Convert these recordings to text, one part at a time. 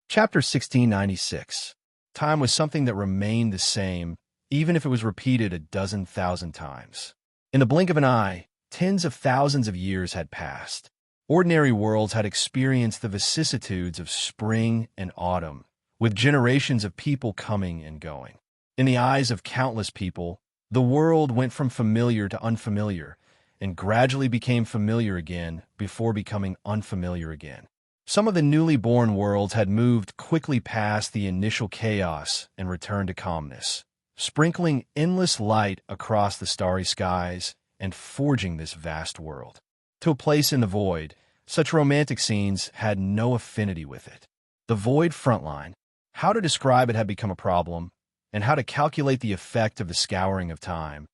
Chapter 1696. Time was something that remained the same, even if it was repeated a dozen thousand times. In the blink of an eye, tens of thousands of years had passed. Ordinary worlds had experienced the vicissitudes of spring and autumn, with generations of people coming and going. In the eyes of countless people, the world went from familiar to unfamiliar, and gradually became familiar again before becoming unfamiliar again. Some of the newly born worlds had moved quickly past the initial chaos and returned to calmness, sprinkling endless light across the starry skies and forging this vast world. To a place in the void, such romantic scenes had no affinity with it. The void frontline, how to describe it had become a problem, and how to calculate the effect of the scouring of time.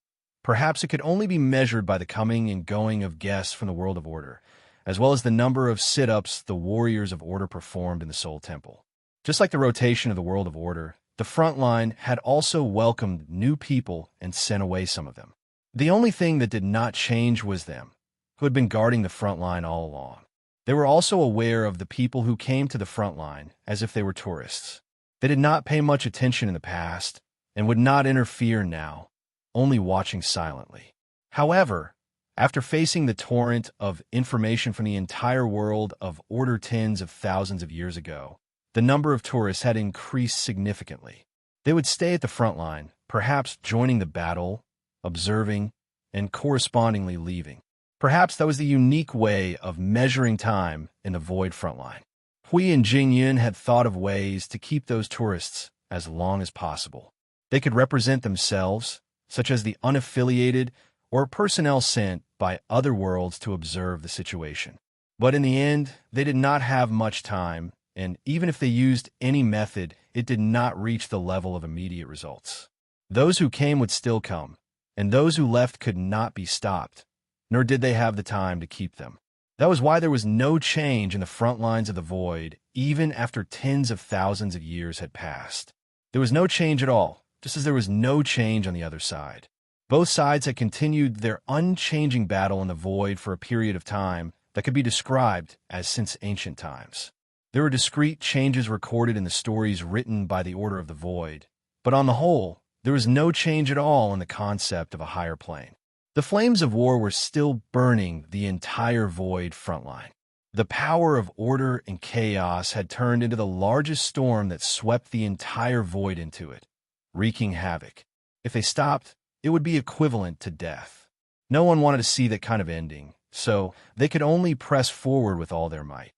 Perhaps it could only be measured by the coming and going of guests from the world of order, as well as the number of sit-ups the warriors of order performed in the Soul Temple. Just like the rotation of the world of order, the front line had also welcomed new people and sent away some of them. The only thing that did not change was them, who had been guarding the front line all along. They were also aware of the people who came to the front line as if they were tourists. They did not pay much attention in the past and would not interfere now, only watching silently. However, after facing the torrent of information from the entire world of order tens of thousands of years ago, the number of tourists had increased significantly. They would stay at the front line, perhaps joining the battle, observing, and correspondingly leaving. Perhaps that was the unique way of measuring time in the void front line. Hui and Jingyun had thought of ways to keep those tourists as long as possible. They could represent themselves, such as the unaffiliated or personnel sent by other worlds to observe the situation. But in the end, they did not have much time, and even if they used any method, it did not reach the level of immediate results. Those who came would still come, and those who left could not be stopped, nor did they have the time to keep them. That was why there was no change in the front lines of the void, even after tens of thousands of years had passed. There was no change at all, just as there was no change on the other side. Both sides had continued their unchanging battle in the void for a period of time that could be described as since ancient times. There were discrete changes recorded in the stories written by the Order of the Void, but on the whole, there was no change at all in the concept of a higher plane. The flames of war were still burning the entire void frontline. The power of order and chaos had turned into the largest storm that swept the entire void into it, wreaking havoc. If they stopped, it would be equivalent to death. No one wanted to see that kind of ending, so they could only press forward with all their might.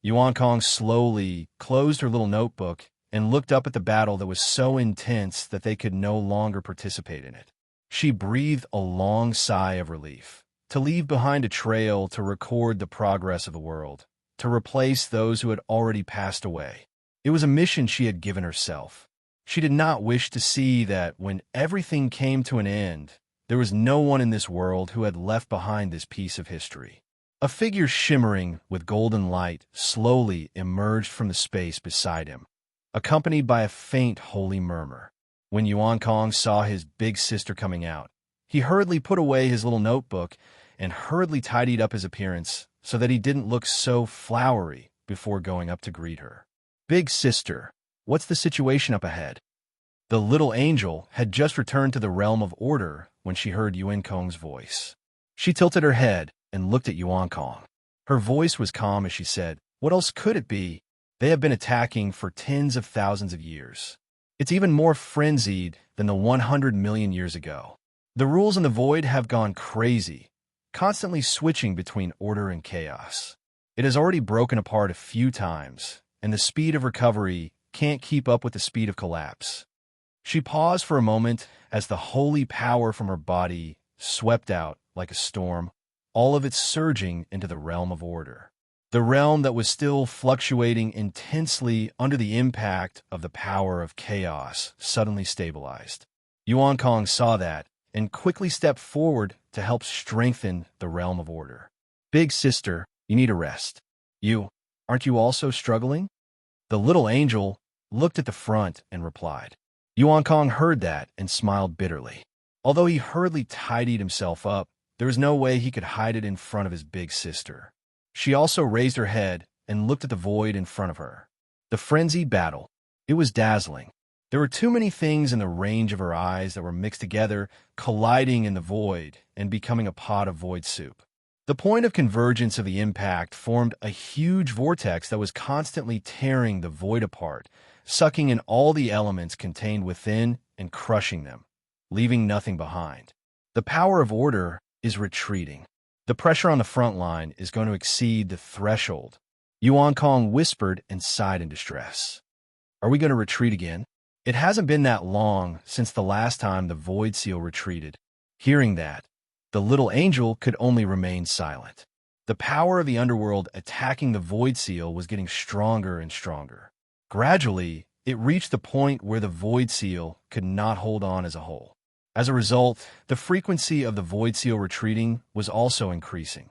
Yuan Kong slowly closed her little notebook and looked up at the battle that was so intense that they could no longer participate in it. She breathed a long sigh of relief. To leave behind a trail to record the progress of the world, to replace those who had already passed away. It was a mission she had given herself. She did not wish to see that when everything came to an end, there was no one in this world who had left behind this piece of history. A figure shimmering with golden light slowly emerged from the space beside him, accompanied by a faint holy murmur. When Yuan Kong saw his big sister coming out, he hurriedly put away his little notebook and hurriedly tidied up his appearance so that he didn't look so flowery before going up to greet her. "Big sister, what's the situation up ahead?" The little angel had just returned to the realm of order when she heard Yuan Kong's voice. She tilted her head and looked at Yuan Kong. Her voice was calm as she said, "What else could it be? They have been attacking for tens of thousands of years. It's even more frenzied than the 100 million years ago. The rules in the void have gone crazy, constantly switching between order and chaos. It has already broken apart a few times, and the speed of recovery can't keep up with the speed of collapse." She paused for a moment as the holy power from her body swept out like a storm, all of it surging into the realm of order. The realm that was still fluctuating intensely under the impact of the power of chaos suddenly stabilized. Yuan Kong saw that and quickly stepped forward to help strengthen the realm of order. "Big sister, you need a rest. Aren't you also struggling?" The little angel looked at the front and replied. Yuan Kong heard that and smiled bitterly. Although he hurriedly tidied himself up, there was no way he could hide it in front of his big sister. She also raised her head and looked at the void in front of her. The frenzied battle. It was dazzling. There were too many things in the range of her eyes that were mixed together, colliding in the void and becoming a pot of void soup. The point of convergence of the impact formed a huge vortex that was constantly tearing the void apart, sucking in all the elements contained within and crushing them, leaving nothing behind. The power of order is retreating. The pressure on the front line is going to exceed the threshold. Yuan Kong whispered and sighed in distress. Are we going to retreat again? It hasn't been that long since the last time the Void Seal retreated. Hearing that, the little angel could only remain silent. The power of the underworld attacking the Void Seal was getting stronger and stronger. Gradually, it reached the point where the Void Seal could not hold on as a whole. As a result, the frequency of the Void Seal retreating was also increasing.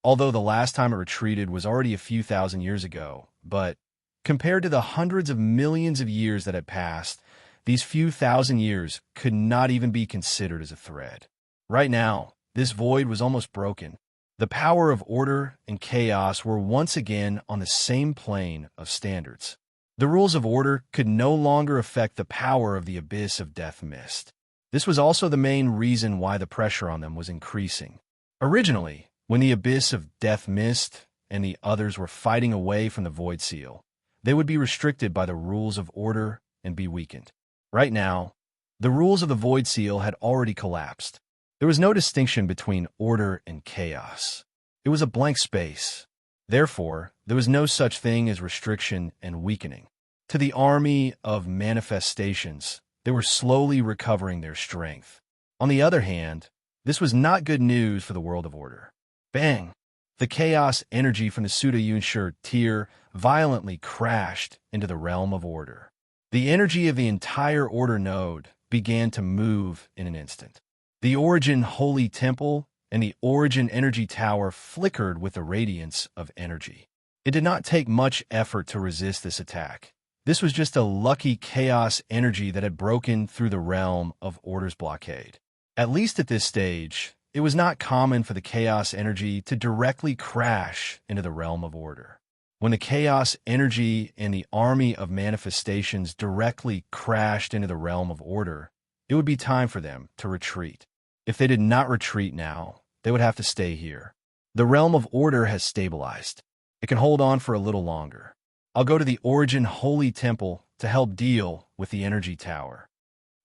Although the last time it retreated was already a few thousand years ago, but compared to the hundreds of millions of years that had passed, these few thousand years could not even be considered as a thread. Right now, this void was almost broken. The power of order and chaos were once again on the same plane of standards. The rules of order could no longer affect the power of the abyss of death mist. This was also the main reason why the pressure on them was increasing. Originally, when the abyss of death mist and the others were fighting away from the Void Seal, they would be restricted by the rules of order and be weakened. Right now, the rules of the Void Seal had already collapsed. There was no distinction between order and chaos. It was a blank space. Therefore, there was no such thing as restriction and weakening. To the army of manifestations, they were slowly recovering their strength. On the other hand, this was not good news for the world of order. Bang! The chaos energy from the pseudo-Yunshur tier violently crashed into the realm of order. The energy of the entire order node began to move in an instant. The Origin Holy Temple and the Origin Energy Tower flickered with the radiance of energy. It did not take much effort to resist this attack. This was just a lucky chaos energy that had broken through the realm of order's blockade. At least at this stage, it was not common for the chaos energy to directly crash into the realm of order. When the chaos energy and the army of manifestations directly crashed into the realm of order, it would be time for them to retreat. If they did not retreat now, they would have to stay here. The realm of order has stabilized. It can hold on for a little longer. I'll go to the Origin Holy Temple to help deal with the energy tower.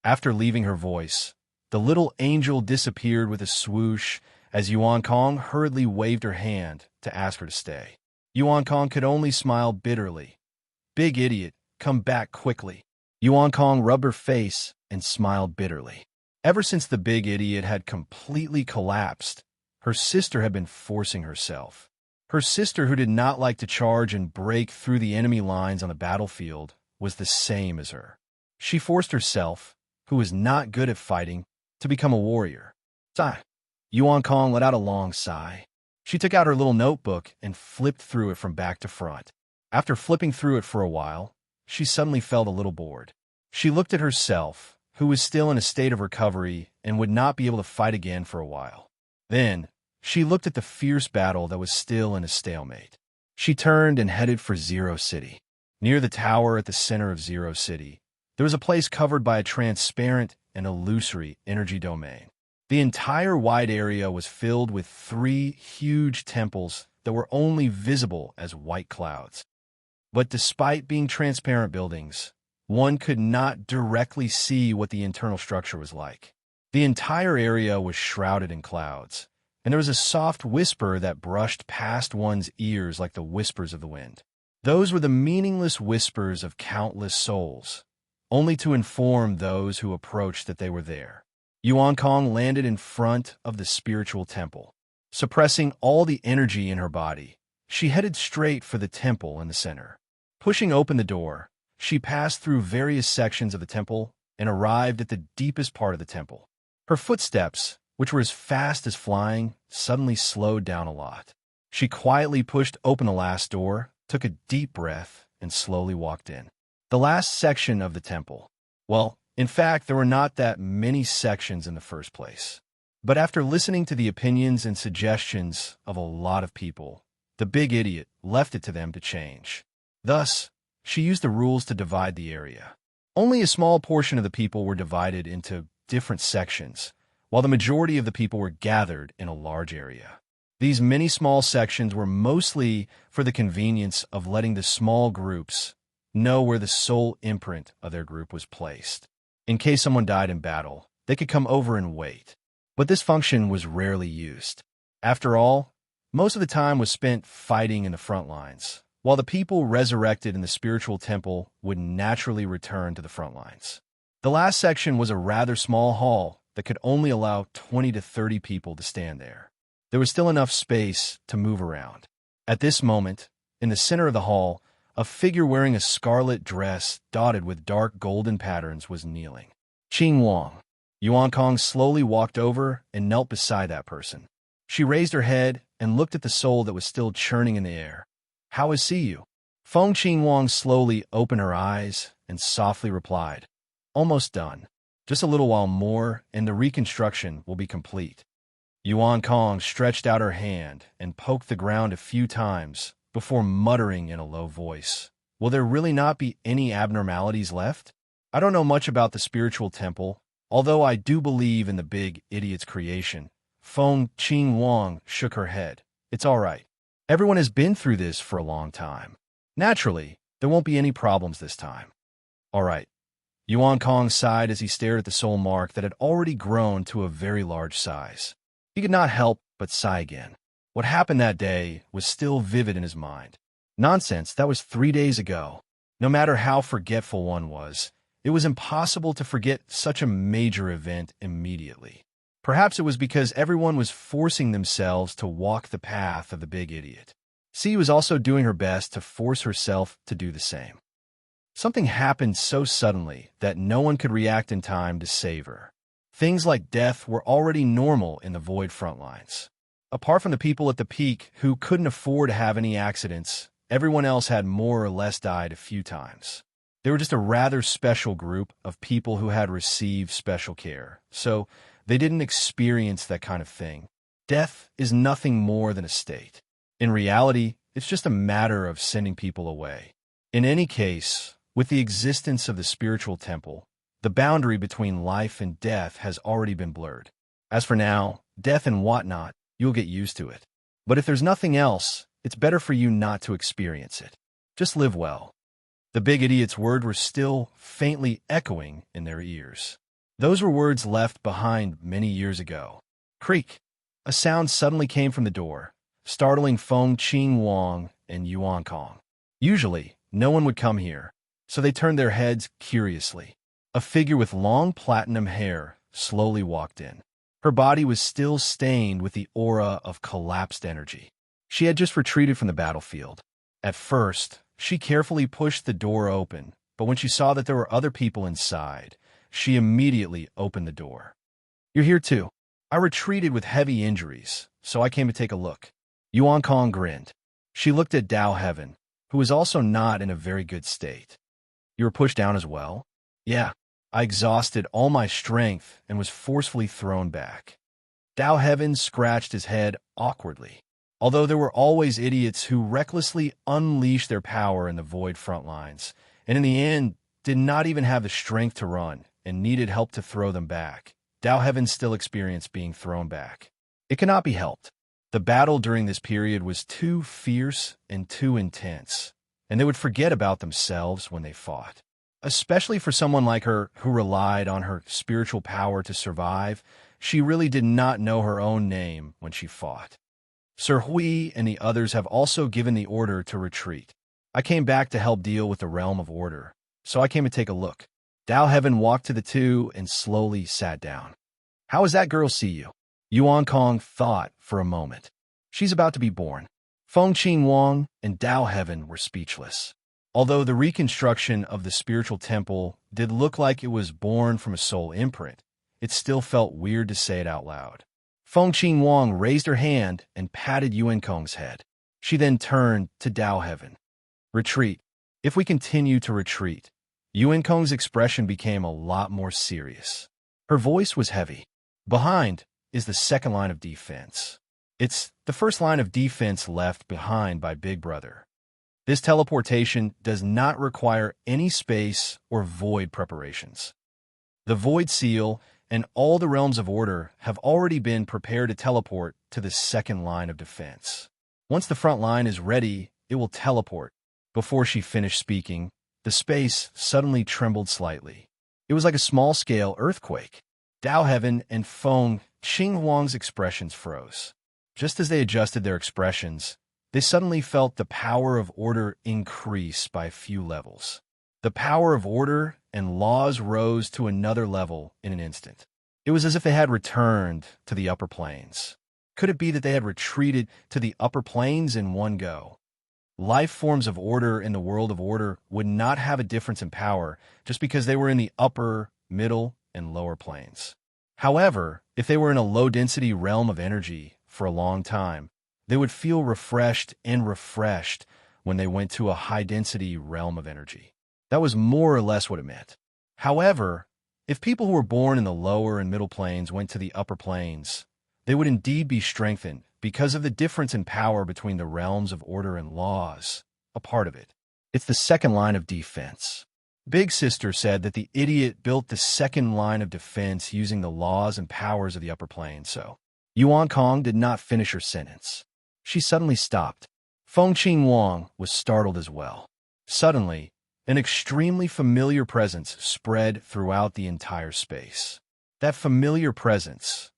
After leaving her voice, the little angel disappeared with a swoosh as Yuan Kong hurriedly waved her hand to ask her to stay. Yuan Kong could only smile bitterly. Big idiot, come back quickly. Yuan Kong rubbed her face and smiled bitterly. Ever since the big idiot had completely collapsed, her sister had been forcing herself. Her sister, who did not like to charge and break through the enemy lines on the battlefield, was the same as her. She forced herself, who was not good at fighting, to become a warrior. Sigh. Yuan Kong let out a long sigh. She took out her little notebook and flipped through it from back to front. After flipping through it for a while, she suddenly felt a little bored. She looked at herself, who was still in a state of recovery and would not be able to fight again for a while. Then, she looked at the fierce battle that was still in a stalemate. She turned and headed for Zero City. Near the tower at the center of Zero City, there was a place covered by a transparent and illusory energy domain. The entire wide area was filled with 3 huge temples that were only visible as white clouds. But despite being transparent buildings, one could not directly see what the internal structure was like. The entire area was shrouded in clouds, and there was a soft whisper that brushed past one's ears like the whispers of the wind. Those were the meaningless whispers of countless souls, only to inform those who approached that they were there. Yuan Kong landed in front of the spiritual temple. Suppressing all the energy in her body, she headed straight for the temple in the center. Pushing open the door, she passed through various sections of the temple and arrived at the deepest part of the temple. Her footsteps, which were as fast as flying, suddenly slowed down a lot. She quietly pushed open the last door, took a deep breath, and slowly walked in. The last section of the temple. Well, in fact, there were not that many sections in the first place. But after listening to the opinions and suggestions of a lot of people, the big idiot left it to them to change. Thus, she used the rules to divide the area. Only a small portion of the people were divided into different sections, while the majority of the people were gathered in a large area. These many small sections were mostly for the convenience of letting the small groups know where the sole imprint of their group was placed. In case someone died in battle, they could come over and wait. But this function was rarely used. After all, most of the time was spent fighting in the front lines, while the people resurrected in the spiritual temple would naturally return to the front lines. The last section was a rather small hall that could only allow 20 to 30 people to stand there. There was still enough space to move around. At this moment, in the center of the hall, a figure wearing a scarlet dress dotted with dark golden patterns was kneeling. Qing Wang. Yuan Kong slowly walked over and knelt beside that person. She raised her head and looked at the soul that was still churning in the air. "How is you?" Feng Qing Wang slowly opened her eyes and softly replied, "Almost done. Just a little while more, and the reconstruction will be complete." Yuan Kong stretched out her hand and poked the ground a few times before muttering in a low voice, "Will there really not be any abnormalities left? I don't know much about the spiritual temple, although I do believe in the big idiot's creation." Feng Qing Wang shook her head. "It's all right. Everyone has been through this for a long time. Naturally, there won't be any problems this time." "All right." Yuan Kong sighed as he stared at the soul mark that had already grown to a very large size. He could not help but sigh again. What happened that day was still vivid in his mind. Nonsense, that was 3 days ago. No matter how forgetful one was, it was impossible to forget such a major event immediately. Perhaps it was because everyone was forcing themselves to walk the path of the big idiot. C was also doing her best to force herself to do the same. Something happened so suddenly that no one could react in time to save her. Things like death were already normal in the Void front lines. Apart from the people at the peak who couldn't afford to have any accidents, everyone else had more or less died a few times. They were just a rather special group of people who had received special care, so they didn't experience that kind of thing. Death is nothing more than a state. In reality, it's just a matter of sending people away. In any case, with the existence of the spiritual temple, the boundary between life and death has already been blurred. As for now, death and whatnot, you'll get used to it. But if there's nothing else, it's better for you not to experience it. Just live well. The big idiot's words were still faintly echoing in their ears. Those were words left behind many years ago. Creak! A sound suddenly came from the door, startling Feng Qing Wang and Yuan Kong. Usually, no one would come here, so they turned their heads curiously. A figure with long platinum hair slowly walked in. Her body was still stained with the aura of collapsed energy. She had just retreated from the battlefield. At first, she carefully pushed the door open, but when she saw that there were other people inside, she immediately opened the door. "You're here too. I retreated with heavy injuries, so I came to take a look." Yuan Kong grinned. She looked at Dao Heaven, who was also not in a very good state. "You were pushed down as well?" "Yeah. I exhausted all my strength and was forcefully thrown back." Dao Heaven scratched his head awkwardly. Although there were always idiots who recklessly unleashed their power in the Void front lines, and in the end did not even have the strength to run and needed help to throw them back, Dao Heaven still experienced being thrown back. It cannot be helped. The battle during this period was too fierce and too intense, and they would forget about themselves when they fought. Especially for someone like her who relied on her spiritual power to survive, she really did not know her own name when she fought. Sir Hui and the others have also given the order to retreat. I came back to help deal with the realm of order, so I came to take a look. Dao Heaven walked to the two and slowly sat down. "How is that girl see you?" Yuan Kong thought for a moment. "She's about to be born." Feng Qing Wang and Dao Heaven were speechless. Although the reconstruction of the spiritual temple did look like it was born from a soul imprint, it still felt weird to say it out loud. Feng Qing Wang raised her hand and patted Yuan Kong's head. She then turned to Dao Heaven. "Retreat. If we continue to retreat." Yuan Kong's expression became a lot more serious. Her voice was heavy. "Behind is the second line of defense. It's the first line of defense left behind by Big Brother. This teleportation does not require any space or void preparations. The void seal and all the realms of order have already been prepared to teleport to the second line of defense. Once the front line is ready, it will teleport. Before she finished speaking, the space suddenly trembled slightly. It was like a small-scale earthquake. Dao Heaven and Feng Xinghuang's expressions froze. Just as they adjusted their expressions, they suddenly felt the power of order increase by a few levels. The power of order and laws rose to another level in an instant. It was as if they had returned to the upper planes. Could it be that they had retreated to the upper planes in one go? Life forms of order in the world of order would not have a difference in power just because they were in the upper, middle, and lower planes. However, if they were in a low-density realm of energy for a long time, they would feel refreshed when they went to a high-density realm of energy. That was more or less what it meant. However, if people who were born in the lower and middle planes went to the upper planes, they would indeed be strengthened because of the difference in power between the realms of order and laws, a part of it. It's the second line of defense. Big Sister said that the idiot built the second line of defense using the laws and powers of the upper plane, so Yuan Kong did not finish her sentence. She suddenly stopped. Feng Xinghuang was startled as well. Suddenly, an extremely familiar presence spread throughout the entire space. That familiar presence.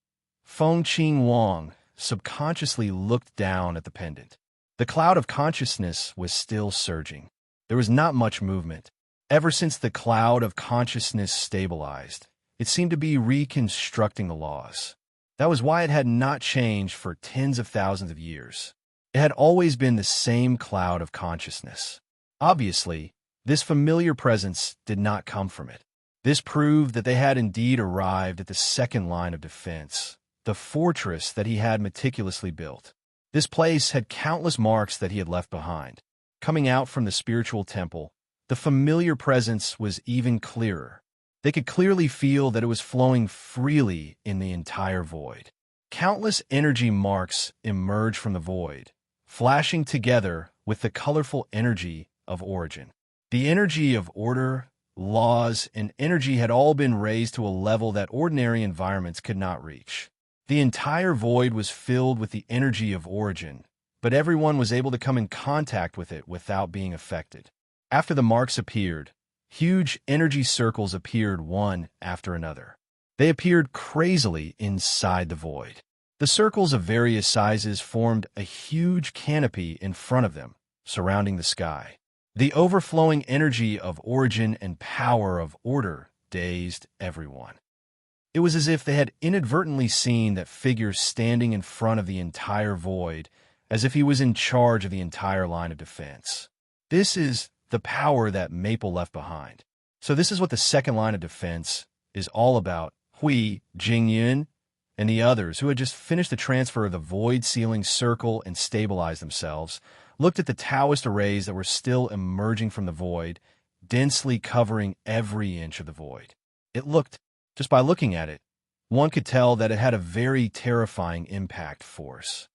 Feng Xinghuang subconsciously looked down at the pendant. The cloud of consciousness was still surging. There was not much movement. Ever since the cloud of consciousness stabilized, it seemed to be reconstructing the laws. That was why it had not changed for tens of thousands of years. It had always been the same cloud of consciousness. Obviously, this familiar presence did not come from it. This proved that they had indeed arrived at the second line of defense, the fortress that he had meticulously built. This place had countless marks that he had left behind. Coming out from the spiritual temple, the familiar presence was even clearer. They could clearly feel that it was flowing freely in the entire void. Countless energy marks emerged from the void, flashing together with the colorful energy of origin. The energy of order, laws, and energy had all been raised to a level that ordinary environments could not reach. The entire void was filled with the energy of origin, but everyone was able to come in contact with it without being affected. After the marks appeared, huge energy circles appeared one after another. They appeared crazily inside the void. The circles of various sizes formed a huge canopy in front of them, surrounding the sky. The overflowing energy of origin and power of order dazed everyone. It was as if they had inadvertently seen that figure standing in front of the entire void, as if he was in charge of the entire line of defense. This is the power that Maple left behind. So this is what the second line of defense is all about. Hui, Jingyun, and the others, who had just finished the transfer of the void sealing circle and stabilized themselves, looked at the Taoist arrays that were still emerging from the void, densely covering every inch of the void. It looked, just by looking at it, one could tell that it had a very terrifying impact force.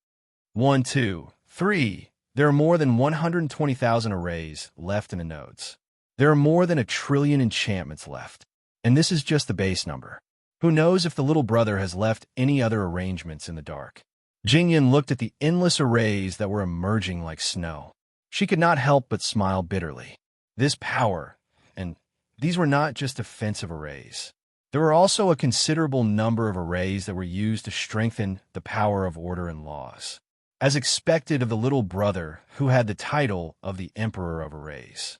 1, 2, 3. There are more than 120,000 arrays left in the nodes. There are more than 1 trillion enchantments left. And this is just the base number. Who knows if the little brother has left any other arrangements in the dark? Jingyan looked at the endless arrays that were emerging like snow. She could not help but smile bitterly. This power, and these were not just defensive arrays. There were also a considerable number of arrays that were used to strengthen the power of order and laws, as expected of the little brother who had the title of the Emperor of Arrays.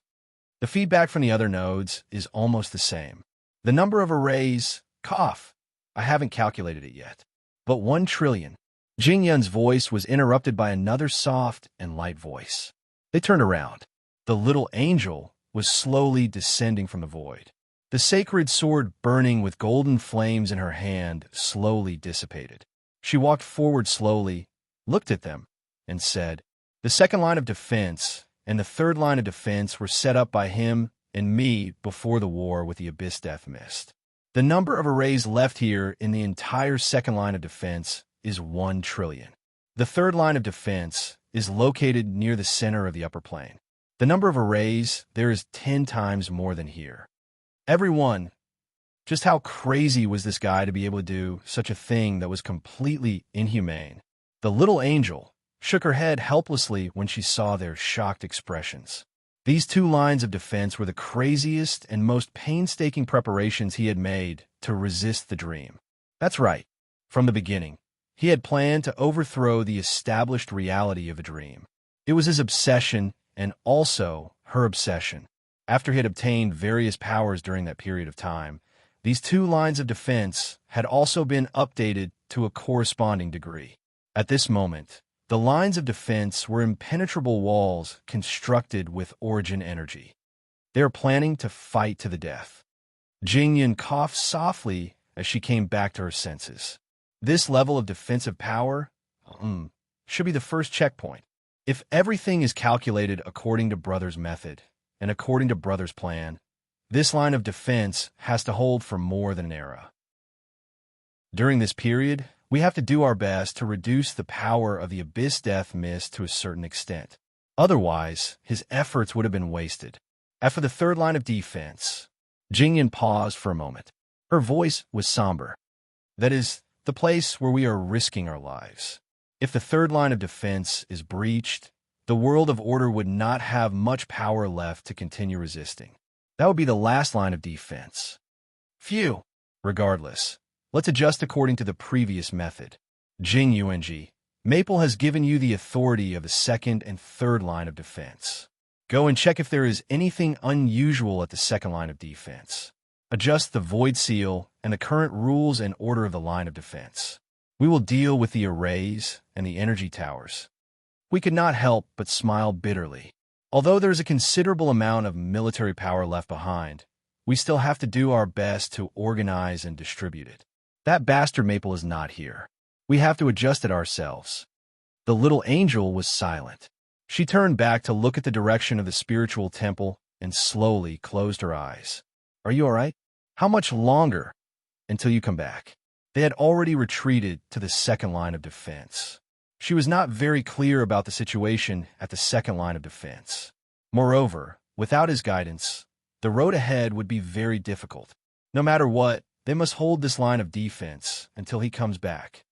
The feedback from the other nodes is almost the same. The number of arrays, I haven't calculated it yet, but 1 trillion. Jingyun's voice was interrupted by another soft and light voice. They turned around. The little angel was slowly descending from the void. The sacred sword burning with golden flames in her hand slowly dissipated. She walked forward slowly, looked at them, and said, "The second line of defense and the third line of defense were set up by him and me before the war with the Abyss Death Mist. The number of arrays left here in the entire second line of defense is 1 trillion. The third line of defense is located near the center of the upper plane. The number of arrays there is 10 times more than here. Everyone, just how crazy was this guy to be able to do such a thing that was completely inhumane? The little angel shook her head helplessly when she saw their shocked expressions. These 2 lines of defense were the craziest and most painstaking preparations he had made to resist the dream. That's right. From the beginning, he had planned to overthrow the established reality of a dream. It was his obsession and also her obsession. After he had obtained various powers during that period of time, these 2 lines of defense had also been updated to a corresponding degree. At this moment, the lines of defense were impenetrable walls constructed with origin energy. They were planning to fight to the death. Jingyan coughed softly as she came back to her senses. This level of defensive power should be the first checkpoint. If everything is calculated according to Brother's method and according to Brother's plan, this line of defense has to hold for more than an era. During this period, we have to do our best to reduce the power of the Abyss Death Mist to a certain extent. Otherwise, his efforts would have been wasted. After the 3rd line of defense, Jingyan paused for a moment. Her voice was somber. That is, the place where we are risking our lives. If the 3rd line of defense is breached, the world of order would not have much power left to continue resisting. That would be the last line of defense. Phew! Regardless, let's adjust according to the previous method. Jing Yuanji, Maple has given you the authority of the 2nd and 3rd line of defense. Go and check if there is anything unusual at the 2nd line of defense. Adjust the void seal and the current rules and order of the line of defense. We will deal with the arrays and the energy towers. We could not help but smile bitterly. Although there is a considerable amount of military power left behind, we still have to do our best to organize and distribute it. That bastard Maple is not here. We have to adjust it ourselves. The little angel was silent. She turned back to look at the direction of the spiritual temple and slowly closed her eyes. Are you all right? How much longer until you come back? They had already retreated to the 2nd line of defense. She was not very clear about the situation at the 2nd line of defense. Moreover, without his guidance, the road ahead would be very difficult. No matter what, they must hold this line of defense until he comes back.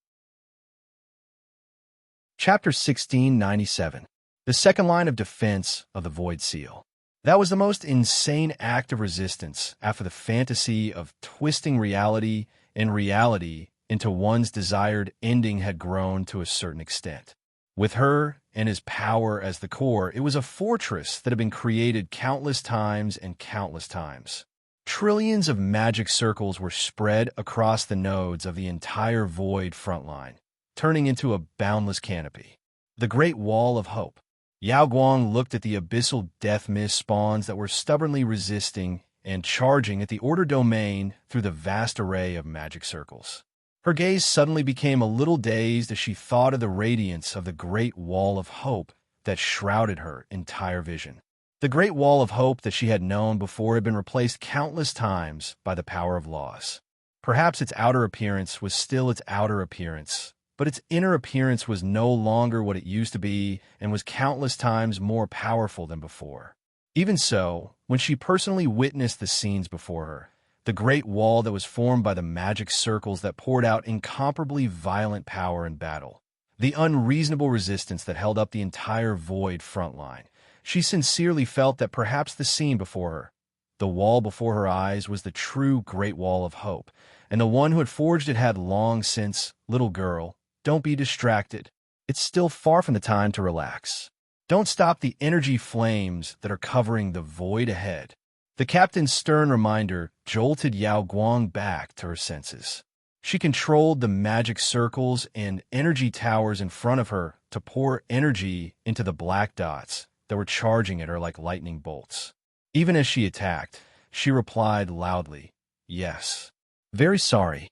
Chapter 1697. The 2nd line of defense of the Void Seal. That was the most insane act of resistance after the fantasy of twisting reality and reality into one's desired ending had grown to a certain extent. With her and his power as the core, it was a fortress that had been created countless times and countless times. Trillions of magic circles were spread across the nodes of the entire void front line, turning into a boundless canopy. The Great Wall of Hope. Yao Guang looked at the abyssal death mist spawns that were stubbornly resisting and charging at the order domain through the vast array of magic circles. Her gaze suddenly became a little dazed as she thought of the radiance of the Great Wall of Hope that shrouded her entire vision. The Great Wall of Hope that she had known before had been replaced countless times by the power of loss. Perhaps its outer appearance was still its outer appearance, but its inner appearance was no longer what it used to be and was countless times more powerful than before. Even so, when she personally witnessed the scenes before her, the great wall that was formed by the magic circles that poured out incomparably violent power in battle, the unreasonable resistance that held up the entire void front line, she sincerely felt that perhaps the scene before her, the wall before her eyes, was the true Great Wall of Hope, and the one who had forged it had long since, little girl, don't be distracted. It's still far from the time to relax. Don't stop the energy flames that are covering the void ahead. The captain's stern reminder jolted Yao Guang back to her senses. She controlled the magic circles and energy towers in front of her to pour energy into the black dots that were charging at her like lightning bolts. Even as she attacked, she replied loudly, "Yes. Very sorry."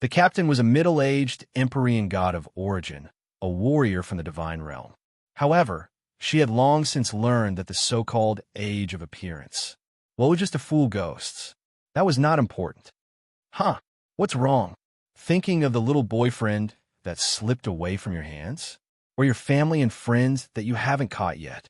The captain was a middle-aged Empyrean god of origin, a warrior from the divine realm. However, she had long since learned that the so-called age of appearance, well, it was just to fool ghosts. That was not important. Huh, what's wrong? Thinking of the little boyfriend that slipped away from your hands? Or your family and friends that you haven't caught yet?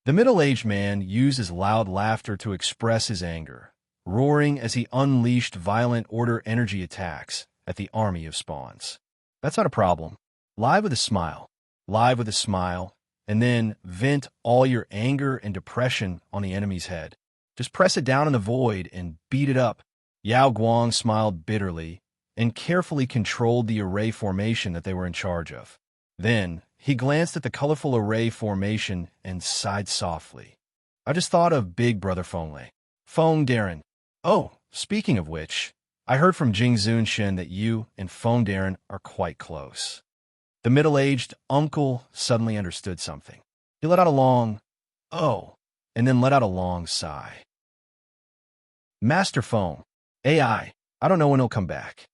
The middle-aged man used his loud laughter to express his anger, roaring as he unleashed violent order energy attacks at the army of spawns. That's not a problem. Live with a smile. Live with a smile, and then vent all your anger and depression on the enemy's head. Just press it down in the void and beat it up. Yao Guang smiled bitterly and carefully controlled the array formation that they were in charge of. Then, he glanced at the colorful array formation and sighed softly. I just thought of Big Brother Fenglei. Feng Darren. Oh, speaking of which, I heard from Jing Zunshin that you and Feng Darren are quite close. The middle-aged uncle suddenly understood something. He let out a long, "Oh," and then let out a long sigh. Master Feng, I don't know when he'll come back.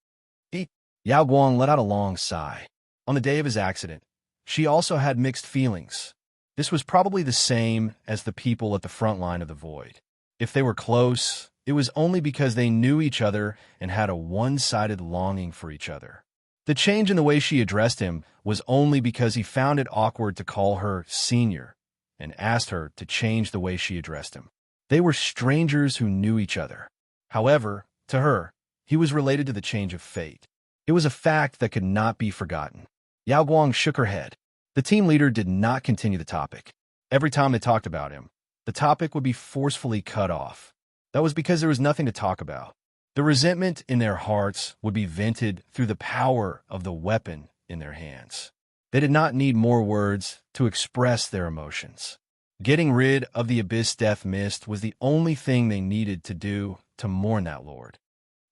Yao Guang let out a long sigh. On the day of his accident, she also had mixed feelings. This was probably the same as the people at the front line of the void. If they were close, it was only because they knew each other and had a one-sided longing for each other. The change in the way she addressed him was only because he found it awkward to call her senior and asked her to change the way she addressed him. They were strangers who knew each other. However, to her, he was related to the change of fate. It was a fact that could not be forgotten. Yao Guang shook her head. The team leader did not continue the topic. Every time they talked about him, the topic would be forcefully cut off. That was because there was nothing to talk about. The resentment in their hearts would be vented through the power of the weapon in their hands. They did not need more words to express their emotions. Getting rid of the abyss death mist was the only thing they needed to do to mourn that lord.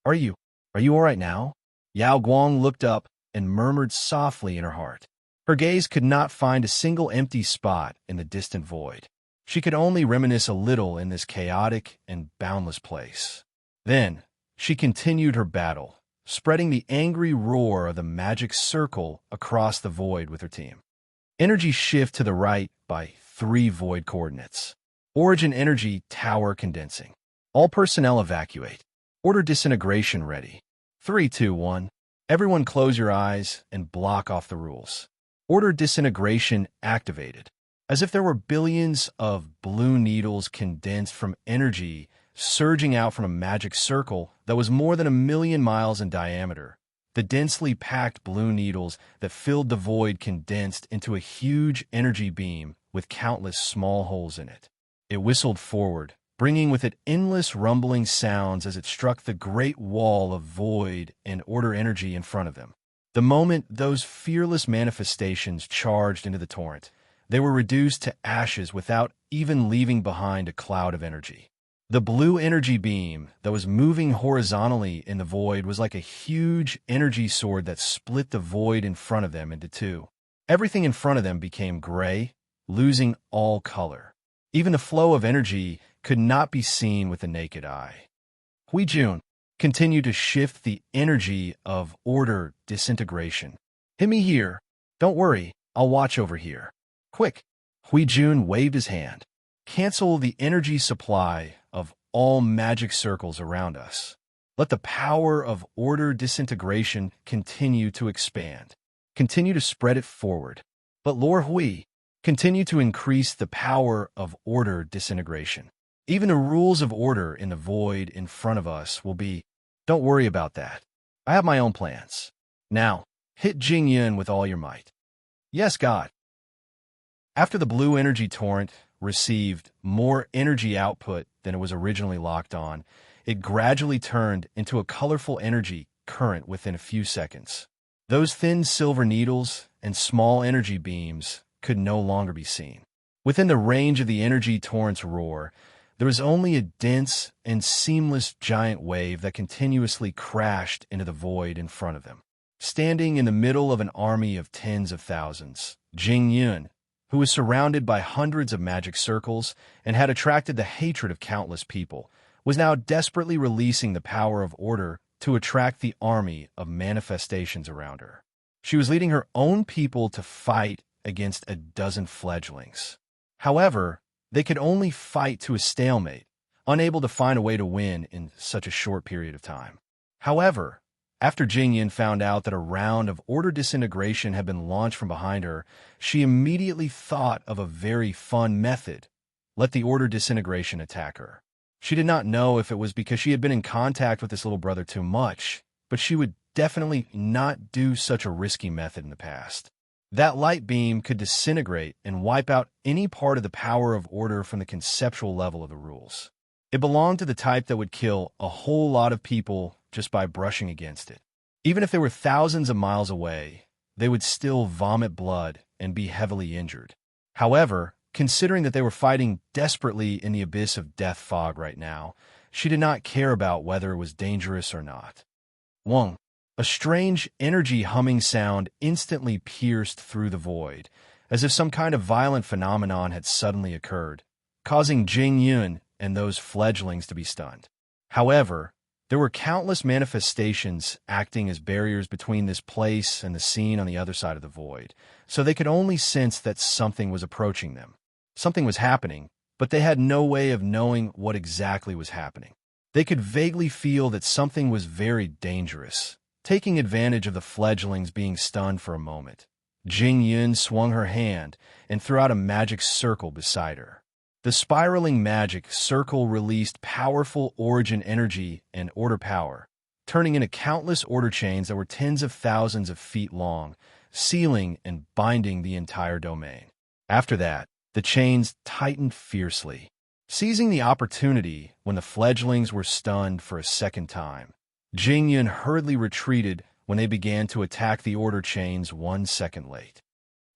Are you all right now? Yao Guang looked up and murmured softly in her heart. Her gaze could not find a single empty spot in the distant void. She could only reminisce a little in this chaotic and boundless place. Then, she continued her battle, spreading the angry roar of the magic circle across the void with her team. Energy shift to the right by 3 void coordinates. Origin energy tower condensing. All personnel evacuate. Order disintegration ready. 3, 2, 1. Everyone close your eyes and block off the rules. Order disintegration activated. As if there were billions of blue needles condensed from energy surging out from a magic circle that was more than 1,000,000 miles in diameter. The densely packed blue needles that filled the void condensed into a huge energy beam with countless small holes in it. It whistled forward, bringing with it endless rumbling sounds as it struck the great wall of void and order energy in front of them. The moment those fearless manifestations charged into the torrent, they were reduced to ashes without even leaving behind a cloud of energy. The blue energy beam that was moving horizontally in the void was like a huge energy sword that split the void in front of them into 2. Everything in front of them became gray, losing all color. Even the flow of energy could not be seen with the naked eye. Hui Jun continued to shift the energy of order disintegration. Hit me here. Don't worry, I'll watch over here. Quick! Hui Jun waved his hand. Cancel the energy supply of all magic circles around us. Let the power of order disintegration continue to expand. Continue to spread it forward. But Lord Hui, continue to increase the power of order disintegration. Even the rules of order in the void in front of us will be, don't worry about that. I have my own plans. Now, hit Jing Yun with all your might. Yes, God. After the blue energy torrent received more energy output than it was originally locked on, it gradually turned into a colorful energy current within a few seconds. Those thin silver needles and small energy beams could no longer be seen. Within the range of the energy torrent's roar, there was only a dense and seamless giant wave that continuously crashed into the void in front of them. Standing in the middle of an army of tens of thousands, Jing Yun, who was surrounded by hundreds of magic circles and had attracted the hatred of countless people, was now desperately releasing the power of order to attract the army of manifestations around her. She was leading her own people to fight against a dozen fledglings. However, they could only fight to a stalemate, unable to find a way to win in such a short period of time. However, after Jing Yin found out that a round of order disintegration had been launched from behind her, she immediately thought of a very fun method let the order disintegration attack her. She did not know if it was because she had been in contact with this little brother too much, but she would definitely not do such a risky method in the past. That light beam could disintegrate and wipe out any part of the power of order from the conceptual level of the rules. It belonged to the type that would kill a whole lot of people just by brushing against it. Even if they were thousands of miles away, they would still vomit blood and be heavily injured. However, considering that they were fighting desperately in the abyss of death fog right now, she did not care about whether it was dangerous or not. Wong. A strange energy humming sound instantly pierced through the void, as if some kind of violent phenomenon had suddenly occurred, causing Jing Yun and those fledglings to be stunned. However, there were countless manifestations acting as barriers between this place and the scene on the other side of the void, so they could only sense that something was approaching them. Something was happening, but they had no way of knowing what exactly was happening. They could vaguely feel that something was very dangerous. Taking advantage of the fledglings being stunned for a moment, Jing Yun swung her hand and threw out a magic circle beside her. The spiraling magic circle released powerful origin energy and order power, turning into countless order chains that were tens of thousands of feet long, sealing and binding the entire domain. After that, the chains tightened fiercely. Seizing the opportunity when the fledglings were stunned for a second time, Jing Yun hurriedly retreated when they began to attack the order chains 1 second late.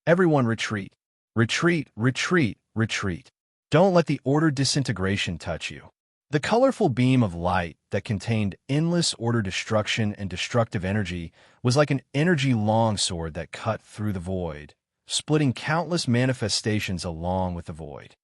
Everyone retreat. Retreat, retreat, retreat. Don't let the order disintegration touch you. The colorful beam of light that contained endless order destruction and destructive energy was like an energy longsword that cut through the void, splitting countless manifestations along with the void.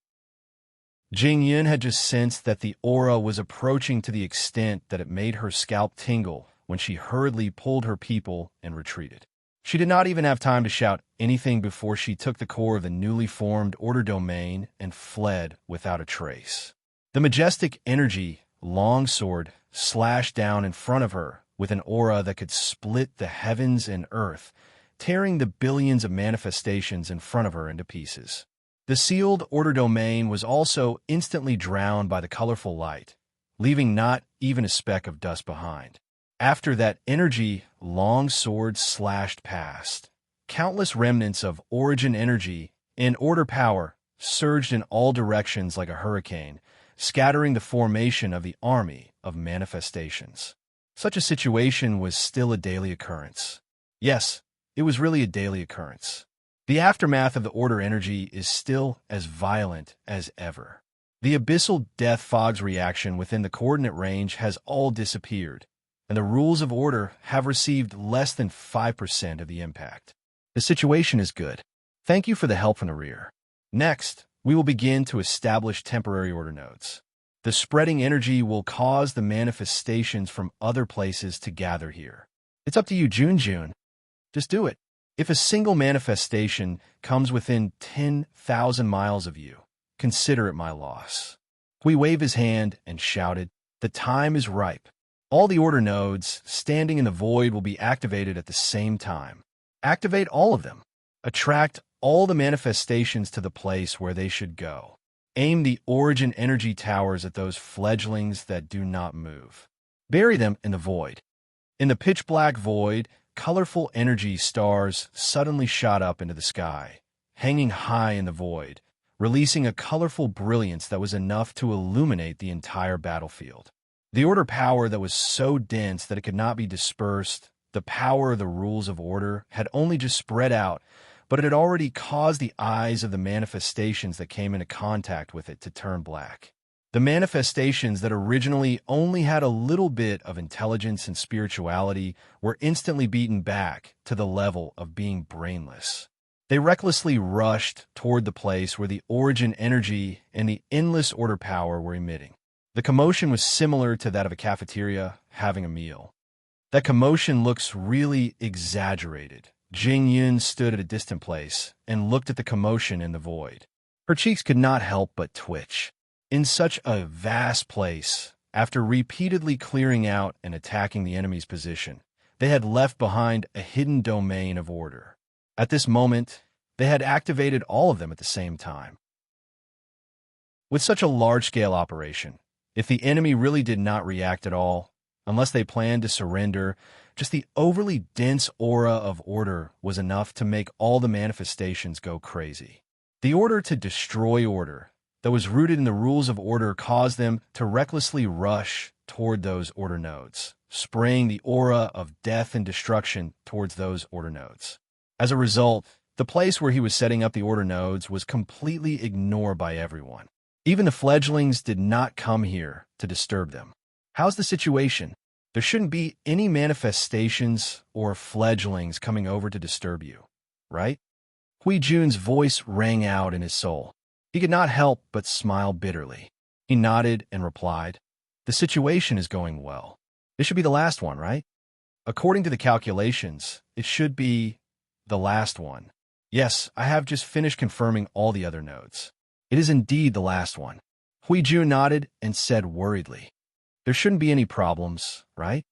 Jing Yun had just sensed that the aura was approaching to the extent that it made her scalp tingle when she hurriedly pulled her people and retreated. She did not even have time to shout anything before she took the core of the newly formed order domain and fled without a trace. The majestic energy longsword slashed down in front of her with an aura that could split the heavens and earth, tearing the billions of manifestations in front of her into pieces. The sealed order domain was also instantly drowned by the colorful light, leaving not even a speck of dust behind. After that energy longsword slashed past, countless remnants of origin energy and order power surged in all directions like a hurricane, scattering the formation of the army of manifestations. Such a situation was still a daily occurrence. Yes, it was really a daily occurrence. The aftermath of the order energy is still as violent as ever. The abyssal death fog's reaction within the coordinate range has all disappeared, and the rules of order have received less than 5% of the impact. The situation is good. Thank you for the help from the rear. Next, we will begin to establish temporary order nodes. The spreading energy will cause the manifestations from other places to gather here. It's up to you, Jun. Just do it. If a single manifestation comes within 10,000 miles of you, consider it my loss. Hui waved his hand and shouted, "The time is ripe." All the order nodes standing in the void will be activated at the same time. Activate all of them. Attract all the manifestations to the place where they should go. Aim the origin energy towers at those fledglings that do not move. Bury them in the void. In the pitch-black void, colorful energy stars suddenly shot up into the sky, hanging high in the void, releasing a colorful brilliance that was enough to illuminate the entire battlefield. The order power that was so dense that it could not be dispersed, the power of the rules of order, had only just spread out, but it had already caused the eyes of the manifestations that came into contact with it to turn black. The manifestations that originally only had a little bit of intelligence and spirituality were instantly beaten back to the level of being brainless. They recklessly rushed toward the place where the origin energy and the endless order power were emitting. The commotion was similar to that of a cafeteria having a meal. That commotion looks really exaggerated. Jing Yun stood at a distant place and looked at the commotion in the void. Her cheeks could not help but twitch. In such a vast place, after repeatedly clearing out and attacking the enemy's position, they had left behind a hidden domain of order. At this moment, they had activated all of them at the same time. With such a large-scale operation, if the enemy really did not react at all, unless they planned to surrender, just the overly dense aura of order was enough to make all the manifestations go crazy. The order to destroy order that was rooted in the rules of order caused them to recklessly rush toward those order nodes, spraying the aura of death and destruction towards those order nodes. As a result, the place where he was setting up the order nodes was completely ignored by everyone. Even the fledglings did not come here to disturb them. How's the situation? There shouldn't be any manifestations or fledglings coming over to disturb you, right? Hui Jun's voice rang out in his soul. He could not help but smile bitterly. He nodded and replied, "The situation is going well. This should be the last one, right? According to the calculations, it should be the last one. Yes, I have just finished confirming all the other nodes. It is indeed the last one." Hui Jun nodded and said worriedly, "There shouldn't be any problems, right?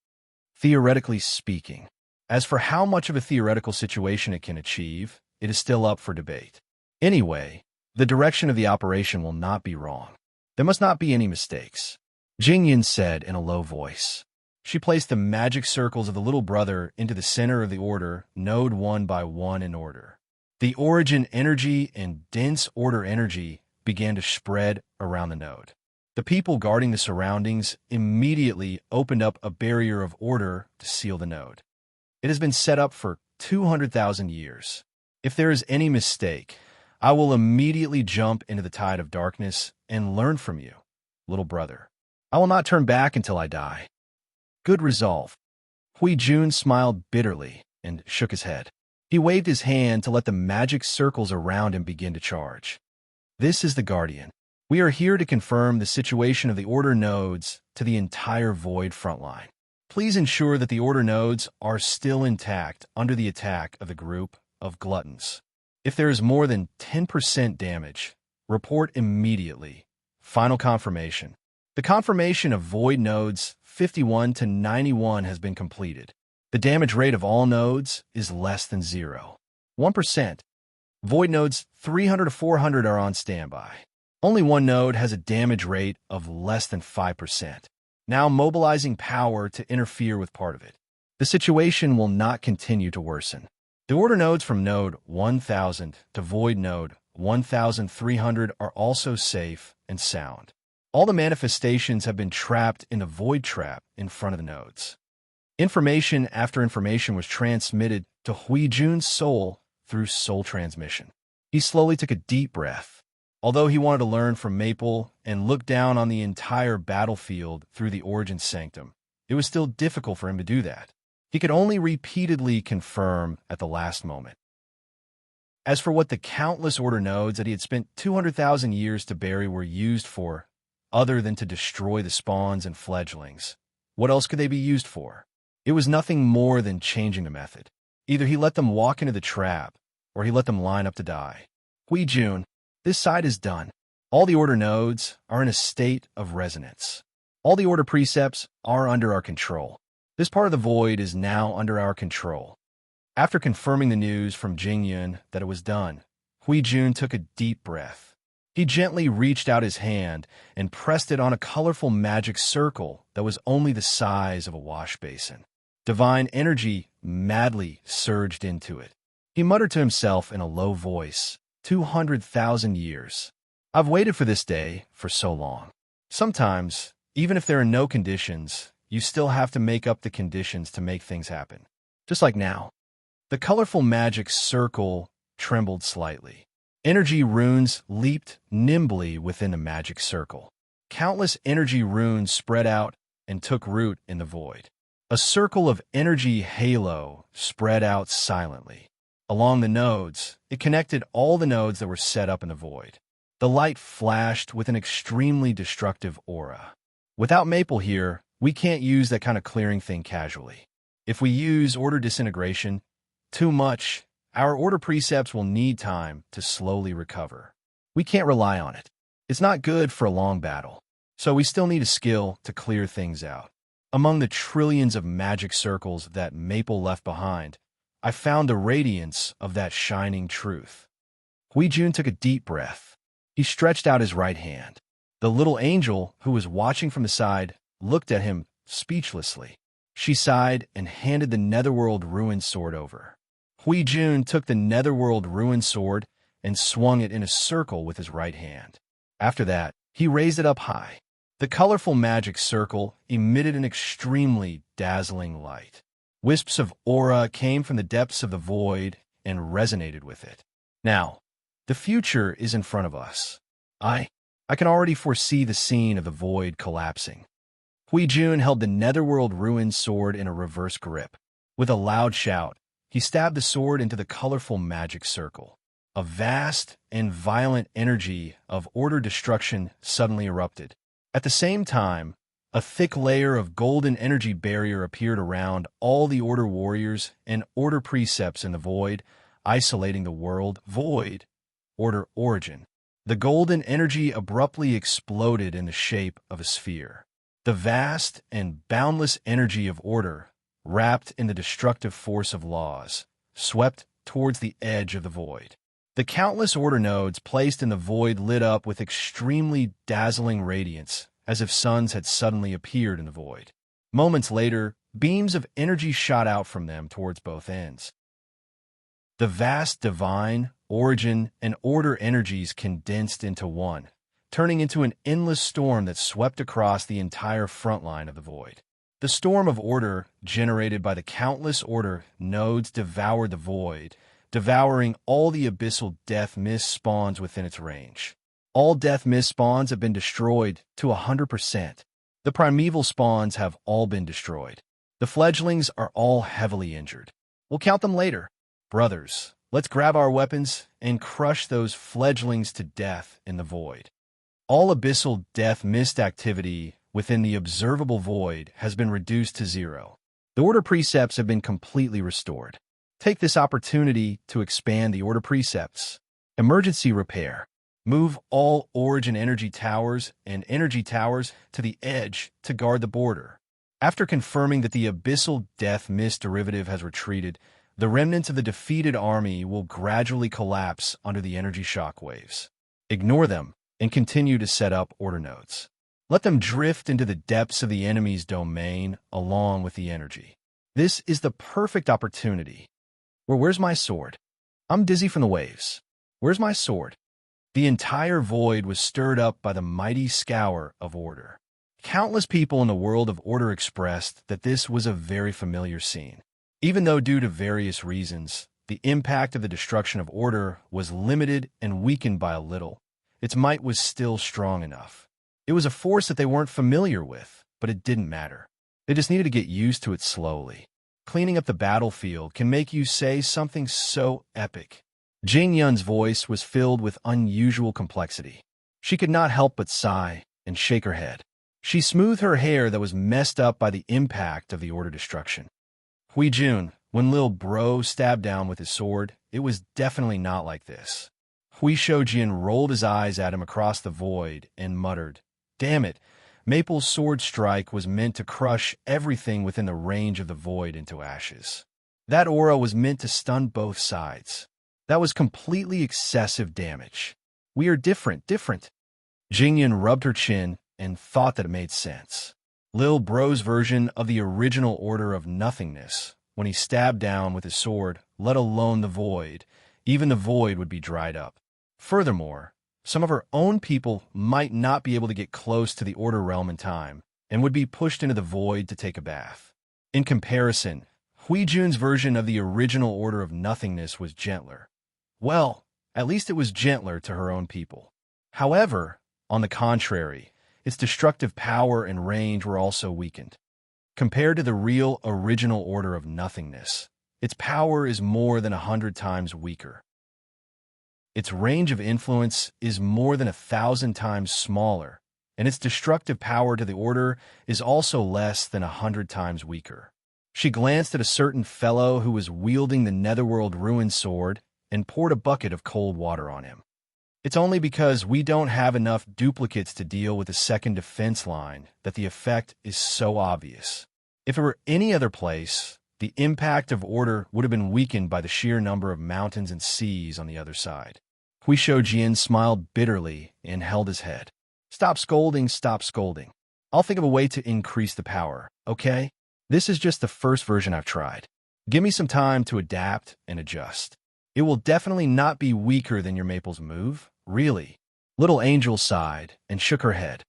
Theoretically speaking. As for how much of a theoretical situation it can achieve, it is still up for debate. Anyway, the direction of the operation will not be wrong. There must not be any mistakes," Jingyan said in a low voice. She placed the magic circles of the little brother into the center of the order, node one by one in order. The origin energy and dense order energy began to spread around the node. The people guarding the surroundings immediately opened up a barrier of order to seal the node. It has been set up for 200,000 years. If there is any mistake, I will immediately jump into the tide of darkness and learn from you, little brother. I will not turn back until I die. Good resolve. Hui Jun smiled bitterly and shook his head. He waved his hand to let the magic circles around him begin to charge. This is the Guardian. We are here to confirm the situation of the order nodes to the entire Void frontline. Please ensure that the order nodes are still intact under the attack of the group of gluttons. If there is more than 10% damage, report immediately. Final confirmation. The confirmation of Void nodes 51 to 91 has been completed. The damage rate of all nodes is less than 1%. Void nodes 300 to 400 are on standby. Only one node has a damage rate of less than 5%. Now mobilizing power to interfere with part of it. The situation will not continue to worsen. The order nodes from node 1000 to void node 1300 are also safe and sound. All the manifestations have been trapped in the void trap in front of the nodes. Information after information was transmitted to Hui Jun's soul through soul transmission. He slowly took a deep breath. Although he wanted to learn from Maple and look down on the entire battlefield through the Origin Sanctum, it was still difficult for him to do that. He could only repeatedly confirm at the last moment. As for what the countless order nodes that he had spent 200,000 years to bury were used for, other than to destroy the spawns and fledglings, what else could they be used for? It was nothing more than changing the method. Either he let them walk into the trap, or he let them line up to die. Hui Jun, this side is done. All the order nodes are in a state of resonance. All the order precepts are under our control. This part of the void is now under our control. After confirming the news from Jingyun that it was done, Hui Jun took a deep breath. He gently reached out his hand and pressed it on a colorful magic circle that was only the size of a wash basin. Divine energy madly surged into it. He muttered to himself in a low voice, 200,000 years. I've waited for this day for so long. Sometimes, even if there are no conditions, you still have to make up the conditions to make things happen. Just like now. The colorful magic circle trembled slightly. Energy runes leaped nimbly within the magic circle. Countless energy runes spread out and took root in the void. A circle of energy halo spread out silently. Along the nodes, it connected all the nodes that were set up in the void. The light flashed with an extremely destructive aura. Without Maple here, we can't use that kind of clearing thing casually. If we use order disintegration too much, our order precepts will need time to slowly recover. We can't rely on it. It's not good for a long battle, so we still need a skill to clear things out. Among the trillions of magic circles that Maple left behind, I found the radiance of that shining truth. Hui Jun took a deep breath. He stretched out his right hand. The little angel, who was watching from the side, looked at him speechlessly. She sighed and handed the Netherworld Ruin Sword over. Hui Jun took the Netherworld Ruin Sword and swung it in a circle with his right hand. After that, he raised it up high. The colorful magic circle emitted an extremely dazzling light. Wisps of aura came from the depths of the void and resonated with it. Now, the future is in front of us. I can already foresee the scene of the void collapsing. Hui Jun held the Netherworld Ruin Sword in a reverse grip. With a loud shout, he stabbed the sword into the colorful magic circle. A vast and violent energy of order destruction suddenly erupted. At the same time, a thick layer of golden energy barrier appeared around all the order warriors and order precepts in the void, isolating the world void, order origin. The golden energy abruptly exploded in the shape of a sphere. The vast and boundless energy of order, wrapped in the destructive force of laws, swept towards the edge of the void. The countless order nodes placed in the void lit up with extremely dazzling radiance, as if suns had suddenly appeared in the void. Moments later, beams of energy shot out from them towards both ends. The vast divine, origin, and order energies condensed into one, turning into an endless storm that swept across the entire front line of the void. The storm of order, generated by the countless order nodes, devoured the void, devouring all the abyssal death mist spawns within its range. All death mist spawns have been destroyed to 100%. The primeval spawns have all been destroyed. The fledglings are all heavily injured. We'll count them later. Brothers, let's grab our weapons and crush those fledglings to death in the void. All abyssal death mist activity within the observable void has been reduced to 0. The order precepts have been completely restored. Take this opportunity to expand the order precepts. Emergency repair. Move all origin energy towers and energy towers to the edge to guard the border. After confirming that the abyssal death mist derivative has retreated, the remnants of the defeated army will gradually collapse under the energy shockwaves. Ignore them and continue to set up order nodes. Let them drift into the depths of the enemy's domain along with the energy. This is the perfect opportunity. Where's my sword? I'm dizzy from the waves. Where's my sword? The entire void was stirred up by the mighty scour of order. Countless people in the world of order expressed that this was a very familiar scene. Even though due to various reasons, the impact of the destruction of order was limited and weakened by a little, its might was still strong enough. It was a force that they weren't familiar with, but it didn't matter. They just needed to get used to it slowly. Cleaning up the battlefield can make you say something so epic. Jing Yun's voice was filled with unusual complexity. She could not help but sigh and shake her head. She smoothed her hair that was messed up by the impact of the order destruction. Hui Jun, when Lil Bro stabbed down with his sword, it was definitely not like this. Hui Shoujin rolled his eyes at him across the void and muttered, "Damn it, Maple's sword strike was meant to crush everything within the range of the void into ashes. That aura was meant to stun both sides. That was completely excessive damage. We are different. Jingyun rubbed her chin and thought that it made sense. Lil Bro's version of the original order of nothingness, when he stabbed down with his sword, let alone the void, even the void would be dried up. Furthermore, some of her own people might not be able to get close to the order realm in time and would be pushed into the void to take a bath. In comparison, Hui Jun's version of the original order of nothingness was gentler. Well, at least it was gentler to her own people. However, on the contrary, its destructive power and range were also weakened. Compared to the real original order of nothingness, its power is more than 100 times weaker. Its range of influence is more than 1,000 times smaller, and its destructive power to the order is also less than 100 times weaker. She glanced at a certain fellow who was wielding the Netherworld Ruin Sword and poured a bucket of cold water on him. It's only because we don't have enough duplicates to deal with the second defense line that the effect is so obvious. If it were any other place, the impact of order would have been weakened by the sheer number of mountains and seas on the other side. Hui Shoujin smiled bitterly and held his head. Stop scolding, stop scolding. I'll think of a way to increase the power, okay? This is just the first version I've tried. Give me some time to adapt and adjust. It will definitely not be weaker than your Maple's move, really. Little Angel sighed and shook her head.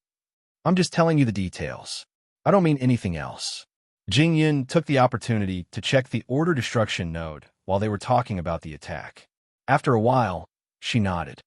I'm just telling you the details. I don't mean anything else. Jingyin took the opportunity to check the Order Destruction node while they were talking about the attack. After a while, she nodded.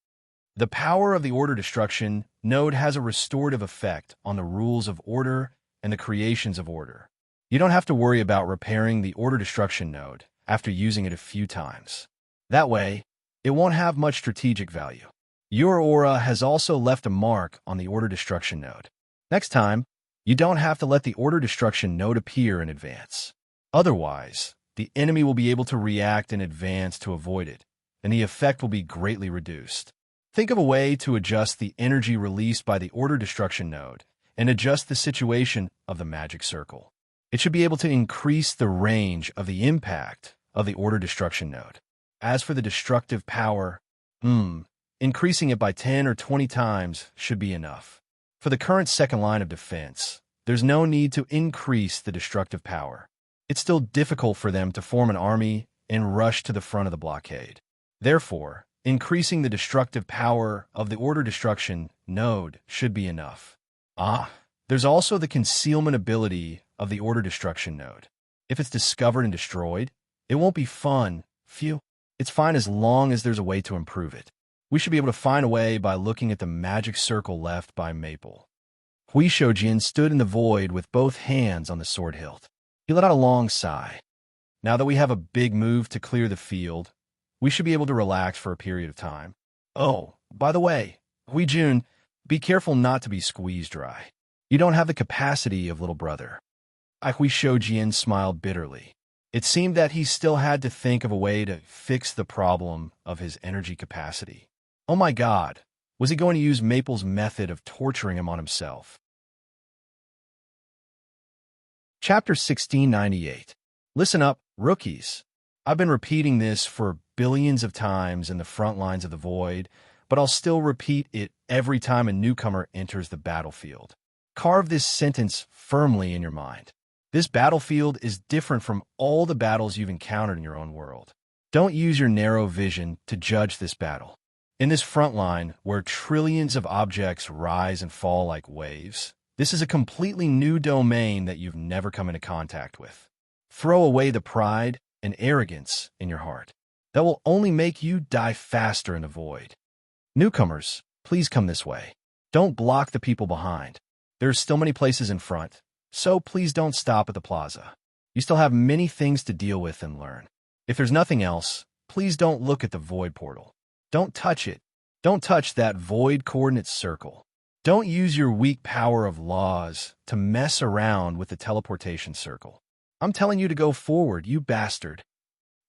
The power of the Order Destruction node has a restorative effect on the rules of order and the creations of order. You don't have to worry about repairing the Order Destruction node after using it a few times. That way, it won't have much strategic value. Your aura has also left a mark on the Order Destruction node. Next time, you don't have to let the Order Destruction node appear in advance. Otherwise, the enemy will be able to react in advance to avoid it, and the effect will be greatly reduced. Think of a way to adjust the energy released by the Order Destruction node and adjust the situation of the magic circle. It should be able to increase the range of the impact of the Order Destruction node. As for the destructive power, increasing it by 10 or 20 times should be enough. For the current second line of defense, there's no need to increase the destructive power. It's still difficult for them to form an army and rush to the front of the blockade. Therefore, increasing the destructive power of the Order Destruction node should be enough. There's also the concealment ability of the Order Destruction node. If it's discovered and destroyed, it won't be fun. It's fine as long as there's a way to improve it. We should be able to find a way by looking at the magic circle left by Maple. Hui Shoujin stood in the void with both hands on the sword hilt. He let out a long sigh. Now that we have a big move to clear the field, we should be able to relax for a period of time. Oh, by the way, Hui Jun, be careful not to be squeezed dry. You don't have the capacity of little brother. Hui Shoujin smiled bitterly. It seemed that he still had to think of a way to fix the problem of his energy capacity. Oh my God, was he going to use Maple's method of torturing him on himself? Chapter 1698. Listen up, rookies. I've been repeating this for billions of times in the front lines of the void, but I'll still repeat it every time a newcomer enters the battlefield. Carve this sentence firmly in your mind. This battlefield is different from all the battles you've encountered in your own world. Don't use your narrow vision to judge this battle. In this front line, where trillions of objects rise and fall like waves, this is a completely new domain that you've never come into contact with. Throw away the pride and arrogance in your heart. That will only make you die faster in the void. Newcomers, please come this way. Don't block the people behind. There are still many places in front, so please don't stop at the plaza. You still have many things to deal with and learn. If there's nothing else, please don't look at the void portal. Don't touch it. Don't touch that void coordinate circle. Don't use your weak power of laws to mess around with the teleportation circle. I'm telling you to go forward, you bastard.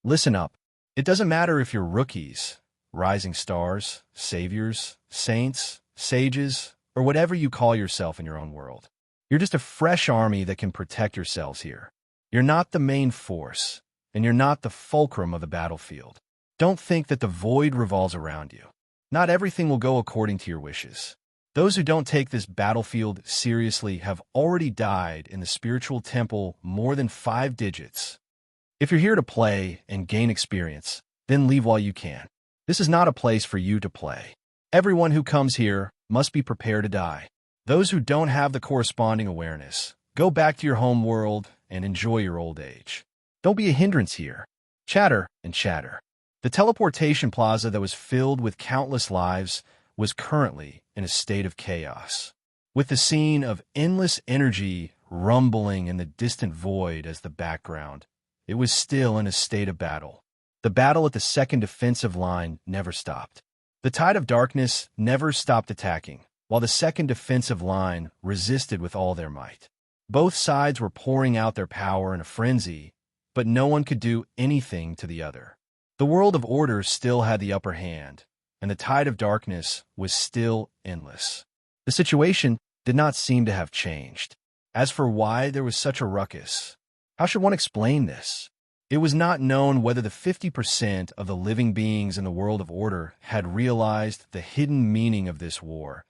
Listen up. It doesn't matter if you're rookies, rising stars, saviors, saints, sages, or whatever you call yourself in your own world. You're just a fresh army that can protect yourselves here. You're not the main force, and you're not the fulcrum of the battlefield. Don't think that the void revolves around you. Not everything will go according to your wishes. Those who don't take this battlefield seriously have already died in the spiritual temple more than 5 digits. If you're here to play and gain experience, then leave while you can. This is not a place for you to play. Everyone who comes here must be prepared to die. Those who don't have the corresponding awareness, go back to your home world and enjoy your old age. Don't be a hindrance here. Chatter and chatter. The teleportation plaza that was filled with countless lives was currently in a state of chaos, with the scene of endless energy rumbling in the distant void as the background. It was still in a state of battle. The battle at the second defensive line never stopped. The tide of darkness never stopped attacking, while the second defensive line resisted with all their might. Both sides were pouring out their power in a frenzy, but no one could do anything to the other. The world of order still had the upper hand, and the tide of darkness was still endless. The situation did not seem to have changed. As for why there was such a ruckus, how should one explain this? It was not known whether the 50% of the living beings in the world of order had realized the hidden meaning of this war,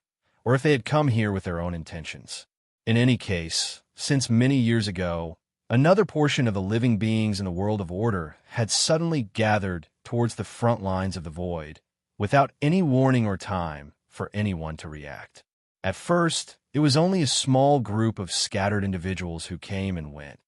or if they had come here with their own intentions. In any case, since many years ago, another portion of the living beings in the world of order had suddenly gathered towards the front lines of the void, without any warning or time for anyone to react. At first, it was only a small group of scattered individuals who came and went.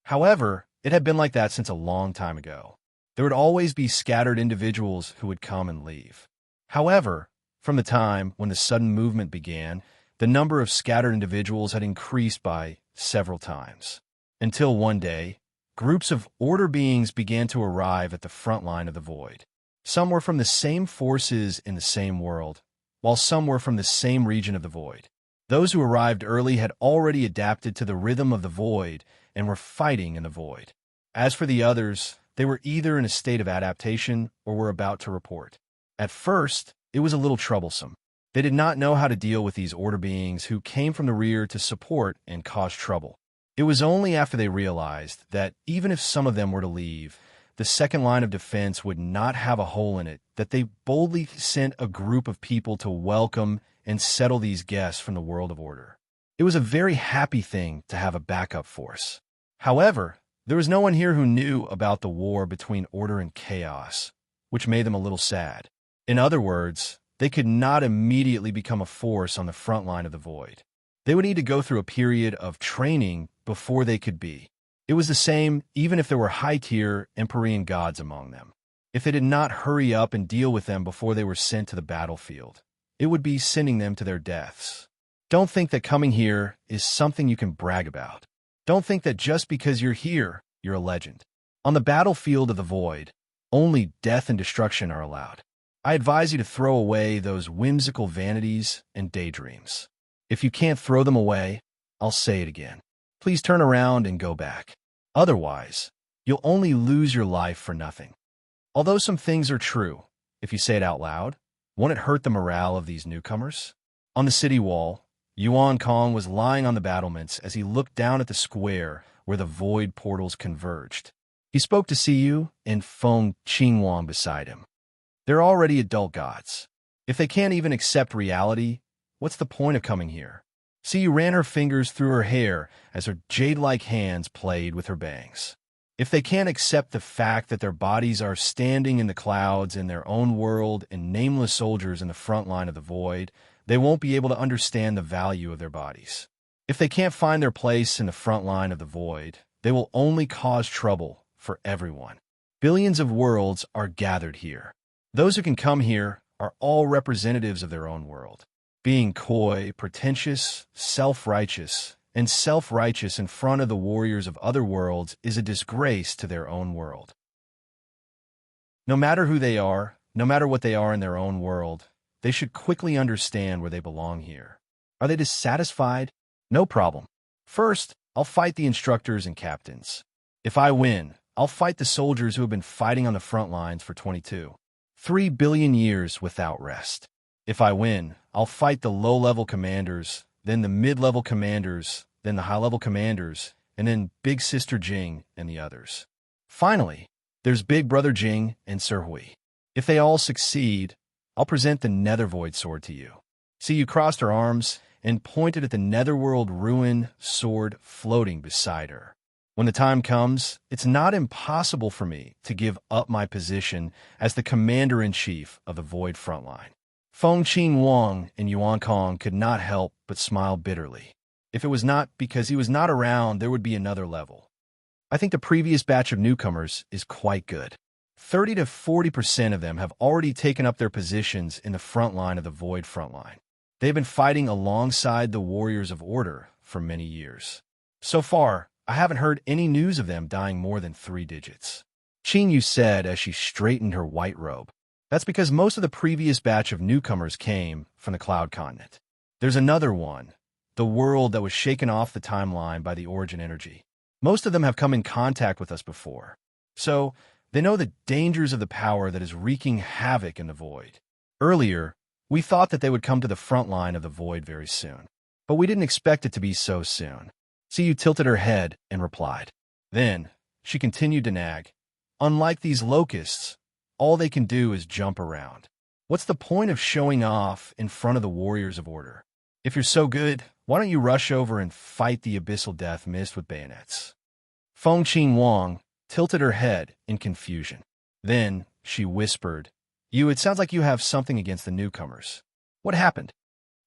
However, it had been like that since a long time ago. There would always be scattered individuals who would come and leave. However, from the time when the sudden movement began, the number of scattered individuals had increased by several times, until one day, groups of order beings began to arrive at the front line of the void. Some were from the same forces in the same world, while some were from the same region of the void. Those who arrived early had already adapted to the rhythm of the void and were fighting in the void. As for the others, they were either in a state of adaptation or were about to report. At first, it was a little troublesome. They did not know how to deal with these order beings who came from the rear to support and cause trouble. It was only after they realized that even if some of them were to leave, the second line of defense would not have a hole in it that they boldly sent a group of people to welcome and settle these guests from the world of order. It was a very happy thing to have a backup force. However, there was no one here who knew about the war between order and chaos, which made them a little sad. In other words, they could not immediately become a force on the front line of the void. They would need to go through a period of training before they could be. It was the same even if there were high-tier Empyrean gods among them. If they did not hurry up and deal with them before they were sent to the battlefield, it would be sending them to their deaths. Don't think that coming here is something you can brag about. Don't think that just because you're here, you're a legend. On the battlefield of the void, only death and destruction are allowed. I advise you to throw away those whimsical vanities and daydreams. If you can't throw them away, I'll say it again. Please turn around and go back. Otherwise, you'll only lose your life for nothing. Although some things are true, if you say it out loud, won't it hurt the morale of these newcomers? On the city wall, Yuan Kong was lying on the battlements as he looked down at the square where the void portals converged. He spoke to Siyu and Feng Qingwang beside him. They're already adult gods. If they can't even accept reality, what's the point of coming here? Siyu ran her fingers through her hair as her jade-like hands played with her bangs. If they can't accept the fact that their bodies are standing in the clouds in their own world and nameless soldiers in the front line of the void, they won't be able to understand the value of their bodies. If they can't find their place in the front line of the void, they will only cause trouble for everyone. Billions of worlds are gathered here. Those who can come here are all representatives of their own world. Being coy, pretentious, self-righteous in front of the warriors of other worlds is a disgrace to their own world. No matter who they are, no matter what they are in their own world, they should quickly understand where they belong here. Are they dissatisfied? No problem. First, I'll fight the instructors and captains. If I win, I'll fight the soldiers who have been fighting on the front lines for 3 billion years without rest. If I win, I'll fight the low-level commanders, then the mid-level commanders, then the high-level commanders, and then Big Sister Jing and the others. Finally, there's Big Brother Jing and Sir Hui. If they all succeed, I'll present the Nethervoid sword to you. Siyu crossed her arms and pointed at the Netherworld ruin sword floating beside her. When the time comes, it's not impossible for me to give up my position as the commander-in-chief of the Void Frontline. Feng Qingwang and Yuan Kong could not help but smile bitterly. If it was not because he was not around, there would be another level. I think the previous batch of newcomers is quite good. 30 to 40% of them have already taken up their positions in the front line of the Void Frontline. They've been fighting alongside the warriors of order for many years. So far, I haven't heard any news of them dying more than 3 digits. Qin Yu said as she straightened her white robe. That's because most of the previous batch of newcomers came from the Cloud Continent. There's another one, the world that was shaken off the timeline by the origin energy. Most of them have come in contact with us before, so they know the dangers of the power that is wreaking havoc in the void. Earlier, we thought that they would come to the front line of the void very soon, but we didn't expect it to be so soon. Siyu tilted her head and replied. Then, she continued to nag. Unlike these locusts, all they can do is jump around. What's the point of showing off in front of the warriors of order? If you're so good, why don't you rush over and fight the abyssal death mist with bayonets? Feng Qing Wang tilted her head in confusion. Then she whispered, it sounds like you have something against the newcomers. What happened?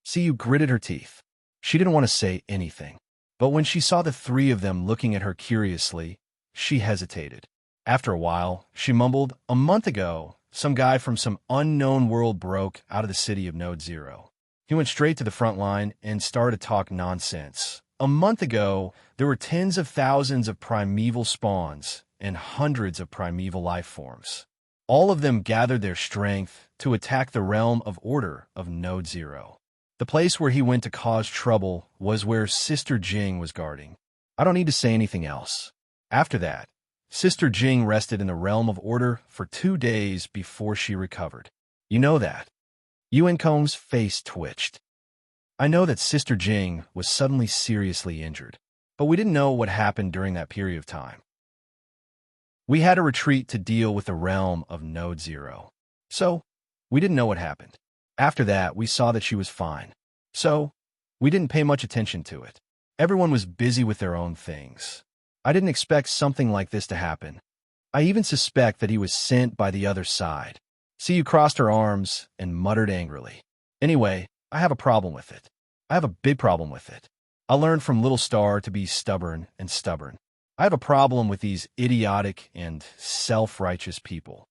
Siyu gritted her teeth. She didn't want to say anything. But when she saw the three of them looking at her curiously, she hesitated. After a while, she mumbled, a month ago, some guy from some unknown world broke out of the city of Node Zero. He went straight to the front line and started to talk nonsense. A month ago, there were tens of thousands of primeval spawns and hundreds of primeval life forms. All of them gathered their strength to attack the realm of order of Node Zero. The place where he went to cause trouble was where Sister Jing was guarding. I don't need to say anything else. After that, Sister Jing rested in the realm of order for 2 days before she recovered. You know that. Yuan Kong's face twitched. I know that Sister Jing was suddenly seriously injured, but we didn't know what happened during that period of time. We had a retreat to deal with the realm of Node Zero. So, we didn't know what happened. After that, we saw that she was fine. So, we didn't pay much attention to it. Everyone was busy with their own things. I didn't expect something like this to happen. I even suspect that he was sent by the other side. Siyu crossed her arms and muttered angrily. Anyway, I have a problem with it. I have a big problem with it. I learned from Little Star to be stubborn and stubborn. I have a problem with these idiotic and self-righteous people.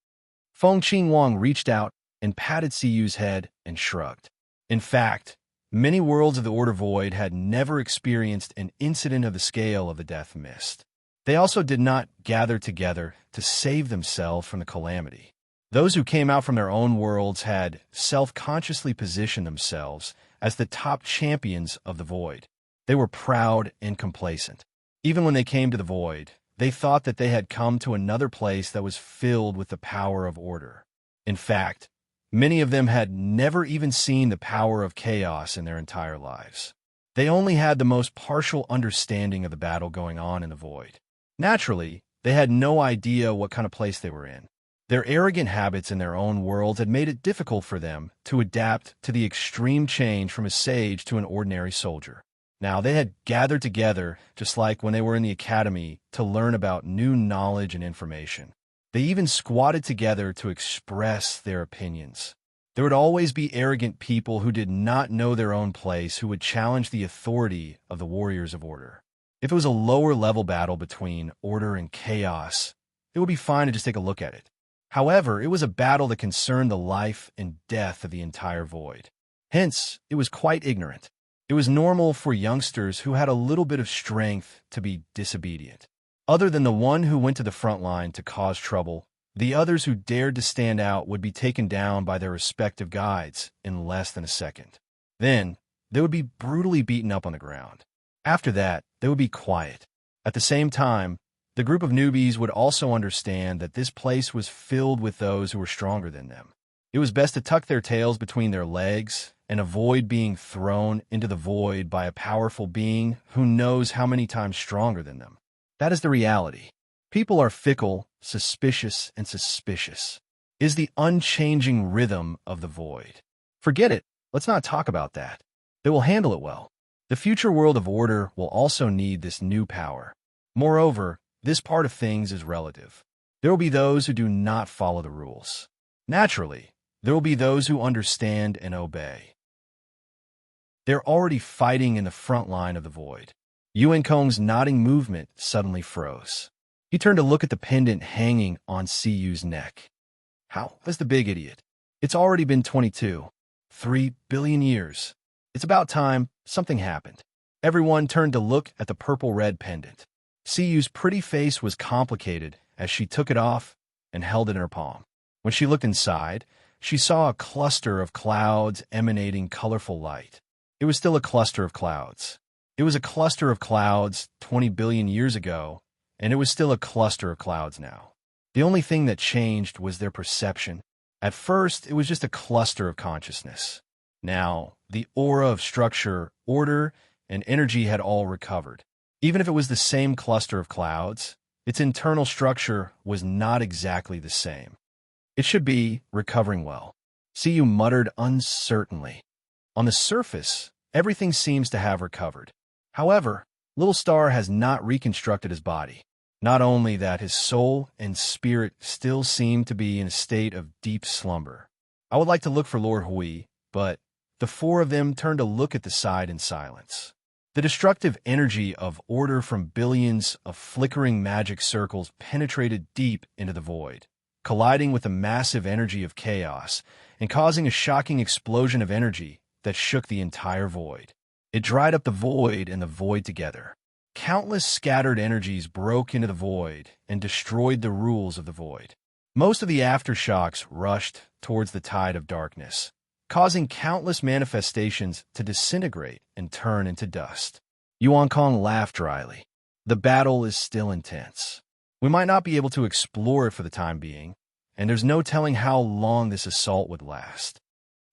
Feng Qing Wang reached out and patted Siyu's head and shrugged. In fact, many worlds of the Order Void had never experienced an incident of the scale of the Death Mist. They also did not gather together to save themselves from the calamity. Those who came out from their own worlds had self-consciously positioned themselves as the top champions of the Void. They were proud and complacent. Even when they came to the Void, they thought that they had come to another place that was filled with the power of order. In fact, many of them had never even seen the power of chaos in their entire lives. They only had the most partial understanding of the battle going on in the Void. Naturally, they had no idea what kind of place they were in. Their arrogant habits in their own worlds had made it difficult for them to adapt to the extreme change from a sage to an ordinary soldier. Now, they had gathered together, just like when they were in the academy, to learn about new knowledge and information. They even squatted together to express their opinions. There would always be arrogant people who did not know their own place who would challenge the authority of the warriors of order. If it was a lower-level battle between order and chaos, it would be fine to just take a look at it. However, it was a battle that concerned the life and death of the entire Void. Hence, it was quite ignorant. It was normal for youngsters who had a little bit of strength to be disobedient. Other than the one who went to the front line to cause trouble, the others who dared to stand out would be taken down by their respective guides in less than a second. Then, they would be brutally beaten up on the ground. After that, they would be quiet. At the same time, the group of newbies would also understand that this place was filled with those who were stronger than them. It was best to tuck their tails between their legs and avoid being thrown into the void by a powerful being who knows how many times stronger than them. That is the reality. People are fickle, suspicious, and suspicious is the unchanging rhythm of the Void. Forget it. Let's not talk about that. They will handle it well. The future world of order will also need this new power. Moreover, this part of things is relative. There will be those who do not follow the rules. Naturally, there will be those who understand and obey. They're already fighting in the front line of the Void. Yuan Kong's nodding movement suddenly froze. He turned to look at the pendant hanging on Siyu's neck. How is the big idiot? It's already been 3 billion years. It's about time something happened. Everyone turned to look at the purple-red pendant. Siyu's pretty face was complicated as she took it off and held it in her palm. When she looked inside, she saw a cluster of clouds emanating colorful light. It was still a cluster of clouds. It was a cluster of clouds 20 billion years ago, and it was still a cluster of clouds now. The only thing that changed was their perception. At first, it was just a cluster of consciousness. Now, the aura of structure, order, and energy had all recovered. Even if it was the same cluster of clouds, its internal structure was not exactly the same. It should be recovering well. Siyu muttered uncertainly. On the surface, everything seems to have recovered. However, Little Star has not reconstructed his body. Not only that, his soul and spirit still seem to be in a state of deep slumber. I would like to look for Lord Hui, but the four of them turned to look at the side in silence. The destructive energy of order from billions of flickering magic circles penetrated deep into the void, colliding with the massive energy of chaos and causing a shocking explosion of energy that shook the entire void. It dried up the void and the void together. Countless scattered energies broke into the void and destroyed the rules of the void. Most of the aftershocks rushed towards the tide of darkness, causing countless manifestations to disintegrate and turn into dust. Yuan Kong laughed dryly. The battle is still intense. We might not be able to explore it for the time being, and there's no telling how long this assault would last.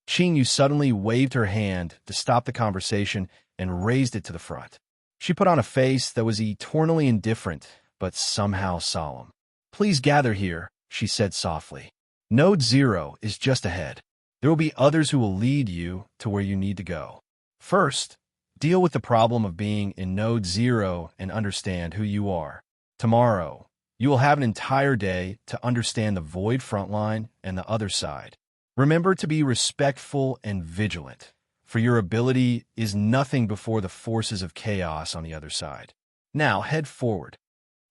Qingyu suddenly waved her hand to stop the conversation and raised it to the front. She put on a face that was eternally indifferent, but somehow solemn. "Please gather here," she said softly. "Node 0 is just ahead. There will be others who will lead you to where you need to go. First, deal with the problem of being in Node 0 and understand who you are. Tomorrow, you will have an entire day to understand the Void frontline and the other side. Remember to be respectful and vigilant, for your ability is nothing before the forces of chaos on the other side. Now head forward."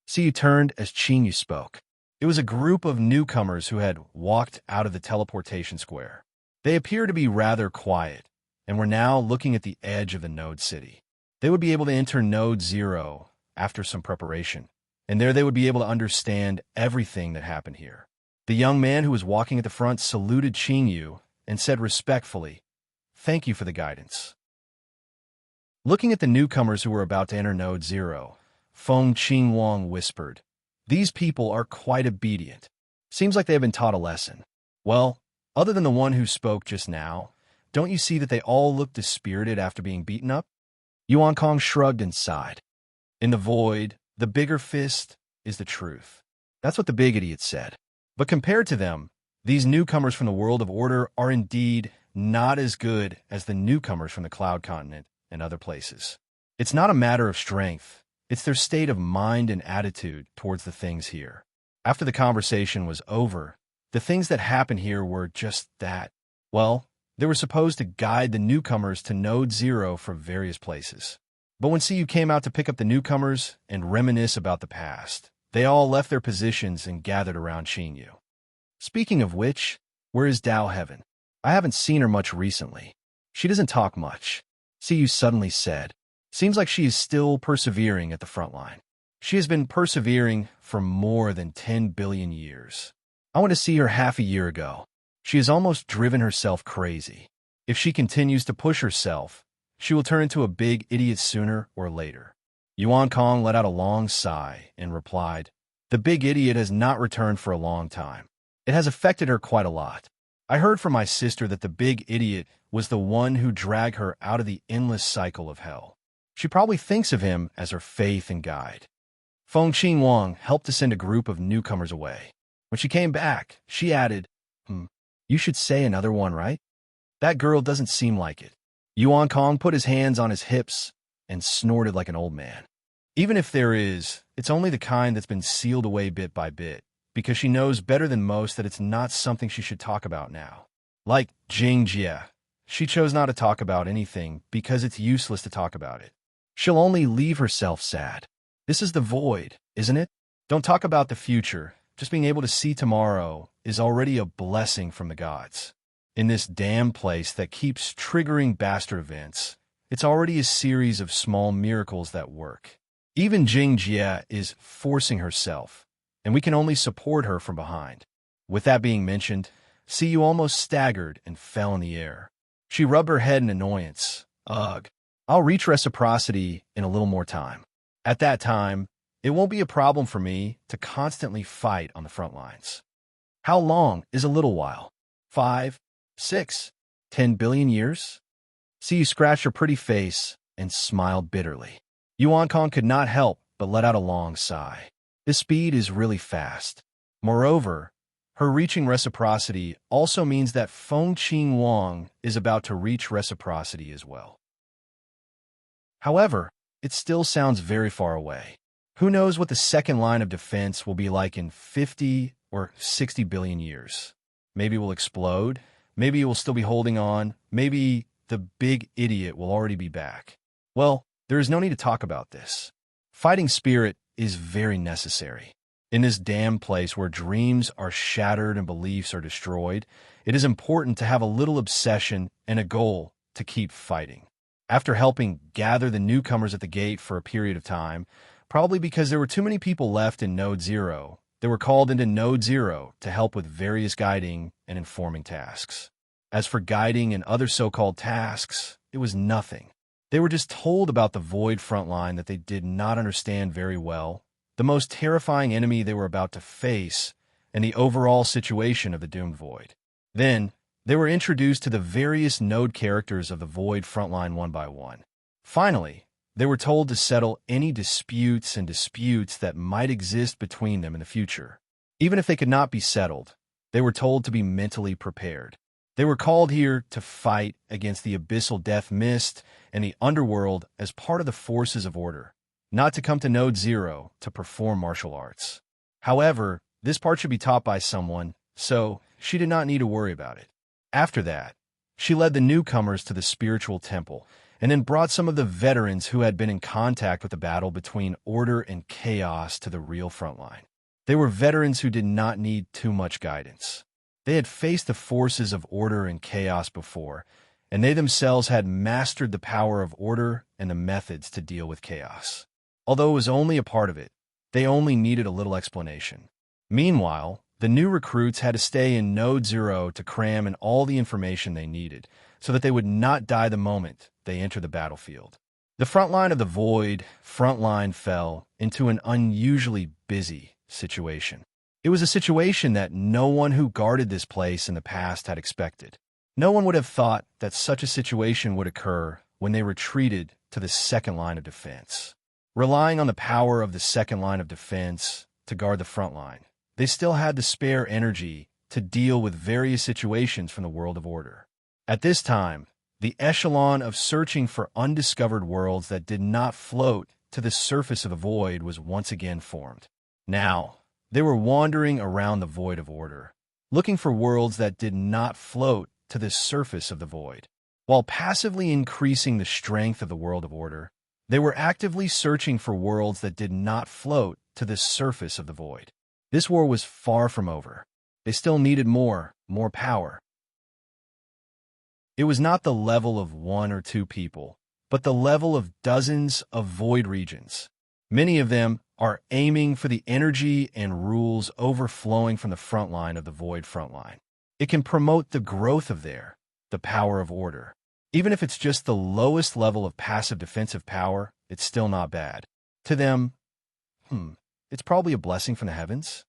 Siyu turned as Qingyu spoke. It was a group of newcomers who had walked out of the teleportation square. They appeared to be rather quiet, and were now looking at the edge of the Node City. They would be able to enter Node 0 after some preparation, and there they would be able to understand everything that happened here. The young man who was walking at the front saluted Qingyu and said respectfully, "Thank you for the guidance." Looking at the newcomers who were about to enter Node 0, Feng Qingwang whispered, "These people are quite obedient. Seems like they have been taught a lesson. Well, other than the one who spoke just now, don't you see that they all look dispirited after being beaten up?" Yuan Kong shrugged and sighed. "In the void, the bigger fist is the truth." That's what the big idiot said. But compared to them, these newcomers from the world of order are indeed not as good as the newcomers from the Cloud Continent and other places. It's not a matter of strength. It's their state of mind and attitude towards the things here. After the conversation was over, the things that happened here were just that. Well, they were supposed to guide the newcomers to Node 0 from various places. But when Siyu came out to pick up the newcomers and reminisce about the past, they all left their positions and gathered around Qingyu. "Speaking of which, where is Dao Heaven? I haven't seen her much recently. She doesn't talk much," Siyu suddenly said. "Seems like she is still persevering at the front line. She has been persevering for more than 10 billion years. I went to see her half a year ago. She has almost driven herself crazy. If she continues to push herself, she will turn into a big idiot sooner or later." Yuan Kong let out a long sigh and replied, "The big idiot has not returned for a long time. It has affected her quite a lot. I heard from my sister that the big idiot was the one who dragged her out of the endless cycle of hell. She probably thinks of him as her faith and guide." Feng Qingwang helped to send a group of newcomers away. When she came back, she added, "You should say another one, right? That girl doesn't seem like it." Yuan Kong put his hands on his hips and snorted like an old man. "Even if there is, it's only the kind that's been sealed away bit by bit, because she knows better than most that it's not something she should talk about now. Like Jing Jie, she chose not to talk about anything because it's useless to talk about it. She'll only leave herself sad. This is the void, isn't it? Don't talk about the future. Just being able to see tomorrow is already a blessing from the gods. In this damn place that keeps triggering bastard events, it's already a series of small miracles that work. Even Jing Jie is forcing herself, and we can only support her from behind." With that being mentioned, Siyu almost staggered and fell in the air. She rubbed her head in annoyance. "Ugh. I'll reach reciprocity in a little more time. At that time, it won't be a problem for me to constantly fight on the front lines." "How long is a little while? 5, 6, 10 billion years?" Siyu scratched her pretty face and smiled bitterly. Yuan Kong could not help but let out a long sigh. This speed is really fast. Moreover, Her reaching reciprocity also means that Feng Qing Wang is about to reach reciprocity as well. However, it still sounds very far away. Who knows what the second line of defense will be like in 50 or 60 billion years? Maybe it will explode. Maybe it will still be holding on. Maybe the big idiot will already be back. Well, there is no need to talk about this. Fighting spirit is very necessary. In this damn place where dreams are shattered and beliefs are destroyed, it is important to have a little obsession and a goal to keep fighting. After helping gather the newcomers at the gate for a period of time, probably because there were too many people left in Node 0, they were called into Node 0 to help with various guiding and informing tasks. As for guiding and other so-called tasks, it was nothing. They were just told about the Void frontline that they did not understand very well, the most terrifying enemy they were about to face, and the overall situation of the doomed Void. Then, they were introduced to the various node characters of the Void frontline one by one. Finally, they were told to settle any disputes that might exist between them in the future. Even if they could not be settled, they were told to be mentally prepared. They were called here to fight against the abyssal death mist and the underworld as part of the forces of order, not to come to Node 0 to perform martial arts. However, this part should be taught by someone, so she did not need to worry about it. After that, she led the newcomers to the spiritual temple and then brought some of the veterans who had been in contact with the battle between order and chaos to the real frontline. They were veterans who did not need too much guidance. They had faced the forces of order and chaos before, and they themselves had mastered the power of order and the methods to deal with chaos. Although it was only a part of it, they only needed a little explanation. Meanwhile, the new recruits had to stay in Node 0 to cram in all the information they needed, so that they would not die the moment they entered the battlefield. The front line of the Void frontline fell into an unusually busy situation. It was a situation that no one who guarded this place in the past had expected. No one would have thought that such a situation would occur when they retreated to the second line of defense. Relying on the power of the second line of defense to guard the front line, they still had the spare energy to deal with various situations from the world of order. At this time, the echelon of searching for undiscovered worlds that did not float to the surface of the Void was once again formed. Now, they were wandering around the Void of order, looking for worlds that did not float to the surface of the Void. While passively increasing the strength of the world of order, they were actively searching for worlds that did not float to the surface of the Void. This war was far from over. They still needed more power. It was not the level of 1 or 2 people, but the level of dozens of Void regions. Many of them are aiming for the energy and rules overflowing from the front line of the Void frontline. It can promote the growth of the power of order. Even if it's just the lowest level of passive defensive power, it's still not bad. To them, it's probably a blessing from the heavens.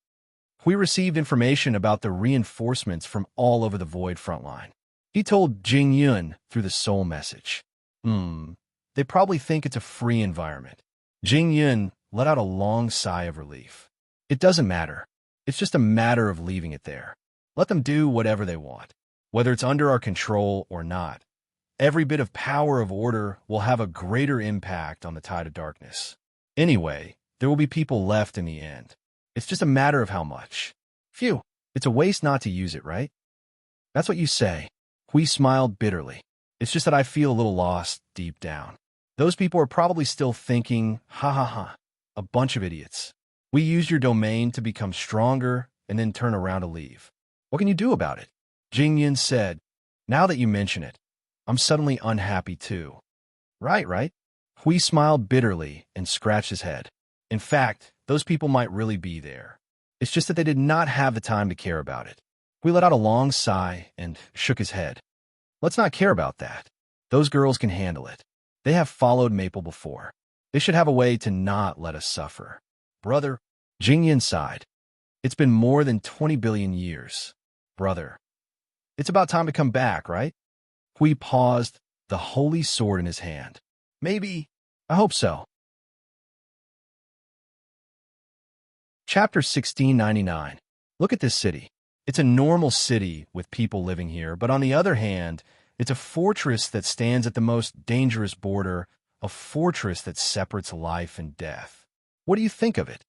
We received information about the reinforcements from all over the Void frontline. He told Jing Yun through the soul message. They probably think it's a free environment. Jing Yun let out a long sigh of relief. It doesn't matter. It's just a matter of leaving it there. Let them do whatever they want, whether it's under our control or not. Every bit of power of order will have a greater impact on the tide of darkness. Anyway, there will be people left in the end. It's just a matter of how much. Phew, it's a waste not to use it, right? That's what you say. Hui smiled bitterly. It's just that I feel a little lost deep down. Those people are probably still thinking, ha ha ha, a bunch of idiots. We used your domain to become stronger and then turn around to leave. What can you do about it? Jing Yin said, now that you mention it, I'm suddenly unhappy too. Right. Hui smiled bitterly and scratched his head. In fact, those people might really be there. It's just that they did not have the time to care about it. Hui let out a long sigh and shook his head. Let's not care about that. Those girls can handle it. They have followed Maple before. They should have a way to not let us suffer. Brother, Jing Yin sighed. It's been more than 20 billion years. Brother, it's about time to come back, right? Hui paused, the holy sword in his hand. Maybe. I hope so. Chapter 1699. Look at this city. It's a normal city with people living here, but on the other hand, it's a fortress that stands at the most dangerous border, a fortress that separates life and death. What do you think of it?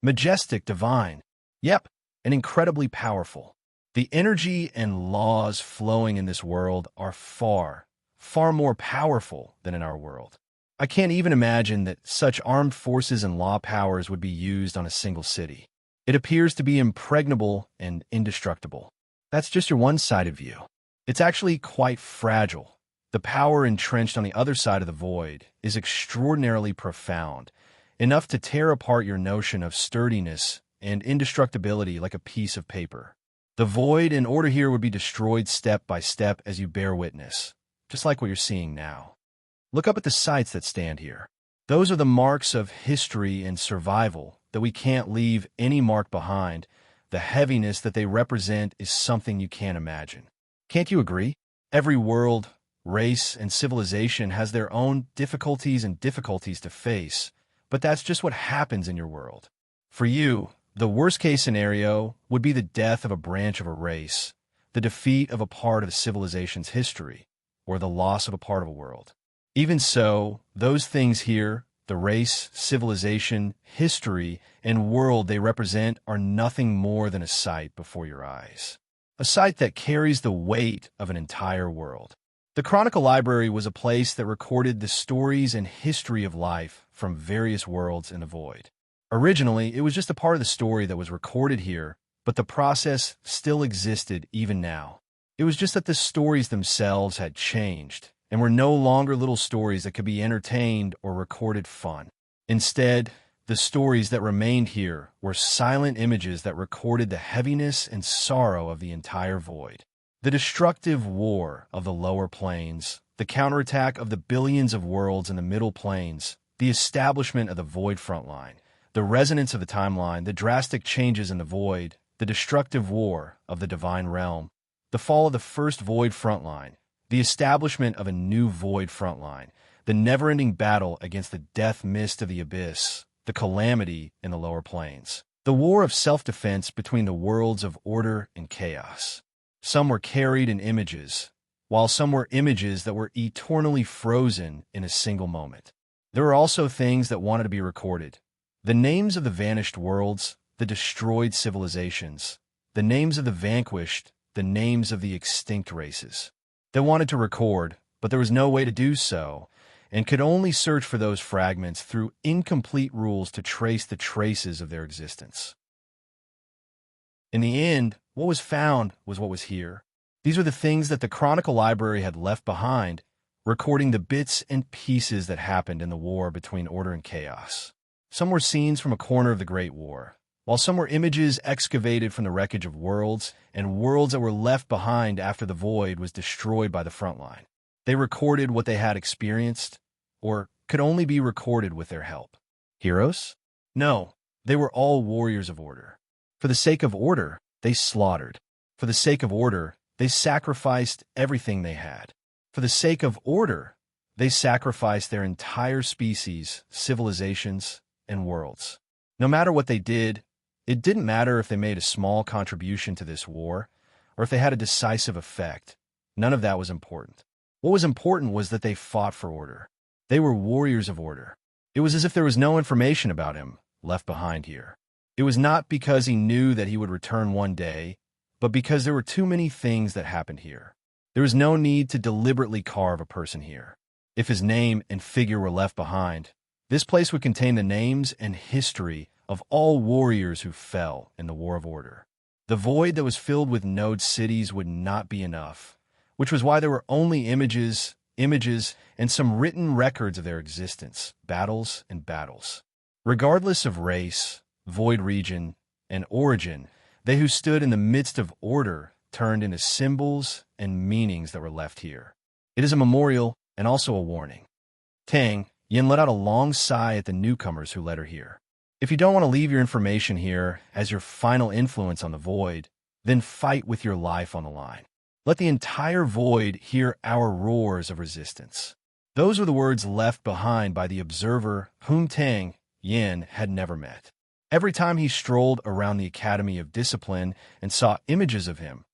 Majestic, divine. Yep, and incredibly powerful. The energy and laws flowing in this world are far, far more powerful than in our world. I can't even imagine that such armed forces and law powers would be used on a single city. It appears to be impregnable and indestructible. That's just your one-sided view. It's actually quite fragile. The power entrenched on the other side of the void is extraordinarily profound, enough to tear apart your notion of sturdiness and indestructibility like a piece of paper. The void and order here would be destroyed step by step as you bear witness, just like what you're seeing now. Look up at the sites that stand here. Those are the marks of history and survival that we can't leave any mark behind. The heaviness that they represent is something you can't imagine. Can't you agree? Every world, race, and civilization has their own difficulties to face, but that's just what happens in your world. For you, the worst-case scenario would be the death of a branch of a race, the defeat of a part of a civilization's history, or the loss of a part of a world. Even so, those things here, the race, civilization, history, and world they represent are nothing more than a sight before your eyes. A sight that carries the weight of an entire world. The Chronicle Library was a place that recorded the stories and history of life from various worlds in the void. Originally, it was just a part of the story that was recorded here, but the process still existed even now. It was just that the stories themselves had changed, and were no longer little stories that could be entertained or recorded fun. Instead, the stories that remained here were silent images that recorded the heaviness and sorrow of the entire void. The destructive war of the lower planes, the counterattack of the billions of worlds in the middle planes, the establishment of the void frontline, the resonance of the timeline, the drastic changes in the void, the destructive war of the divine realm, the fall of the first void frontline, the establishment of a new void frontline, the never-ending battle against the death mist of the abyss, the calamity in the lower planes, the war of self-defense between the worlds of order and chaos. Some were carried in images, while some were images that were eternally frozen in a single moment. There were also things that wanted to be recorded. The names of the vanished worlds, the destroyed civilizations, the names of the vanquished, the names of the extinct races. They wanted to record, but there was no way to do so, and could only search for those fragments through incomplete rules to trace the traces of their existence. In the end, what was found was what was here. These were the things that the Chronicle Library had left behind, recording the bits and pieces that happened in the war between order and chaos. Some were scenes from a corner of the Great War, while some were images excavated from the wreckage of worlds and worlds that were left behind after the void was destroyed by the frontline. They recorded what they had experienced, or could only be recorded with their help. Heroes? No, they were all warriors of order. For the sake of order, they slaughtered. For the sake of order, they sacrificed everything they had. For the sake of order, they sacrificed their entire species, civilizations, and worlds. No matter what they did, it didn't matter if they made a small contribution to this war, or if they had a decisive effect. None of that was important. What was important was that they fought for order. They were warriors of order. It was as if there was no information about him left behind here. It was not because he knew that he would return one day, but because there were too many things that happened here. There was no need to deliberately carve a person here. If his name and figure were left behind, this place would contain the names and history of all warriors who fell in the War of Order. The void that was filled with node cities would not be enough, which was why there were only images, and some written records of their existence, battles and battles. Regardless of race, void region, and origin, they who stood in the midst of order turned into symbols and meanings that were left here. It is a memorial and also a warning. Tang, Yin let out a long sigh at the newcomers who led her here. If you don't want to leave your information here as your final influence on the void, then fight with your life on the line. Let the entire void hear our roars of resistance. Those were the words left behind by the observer whom Tang Yin had never met. Every time he strolled around the Academy of Discipline and saw images of him,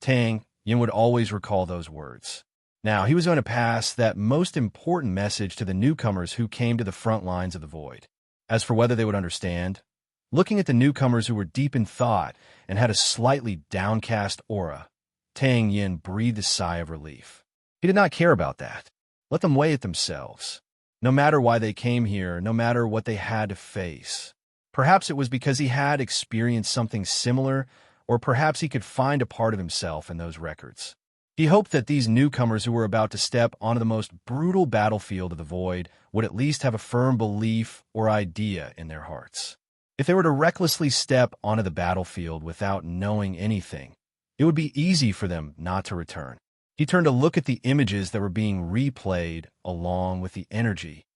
Tang Yin would always recall those words. Now, he was going to pass that most important message to the newcomers who came to the front lines of the void. As for whether they would understand, looking at the newcomers who were deep in thought and had a slightly downcast aura, Tang Yin breathed a sigh of relief. He did not care about that. Let them weigh it themselves. No matter why they came here, no matter what they had to face. Perhaps it was because he had experienced something similar, or perhaps he could find a part of himself in those records. He hoped that these newcomers who were about to step onto the most brutal battlefield of the void would at least have a firm belief or idea in their hearts. If they were to recklessly step onto the battlefield without knowing anything, it would be easy for them not to return. He turned to look at the images that were being replayed along with the energy.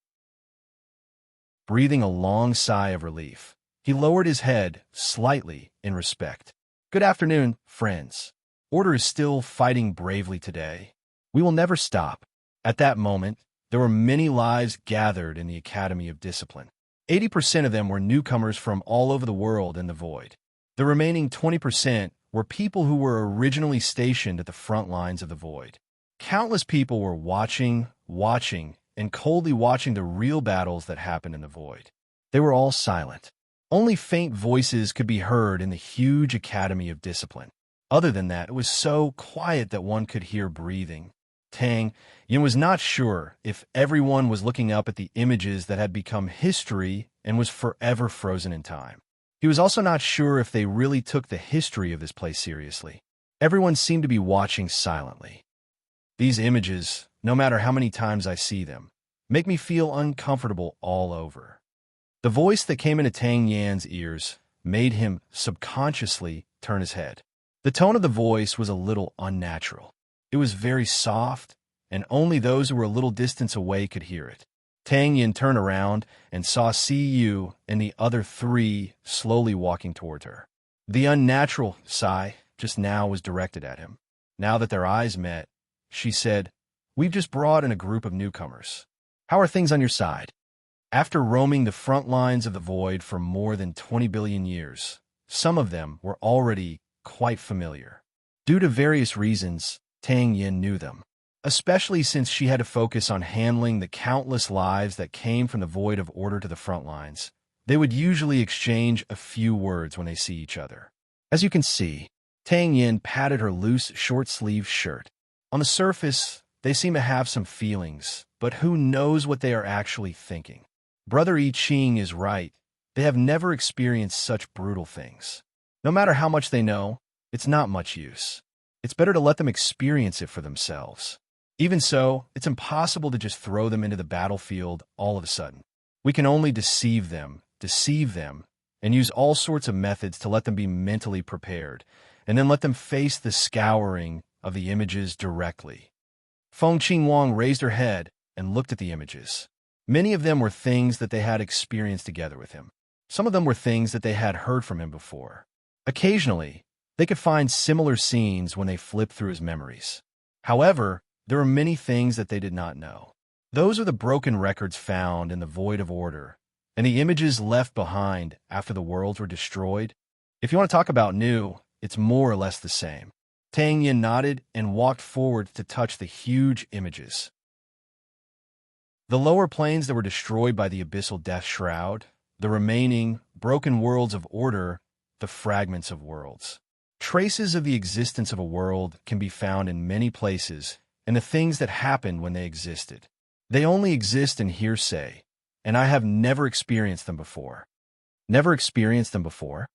Breathing a long sigh of relief, he lowered his head slightly in respect. Good afternoon, friends. Order is still fighting bravely today. We will never stop. At that moment, there were many lives gathered in the Academy of Discipline. 80% of them were newcomers from all over the world in the void. The remaining 20% were people who were originally stationed at the front lines of the void. Countless people were watching, and coldly watching the real battles that happened in the void. They were all silent. Only faint voices could be heard in the huge Academy of Discipline. Other than that, it was so quiet that one could hear breathing. Tang Yin was not sure if everyone was looking up at the images that had become history and was forever frozen in time. He was also not sure if they really took the history of this place seriously. Everyone seemed to be watching silently. These images, no matter how many times I see them, make me feel uncomfortable all over. The voice that came into Tang Yan's ears made him subconsciously turn his head. The tone of the voice was a little unnatural. It was very soft, and only those who were a little distance away could hear it. Tang Yin turned around and saw Siyu and the other three slowly walking toward her. The unnatural sigh just now was directed at him. Now that their eyes met, she said, "We've just brought in a group of newcomers. How are things on your side?" After roaming the front lines of the void for more than 20 billion years, some of them were already quite familiar. Due to various reasons, Tang Yin knew them, especially since she had to focus on handling the countless lives that came from the void of order to the front lines. They would usually exchange a few words when they see each other. As you can see, Tang Yin patted her loose short-sleeved shirt. On the surface, they seem to have some feelings, but who knows what they are actually thinking. Brother I Ching is right. They have never experienced such brutal things. No matter how much they know, it's not much use. It's better to let them experience it for themselves. Even so, it's impossible to just throw them into the battlefield all of a sudden. We can only deceive them, and use all sorts of methods to let them be mentally prepared, and then let them face the scouring of the images directly. Feng Qingwang raised her head and looked at the images. Many of them were things that they had experienced together with him. Some of them were things that they had heard from him before. Occasionally, they could find similar scenes when they flipped through his memories. However, there were many things that they did not know. Those are the broken records found in the void of order, and the images left behind after the worlds were destroyed. If you want to talk about new, it's more or less the same. Tang Yin nodded and walked forward to touch the huge images. The lower planes that were destroyed by the abyssal death shroud, the remaining broken worlds of order, the fragments of worlds. Traces of the existence of a world can be found in many places, and the things that happened when they existed. They only exist in hearsay, and I have never experienced them before. Never experienced them before?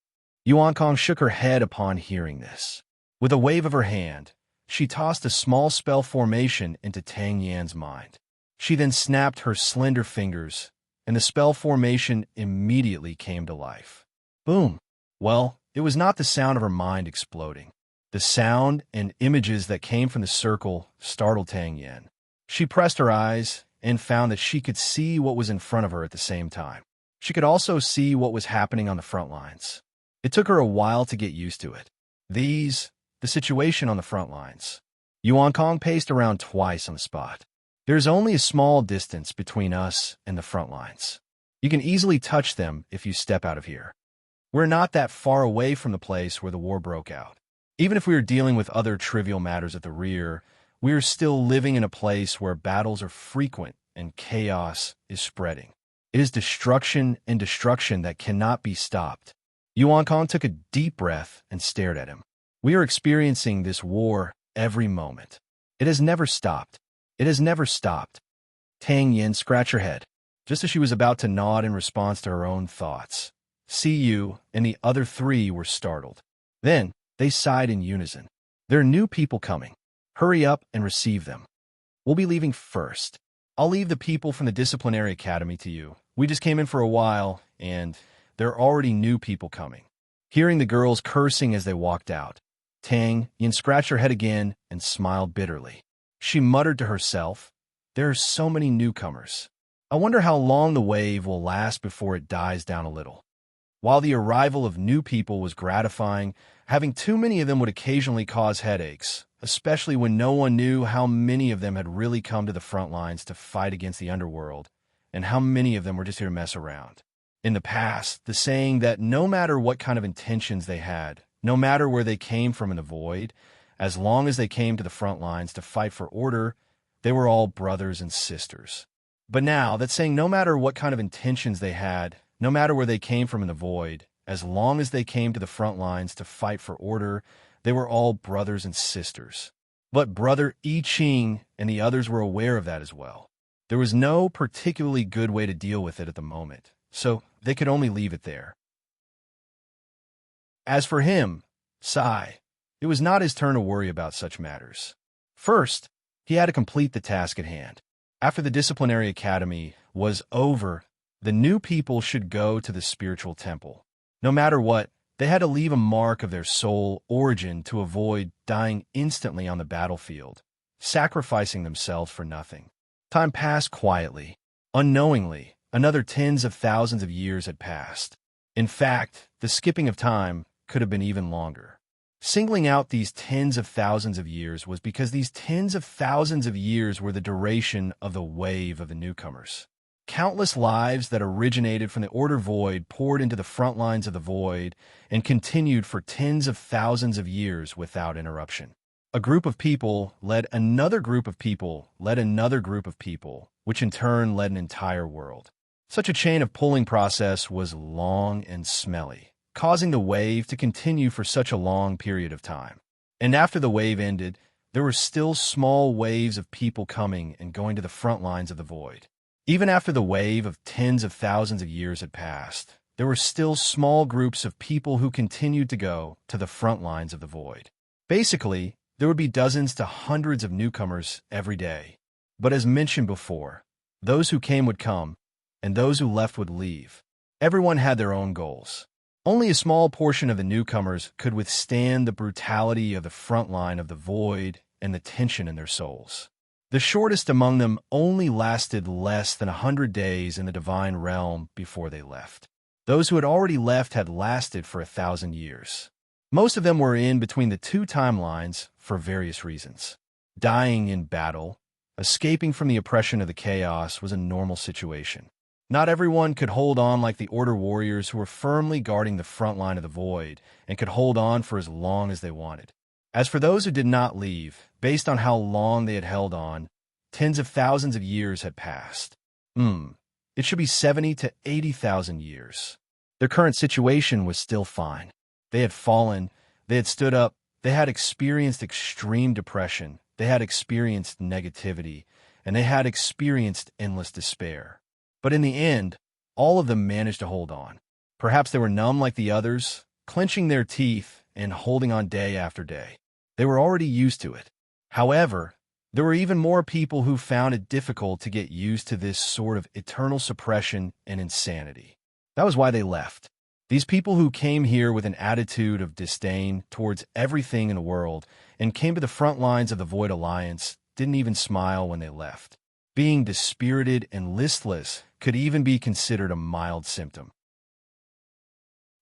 Yuan Kong shook her head upon hearing this. With a wave of her hand, she tossed a small spell formation into Tang Yan's mind. She then snapped her slender fingers, and the spell formation immediately came to life. Boom! Well, it was not the sound of her mind exploding. The sound and images that came from the circle startled Tang Yan. She pressed her eyes and found that she could see what was in front of her at the same time. She could also see what was happening on the front lines. It took her a while to get used to it. The situation on the front lines. Yuan Kong paced around twice on the spot. There's only a small distance between us and the front lines. You can easily touch them if you step out of here. We're not that far away from the place where the war broke out. Even if we are dealing with other trivial matters at the rear, we are still living in a place where battles are frequent and chaos is spreading. It is destruction and destruction that cannot be stopped. Yuan Kong took a deep breath and stared at him. We are experiencing this war every moment. It has never stopped. It has never stopped. Tang Yin scratched her head, just as she was about to nod in response to her own thoughts. Yu and the other three were startled. Then, they sighed in unison. There are new people coming. Hurry up and receive them. We'll be leaving first. I'll leave the people from the disciplinary academy to you. We just came in for a while, and there are already new people coming. Hearing the girls cursing as they walked out, Tang Yin scratched her head again and smiled bitterly. She muttered to herself, there are so many newcomers. I wonder how long the wave will last before it dies down a little. While the arrival of new people was gratifying, having too many of them would occasionally cause headaches, especially when no one knew how many of them had really come to the front lines to fight against the underworld, and how many of them were just here to mess around. In the past, the saying that no matter what kind of intentions they had, no matter where they came from in the void, as long as they came to the front lines to fight for order, they were all brothers and sisters. But now, that saying no matter what kind of intentions they had, no matter where they came from in the void, as long as they came to the front lines to fight for order, they were all brothers and sisters. But Brother I Ching and the others were aware of that as well. There was no particularly good way to deal with it at the moment, so they could only leave it there. As for him, Sai, it was not his turn to worry about such matters. First, he had to complete the task at hand. After the disciplinary academy was over, the new people should go to the spiritual temple. No matter what, they had to leave a mark of their soul origin to avoid dying instantly on the battlefield, sacrificing themselves for nothing. Time passed quietly. Unknowingly, another tens of thousands of years had passed. In fact, the skipping of time could have been even longer. Singling out these tens of thousands of years was because these tens of thousands of years were the duration of the wave of the newcomers. Countless lives that originated from the Order Void poured into the front lines of the Void and continued for tens of thousands of years without interruption. A group of people led another group of people, led another group of people, which in turn led an entire world. Such a chain of pulling process was long and smelly, causing the wave to continue for such a long period of time. And after the wave ended, there were still small waves of people coming and going to the front lines of the Void. Even after the wave of tens of thousands of years had passed, there were still small groups of people who continued to go to the front lines of the Void. Basically, there would be dozens to hundreds of newcomers every day. But as mentioned before, those who came would come, and those who left would leave. Everyone had their own goals. Only a small portion of the newcomers could withstand the brutality of the front line of the Void and the tension in their souls. The shortest among them only lasted less than 100 days in the divine realm before they left. Those who had already left had lasted for 1,000 years. Most of them were in between the two timelines for various reasons. Dying in battle, escaping from the oppression of the chaos was a normal situation. Not everyone could hold on like the Order warriors who were firmly guarding the front line of the Void and could hold on for as long as they wanted. As for those who did not leave, based on how long they had held on, tens of thousands of years had passed. It should be 70 to 80,000 years. Their current situation was still fine. They had fallen, they had stood up, they had experienced extreme depression, they had experienced negativity, and they had experienced endless despair. But in the end, all of them managed to hold on. Perhaps they were numb like the others, clenching their teeth and holding on day after day. They were already used to it. However, there were even more people who found it difficult to get used to this sort of eternal suppression and insanity. That was why they left. These people who came here with an attitude of disdain towards everything in the world and came to the front lines of the Void Alliance didn't even smile when they left. Being dispirited and listless could even be considered a mild symptom.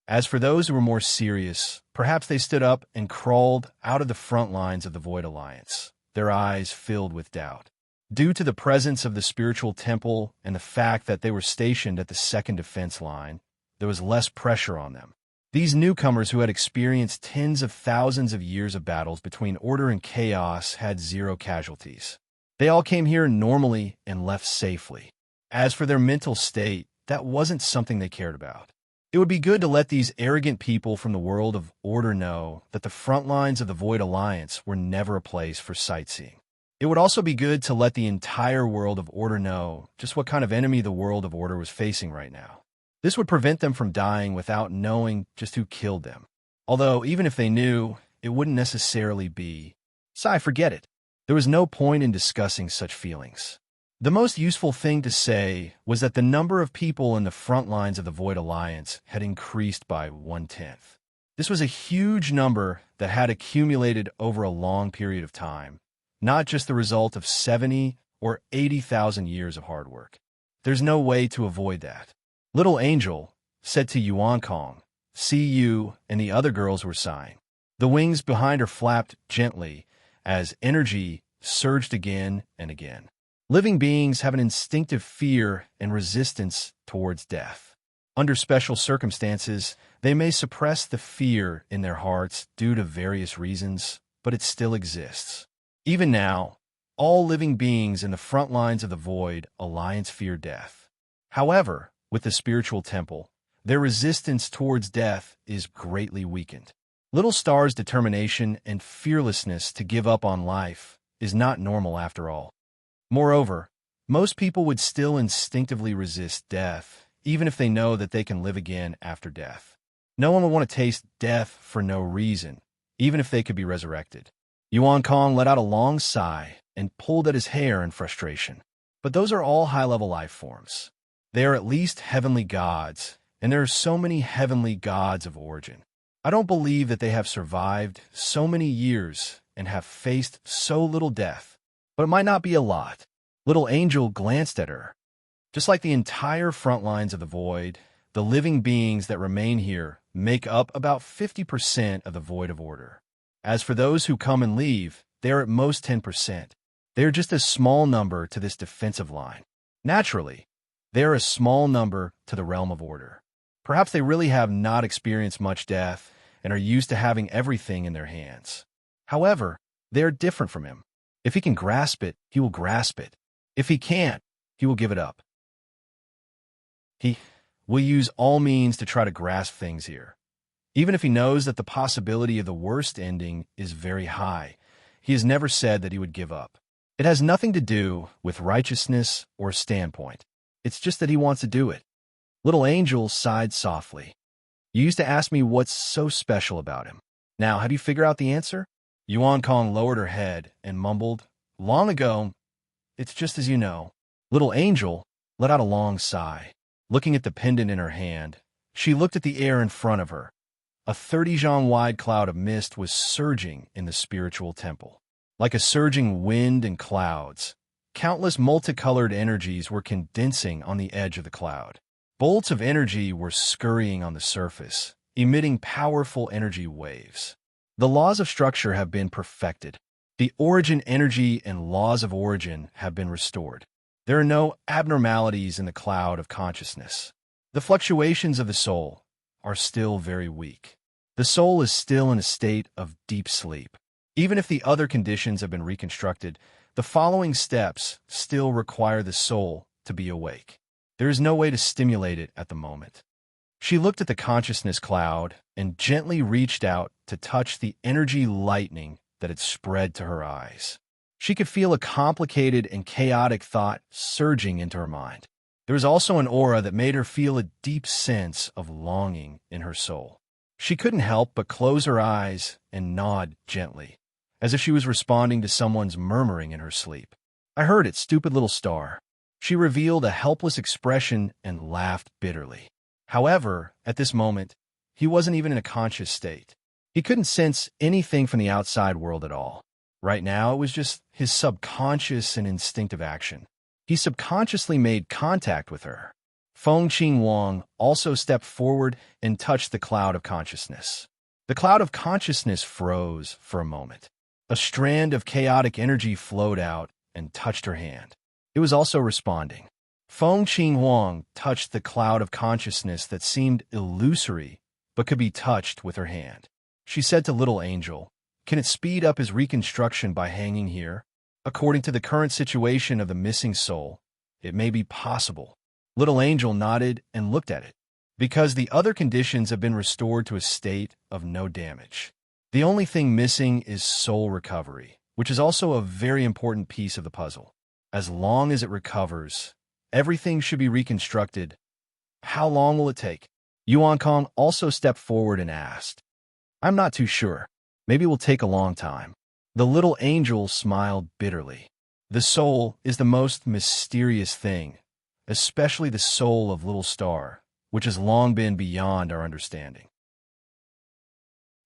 As for those who were more serious, perhaps they stood up and crawled out of the front lines of the Void Alliance, their eyes filled with doubt. Due to the presence of the spiritual temple and the fact that they were stationed at the second defense line, there was less pressure on them. These newcomers who had experienced tens of thousands of years of battles between order and chaos had zero casualties. They all came here normally and left safely. As for their mental state, that wasn't something they cared about. It would be good to let these arrogant people from the world of order know that the front lines of the Void Alliance were never a place for sightseeing. It would also be good to let the entire world of order know just what kind of enemy the world of order was facing right now. This would prevent them from dying without knowing just who killed them. Although, even if they knew, it wouldn't necessarily be. Forget it. There was no point in discussing such feelings. The most useful thing to say was that the number of people in the front lines of the Void Alliance had increased by 1/10. This was a huge number that had accumulated over a long period of time, not just the result of 70 or 80,000 years of hard work. There's no way to avoid that. Little Angel said to Yuan Kong, "See you," and the other girls were sighing. The wings behind her flapped gently as energy surged again and again. Living beings have an instinctive fear and resistance towards death. Under special circumstances, they may suppress the fear in their hearts due to various reasons, but it still exists. Even now, all living beings in the front lines of the Void Alliance fear death. However, with the spiritual temple, their resistance towards death is greatly weakened. Little Star's determination and fearlessness to give up on life is not normal after all. Moreover, most people would still instinctively resist death, even if they know that they can live again after death. No one would want to taste death for no reason, even if they could be resurrected. Yuan Kong let out a long sigh and pulled at his hair in frustration. But those are all high-level life forms. They are at least heavenly gods, and there are so many heavenly gods of origin. I don't believe that they have survived so many years and have faced so little death. But it might not be a lot. Little Angel glanced at her. Just like the entire front lines of the Void, the living beings that remain here make up about 50% of the Void of Order. As for those who come and leave, they are at most 10%. They are just a small number to this defensive line. Naturally, they are a small number to the realm of order. Perhaps they really have not experienced much death and are used to having everything in their hands. However, they are different from him. If he can grasp it, he will grasp it. If he can't, he will give it up. He will use all means to try to grasp things here. Even if he knows that the possibility of the worst ending is very high, he has never said that he would give up. It has nothing to do with righteousness or standpoint. It's just that he wants to do it. Little Angel sighed softly. You used to ask me what's so special about him. Now, have you figured out the answer? Yuan Kong lowered her head and mumbled, "Long ago, it's just as you know." Little Angel let out a long sigh. Looking at the pendant in her hand, she looked at the air in front of her. A 30-zhang-wide cloud of mist was surging in the spiritual temple. Like a surging wind and clouds, countless multicolored energies were condensing on the edge of the cloud. Bolts of energy were scurrying on the surface, emitting powerful energy waves. The laws of structure have been perfected. The origin energy and laws of origin have been restored. There are no abnormalities in the cloud of consciousness. The fluctuations of the soul are still very weak. The soul is still in a state of deep sleep. Even if the other conditions have been reconstructed, the following steps still require the soul to be awake. There is no way to stimulate it at the moment. She looked at the consciousness cloud and gently reached out to touch the energy lightning that had spread to her eyes. She could feel a complicated and chaotic thought surging into her mind. There was also an aura that made her feel a deep sense of longing in her soul. She couldn't help but close her eyes and nod gently, as if she was responding to someone's murmuring in her sleep. "I heard it, stupid little star." She revealed a helpless expression and laughed bitterly. However, at this moment, he wasn't even in a conscious state. He couldn't sense anything from the outside world at all. Right now, it was just his subconscious and instinctive action. He subconsciously made contact with her. Feng Qing Wang also stepped forward and touched the cloud of consciousness. The cloud of consciousness froze for a moment. A strand of chaotic energy flowed out and touched her hand. It was also responding. Feng Qing Wang touched the cloud of consciousness that seemed illusory but could be touched with her hand. She said to Little Angel, "Can it speed up his reconstruction by hanging here? According to the current situation of the missing soul, it may be possible." Little Angel nodded and looked at it. "Because the other conditions have been restored to a state of no damage. The only thing missing is soul recovery, which is also a very important piece of the puzzle. As long as it recovers, everything should be reconstructed. How long will it take?" Yuan Kong also stepped forward and asked. "I'm not too sure. Maybe it will take a long time." The little angel smiled bitterly. "The soul is the most mysterious thing, especially the soul of Little Star, which has long been beyond our understanding.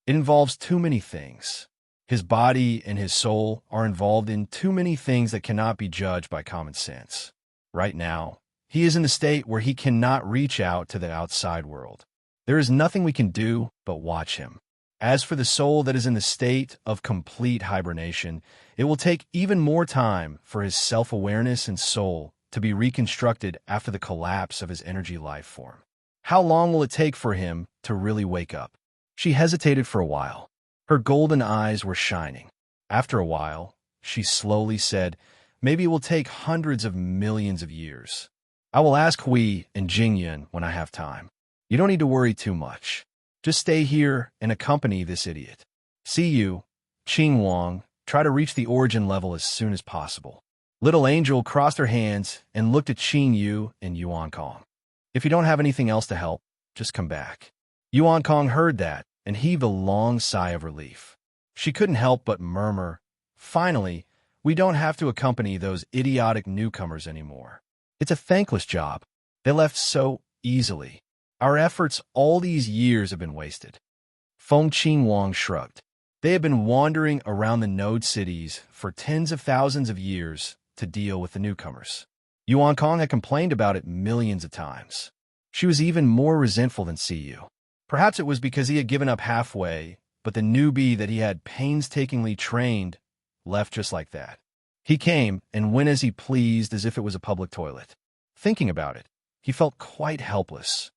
It involves too many things. His body and his soul are involved in too many things that cannot be judged by common sense. Right now, he is in the state where he cannot reach out to the outside world. There is nothing we can do but watch him. As for the soul that is in the state of complete hibernation, it will take even more time for his self-awareness and soul to be reconstructed after the collapse of his energy life form. How long will it take for him to really wake up?" She hesitated for a while. Her golden eyes were shining. After a while, she slowly said, "Maybe it will take hundreds of millions of years. I will ask Hui and Jingyan when I have time. You don't need to worry too much. Just stay here and accompany this idiot. See you, Qing Wang. Try to reach the origin level as soon as possible." Little Angel crossed her hands and looked at Qing Yu and Yuan Kong. "If you don't have anything else to help, just come back." Yuan Kong heard that and heaved a long sigh of relief. She couldn't help but murmur, "Finally, we don't have to accompany those idiotic newcomers anymore. It's a thankless job. They left so easily. Our efforts all these years have been wasted." Feng Qing Wang shrugged. They had been wandering around the node cities for tens of thousands of years to deal with the newcomers. Yuan Kong had complained about it millions of times. She was even more resentful than Siyu. Perhaps it was because he had given up halfway, but the newbie that he had painstakingly trained left just like that. He came and went as he pleased as if it was a public toilet. Thinking about it, he felt quite helpless.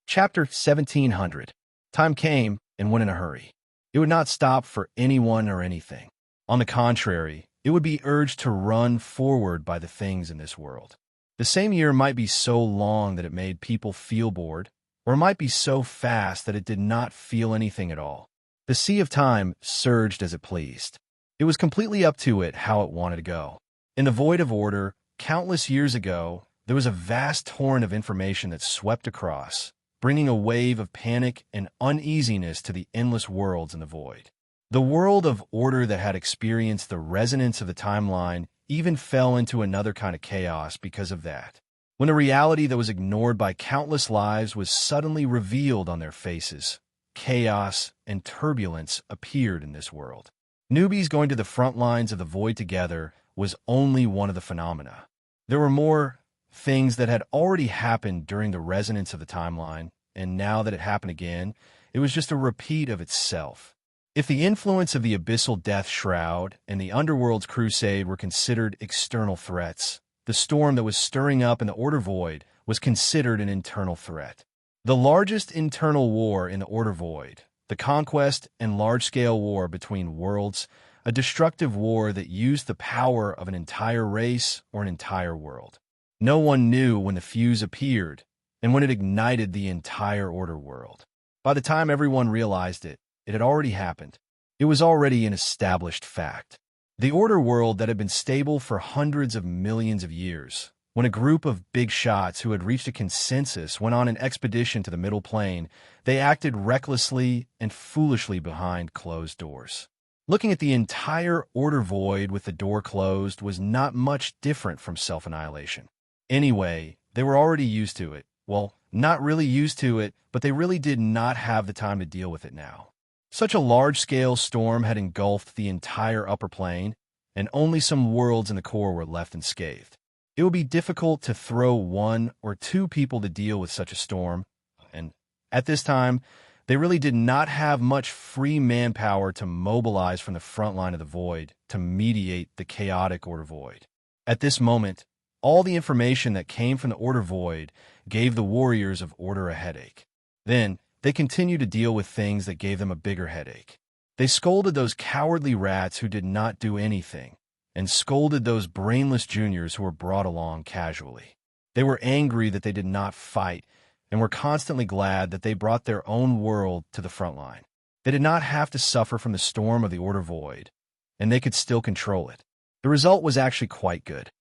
Chapter 1700. Time came and went in a hurry. It would not stop for anyone or anything. On the contrary, it would be urged to run forward by the things in this world. The same year might be so long that it made people feel bored, or it might be so fast that it did not feel anything at all. The sea of time surged as it pleased. It was completely up to it how it wanted to go. In the void of order, countless years ago, there was a vast torrent of information that swept across, bringing a wave of panic and uneasiness to the endless worlds in the void. The world of order that had experienced the resonance of the timeline even fell into another kind of chaos because of that. When a reality that was ignored by countless lives was suddenly revealed on their faces, chaos and turbulence appeared in this world. Newbies going to the front lines of the void together was only one of the phenomena. There were more things that had already happened during the resonance of the timeline, and now that it happened again, it was just a repeat of itself. If the influence of the abyssal death shroud and the underworld's crusade were considered external threats, the storm that was stirring up in the order void was considered an internal threat. The largest internal war in the order void, the conquest and large-scale war between worlds, a destructive war that used the power of an entire race or an entire world. No one knew when the fuse appeared and when it ignited the entire order world. By the time everyone realized it, it had already happened. It was already an established fact. The order world that had been stable for hundreds of millions of years, when a group of big shots who had reached a consensus went on an expedition to the middle plane, they acted recklessly and foolishly behind closed doors. Looking at the entire order void with the door closed was not much different from self-annihilation. Anyway, they were already used to it. Well, not really used to it, but they really did not have the time to deal with it now. Such a large-scale storm had engulfed the entire upper plane, and only some worlds in the core were left unscathed. It would be difficult to throw one or two people to deal with such a storm, and at this time, they really did not have much free manpower to mobilize from the front line of the void to mediate the chaotic order void. At this moment, All the information that came from the Order Void gave the warriors of Order a headache. Then, they continued to deal with things that gave them a bigger headache. They scolded those cowardly rats who did not do anything, and scolded those brainless juniors who were brought along casually. They were angry that they did not fight, and were constantly glad that they brought their own world to the front line. They did not have to suffer from the storm of the Order Void, and they could still control it. The result was actually quite good.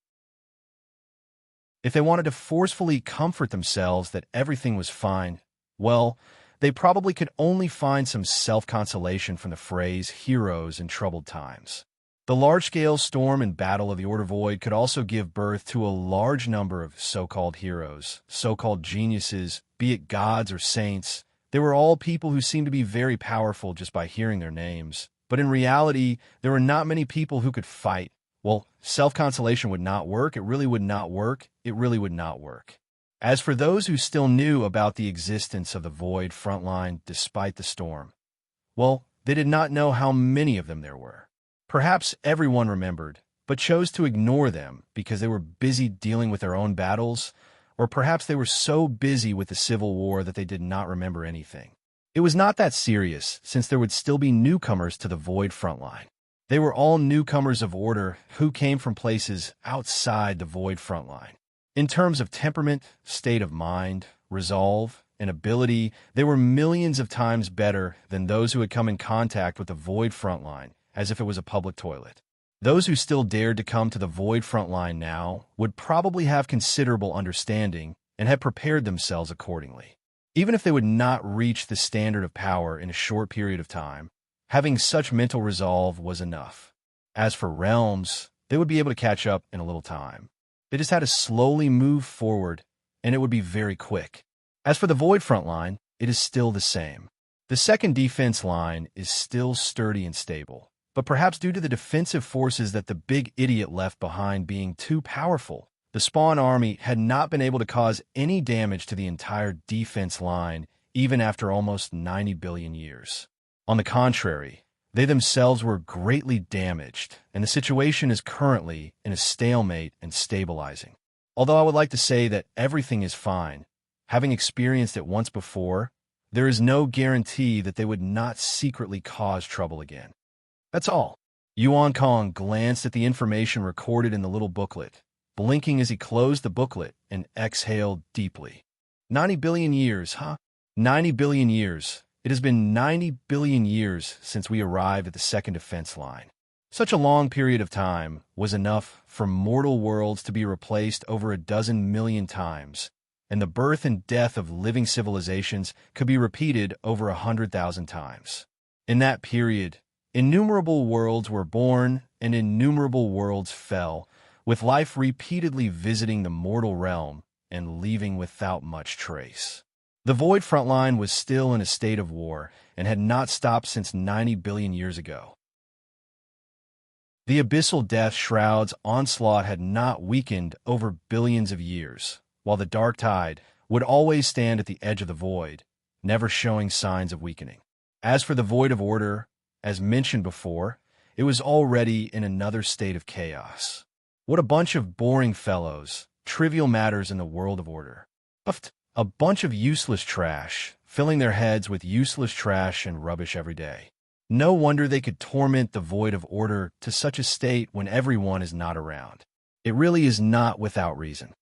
If they wanted to forcefully comfort themselves that everything was fine, well, they probably could only find some self-consolation from the phrase heroes in troubled times. The large-scale storm and battle of the Order Void could also give birth to a large number of so-called heroes, so-called geniuses, be it gods or saints. They were all people who seemed to be very powerful just by hearing their names. But in reality, there were not many people who could fight. Well, self-consolation would not work. It really would not work. It really would not work. As for those who still knew about the existence of the Void frontline despite the storm, well, they did not know how many of them there were. Perhaps everyone remembered, but chose to ignore them because they were busy dealing with their own battles, or perhaps they were so busy with the Civil War that they did not remember anything. It was not that serious, since there would still be newcomers to the Void frontline. They were all newcomers of Order who came from places outside the Void frontline. In terms of temperament, state of mind, resolve, and ability, they were millions of times better than those who had come in contact with the Void frontline, as if it was a public toilet. Those who still dared to come to the Void frontline now would probably have considerable understanding and had prepared themselves accordingly. Even if they would not reach the standard of power in a short period of time, having such mental resolve was enough. As for realms, they would be able to catch up in a little time. They just had to slowly move forward, and it would be very quick. As for the Void frontline, it is still the same. The second defense line is still sturdy and stable, but perhaps due to the defensive forces that the big idiot left behind being too powerful, the Spawn army had not been able to cause any damage to the entire defense line even after almost 90 billion years. On the contrary, they themselves were greatly damaged, and the situation is currently in a stalemate and stabilizing. Although I would like to say that everything is fine, having experienced it once before, there is no guarantee that they would not secretly cause trouble again. That's all. Yuan Kong glanced at the information recorded in the little booklet, blinking as he closed the booklet and exhaled deeply. 90 billion years, huh? 90 billion years. It has been 90 billion years since we arrived at the second defense line. Such a long period of time was enough for mortal worlds to be replaced over a dozen million times, and the birth and death of living civilizations could be repeated over 100,000 times. In that period, innumerable worlds were born and innumerable worlds fell, with life repeatedly visiting the mortal realm and leaving without much trace. The Void frontline was still in a state of war and had not stopped since 90 billion years ago. The abyssal death shroud's onslaught had not weakened over billions of years, while the dark tide would always stand at the edge of the Void, never showing signs of weakening. As for the Void of Order, as mentioned before, it was already in another state of chaos. What a bunch of boring fellows, trivial matters in the world of Order. A bunch of useless trash, filling their heads with useless trash and rubbish every day. No wonder they could torment the Void of Order to such a state when everyone is not around. It really is not without reason.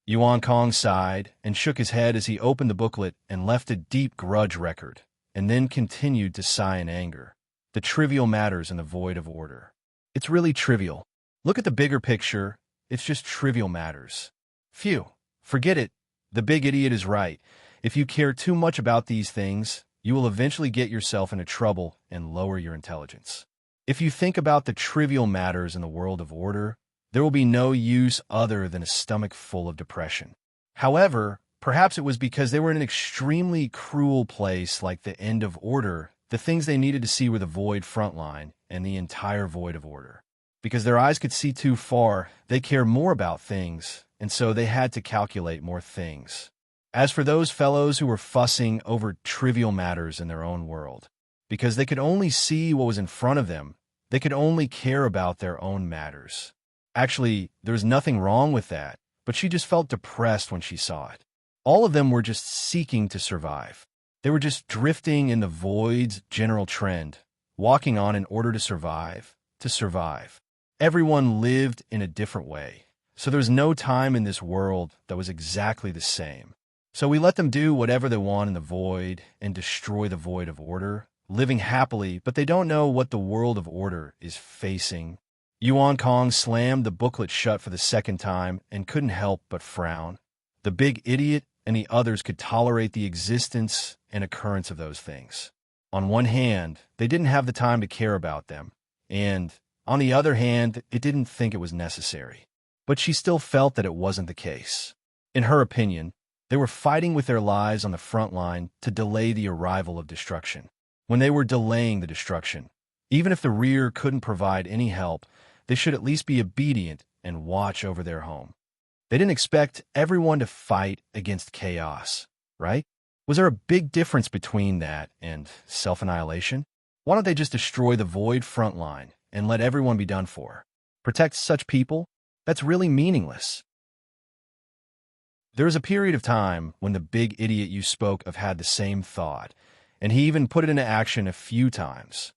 Yuan Kong sighed and shook his head as he opened the booklet and left a deep grudge record, and then continued to sigh in anger. The trivial matters in the Void of Order. It's really trivial. Look at the bigger picture. It's just trivial matters. Phew, forget it. The big idiot is right. If you care too much about these things, you will eventually get yourself into trouble and lower your intelligence. If you think about the trivial matters in the world of Order, there will be no use other than a stomach full of depression. However, perhaps it was because they were in an extremely cruel place like the end of Order. The things they needed to see were the Void frontline and the entire Void of Order. Because their eyes could see too far, they care more about things, and so they had to calculate more things. As for those fellows who were fussing over trivial matters in their own world, because they could only see what was in front of them, they could only care about their own matters. Actually, there's nothing wrong with that. but she just felt depressed when she saw it. All of them were just seeking to survive. They were just drifting in the void's general trend, walking on in order to survive, to survive. Everyone lived in a different way, so there was no time in this world that was exactly the same. So we let them do whatever they want in the void and destroy the void of order, living happily, but they don't know what the world of order is facing. Yuan Kong slammed the booklet shut for the second time and couldn't help but frown. The big idiot and the others could tolerate the existence and occurrence of those things. On one hand, they didn't have the time to care about them, and on the other hand, it didn't think it was necessary. But she still felt that it wasn't the case. In her opinion, they were fighting with their lives on the front line to delay the arrival of destruction. When they were delaying the destruction, even if the rear couldn't provide any help, they should at least be obedient and watch over their home. They didn't expect everyone to fight against chaos, right? Was there a big difference between that and self-annihilation? Why don't they just destroy the void front line and let everyone be done for? Protect such people? That's really meaningless. There was a period of time when the big idiot you spoke of had the same thought, and he even put it into action a few times.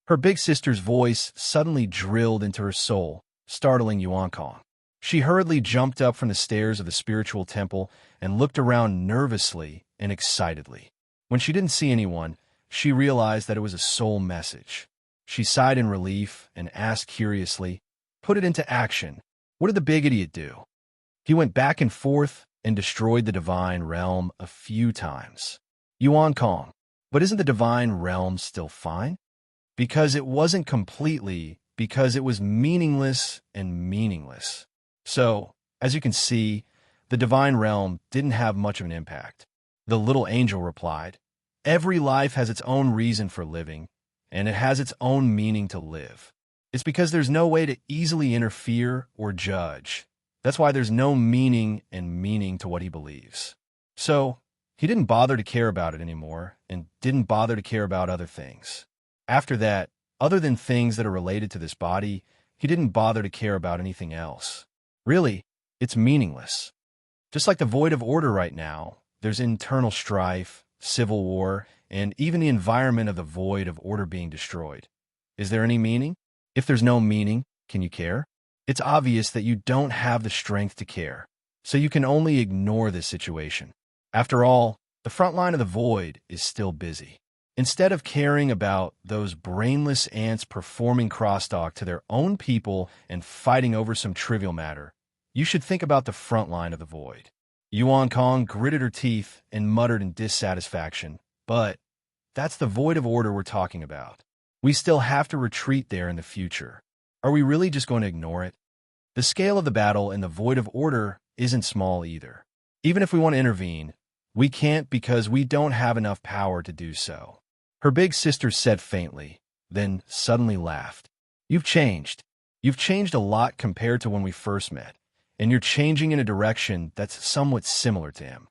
Her big sister's voice suddenly drilled into her soul, startling Yuan Kong. She hurriedly jumped up from the stairs of the spiritual temple and looked around nervously and excitedly. When she didn't see anyone, she realized that it was a soul message. She sighed in relief and asked curiously, "Put it into action. What did the big idiot do?" He went back and forth and destroyed the divine realm a few times. Yuan Kong, but isn't the divine realm still fine? Because it wasn't completely, because it was meaningless and meaningless. So, as you can see, the divine realm didn't have much of an impact. The little angel replied, "Every life has its own reason for living, and it has its own meaning to live. It's because there's no way to easily interfere or judge. That's why there's no meaning to what he believes." So, he didn't bother to care about it anymore, and didn't bother to care about other things. After that, other than things that are related to this body, he didn't bother to care about anything else. Really, it's meaningless. Just like the void of order right now, there's internal strife, civil war, and even the environment of the void of order being destroyed. Is there any meaning? If there's no meaning, can you care? It's obvious that you don't have the strength to care, so you can only ignore this situation. After all, the front line of the void is still busy. Instead of caring about those brainless ants performing crosstalk to their own people and fighting over some trivial matter, you should think about the front line of the void. Yuan Kong gritted her teeth and muttered in dissatisfaction, "But that's the void of order we're talking about. We still have to retreat there in the future. Are we really just going to ignore it? The scale of the battle in the void of order isn't small either. Even if we want to intervene, we can't because we don't have enough power to do so." Her big sister said faintly, then suddenly laughed. "You've changed. You've changed a lot compared to when we first met, and you're changing in a direction that's somewhat similar to him."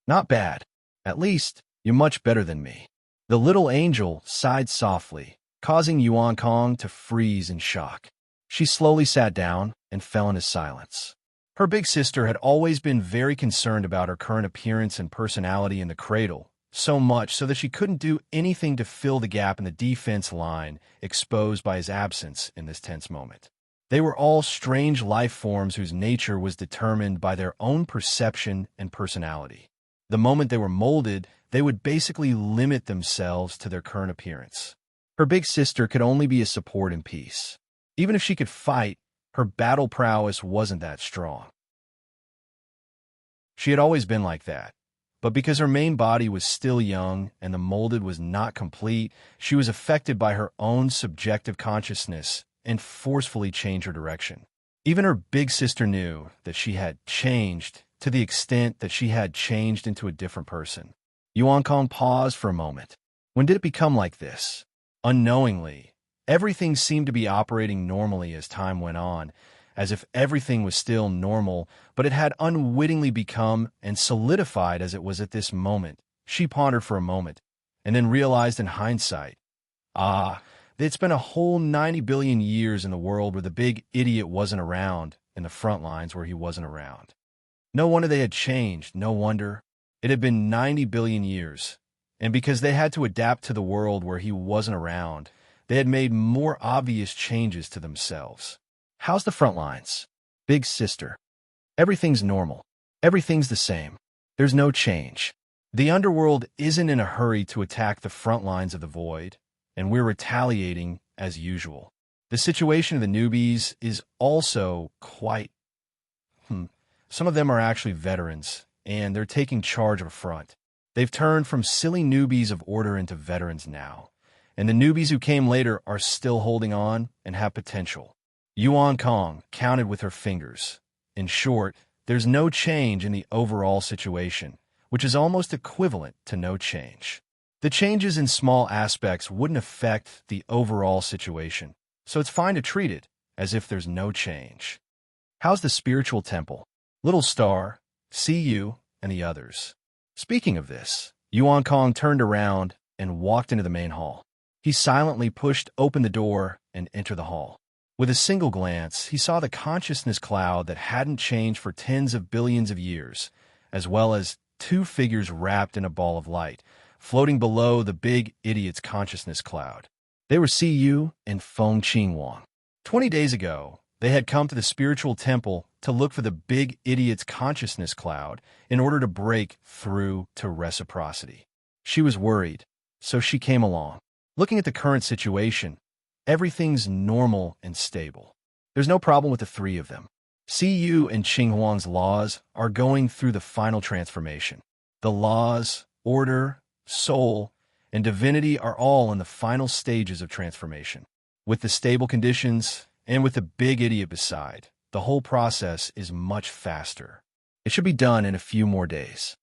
"Not bad. At least, you're much better than me." The little angel sighed softly, causing Yuan Kong to freeze in shock. She slowly sat down and fell into silence. Her big sister had always been very concerned about her current appearance and personality in the cradle, so much so that she couldn't do anything to fill the gap in the defense line exposed by his absence in this tense moment. They were all strange life forms whose nature was determined by their own perception and personality. The moment they were molded, they would basically limit themselves to their current appearance. Her big sister could only be a support in peace. Even if she could fight, her battle prowess wasn't that strong. She had always been like that. But because her main body was still young and the molded was not complete, she was affected by her own subjective consciousness and forcefully changed her direction. Even her big sister knew that she had changed to the extent that she had changed into a different person. Yuan Kong paused for a moment. When did it become like this? Unknowingly, everything seemed to be operating normally as time went on, as if everything was still normal, but it had unwittingly become and solidified as it was at this moment. She pondered for a moment, and then realized in hindsight, it's been a whole 90 billion years in the world where the big idiot wasn't around, in the front lines where he wasn't around. No wonder they had changed, no wonder. It had been 90 billion years, and because they had to adapt to the world where he wasn't around, they had made more obvious changes to themselves. How's the front lines? Big sister. Everything's normal. Everything's the same. There's no change. The underworld isn't in a hurry to attack the front lines of the void, and we're retaliating as usual. The situation of the newbies is also quite... Some of them are actually veterans, and they're taking charge of a front. They've turned from silly newbies of order into veterans now, and the newbies who came later are still holding on and have potential. Yuan Kong counted with her fingers. In short, there's no change in the overall situation, which is almost equivalent to no change. The changes in small aspects wouldn't affect the overall situation, so it's fine to treat it as if there's no change. How's the spiritual temple? Little Star, see you, and the others. Speaking of this, Yuan Kong turned around and walked into the main hall. He silently pushed open the door and entered the hall. With a single glance, he saw the consciousness cloud that hadn't changed for tens of billions of years, as well as two figures wrapped in a ball of light, floating below the big idiot's consciousness cloud. They were Siyu and Feng Qingwang. 20 days ago, they had come to the spiritual temple to look for the big idiot's consciousness cloud in order to break through to reciprocity. She was worried, so she came along. Looking at the current situation, everything's normal and stable. There's no problem with the three of them. Siyu and Qinghuang's laws are going through the final transformation. The laws, order, soul, and divinity are all in the final stages of transformation. With the stable conditions, and with the big idiot beside, the whole process is much faster. It should be done in a few more days.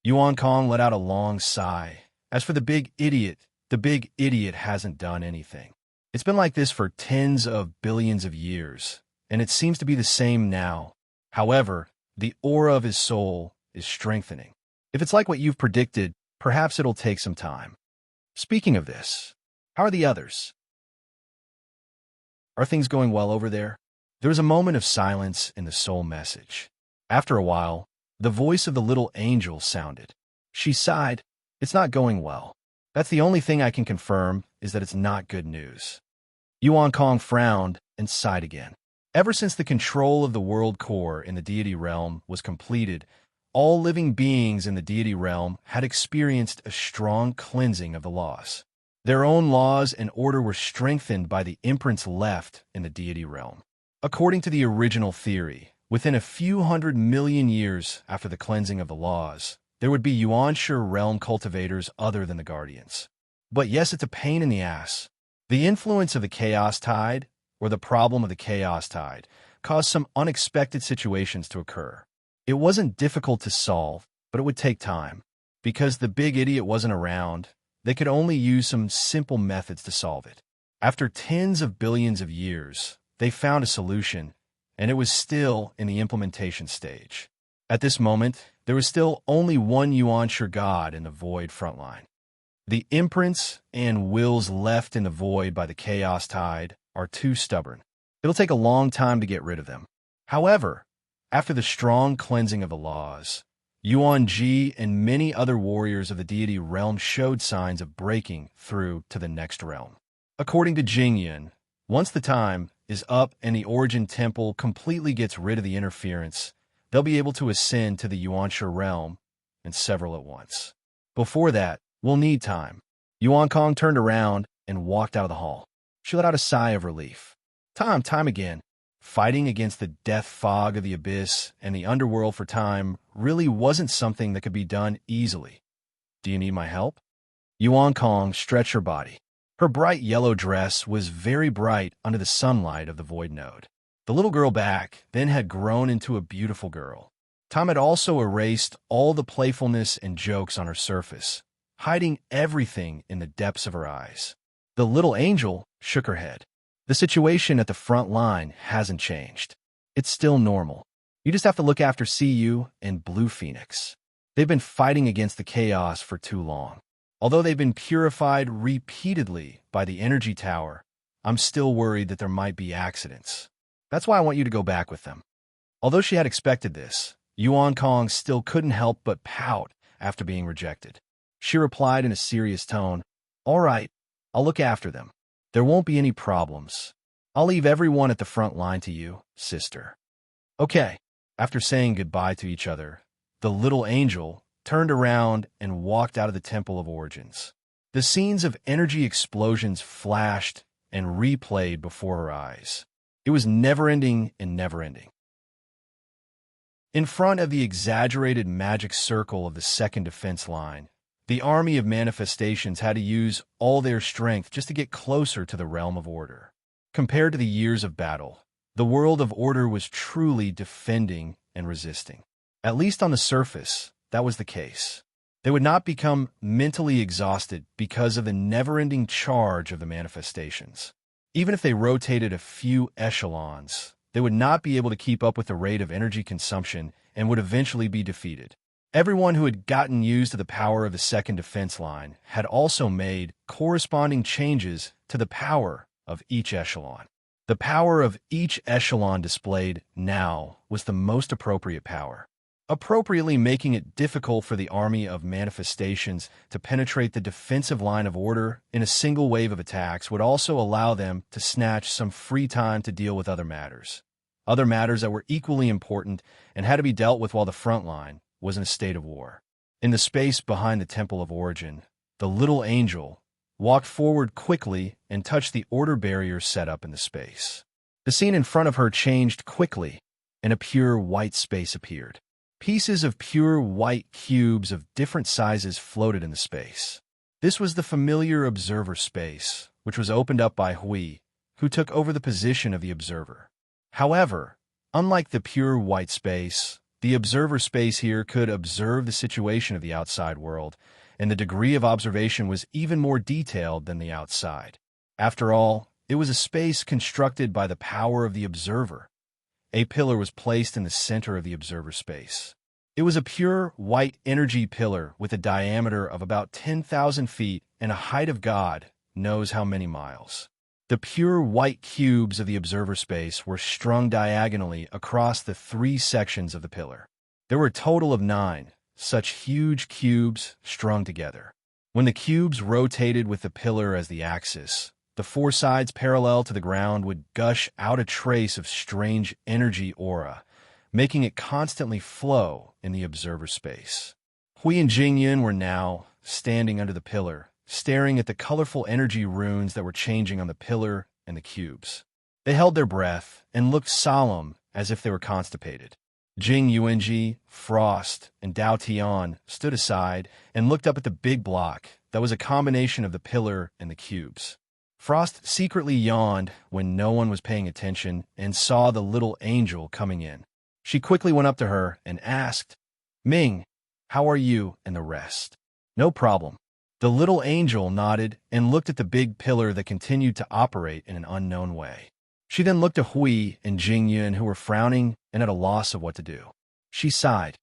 Yuan Kong let out a long sigh. As for the big idiot hasn't done anything. It's been like this for tens of billions of years, and it seems to be the same now. However, the aura of his soul is strengthening. If it's like what you've predicted, perhaps it'll take some time. Speaking of this, how are the others? Are things going well over there? There was a moment of silence in the soul message. After a while, the voice of the little angel sounded. She sighed. It's not going well. That's the only thing I can confirm is that it's not good news. Yuan Kong frowned and sighed again. Ever since the control of the world core in the deity realm was completed, all living beings in the deity realm had experienced a strong cleansing of the laws. Their own laws and order were strengthened by the imprints left in the deity realm. According to the original theory, within a few 100 million years after the cleansing of the laws, there would be Yuanshi realm cultivators other than the Guardians. But yes, it's a pain in the ass. The influence of the chaos tide, or the problem of the chaos tide, caused some unexpected situations to occur. It wasn't difficult to solve, but it would take time. Because the big idiot wasn't around, they could only use some simple methods to solve it. After tens of billions of years, they found a solution, and it was still in the implementation stage. At this moment, there was still only one Yuanshi god in the void frontline. The imprints and wills left in the void by the chaos tide are too stubborn. It'll take a long time to get rid of them. However, after the strong cleansing of the laws, Yuan Ji and many other warriors of the deity realm showed signs of breaking through to the next realm. According to Jingyan, once the time is up and the origin temple completely gets rid of the interference, they'll be able to ascend to the Yuanshi realm, and several at once. Before that, we'll need time. Yuan Kong turned around and walked out of the hall. She let out a sigh of relief. Time again. Fighting against the death fog of the abyss and the underworld for time really wasn't something that could be done easily. Do you need my help? Yuan Kong stretched her body. Her bright yellow dress was very bright under the sunlight of the void node. The little girl back then had grown into a beautiful girl. Time had also erased all the playfulness and jokes on her surface, hiding everything in the depths of her eyes. The little angel shook her head. The situation at the front line hasn't changed. It's still normal. You just have to look after CU and Blue Phoenix. They've been fighting against the chaos for too long. Although they've been purified repeatedly by the energy tower, I'm still worried that there might be accidents. That's why I want you to go back with them. Although she had expected this, Yuan Kong still couldn't help but pout after being rejected. She replied in a serious tone, "All right, I'll look after them. There won't be any problems. I'll leave everyone at the front line to you, sister." Okay. After saying goodbye to each other, the little angel turned around and walked out of the Temple of Origins. The scenes of energy explosions flashed and replayed before her eyes. It was never-ending and never-ending. In front of the exaggerated magic circle of the second defense line, the army of manifestations had to use all their strength just to get closer to the realm of order. Compared to the years of battle, the world of order was truly defending and resisting. At least on the surface, that was the case. They would not become mentally exhausted because of the never-ending charge of the manifestations. Even if they rotated a few echelons, they would not be able to keep up with the rate of energy consumption and would eventually be defeated. Everyone who had gotten used to the power of the second defense line had also made corresponding changes to the power of each echelon. The power of each echelon displayed now was the most appropriate power, appropriately making it difficult for the army of manifestations to penetrate the defensive line of order in a single wave of attacks would also allow them to snatch some free time to deal with other matters that were equally important and had to be dealt with while the front line was in a state of war. In the space behind the Temple of Origin, the little angel walked forward quickly and touched the order barrier set up in the space. The scene in front of her changed quickly, and a pure white space appeared. Pieces of pure white cubes of different sizes floated in the space. This was the familiar observer space, which was opened up by Hui, who took over the position of the observer. However, unlike the pure white space, the observer space here could observe the situation of the outside world, and the degree of observation was even more detailed than the outside. After all, it was a space constructed by the power of the observer. A pillar was placed in the center of the observer space. It was a pure white energy pillar with a diameter of about 10,000 feet and a height of God knows how many miles. The pure white cubes of the observer space were strung diagonally across the 3 sections of the pillar. There were a total of 9 such huge cubes strung together. When the cubes rotated with the pillar as the axis, the 4 sides parallel to the ground would gush out a trace of strange energy aura, making it constantly flow in the observer space. Hui and Jingyun were now standing under the pillar, staring at the colorful energy runes that were changing on the pillar and the cubes. They held their breath and looked solemn as if they were constipated. Jing Yuanji, Frost, and Dao Tian stood aside and looked up at the big block that was a combination of the pillar and the cubes. Frost secretly yawned when no one was paying attention and saw the little angel coming in. She quickly went up to her and asked, "Ming, how are you and the rest?" "No problem." The little angel nodded and looked at the big pillar that continued to operate in an unknown way. She then looked at Hui and Jingyun, who were frowning and at a loss of what to do. She sighed.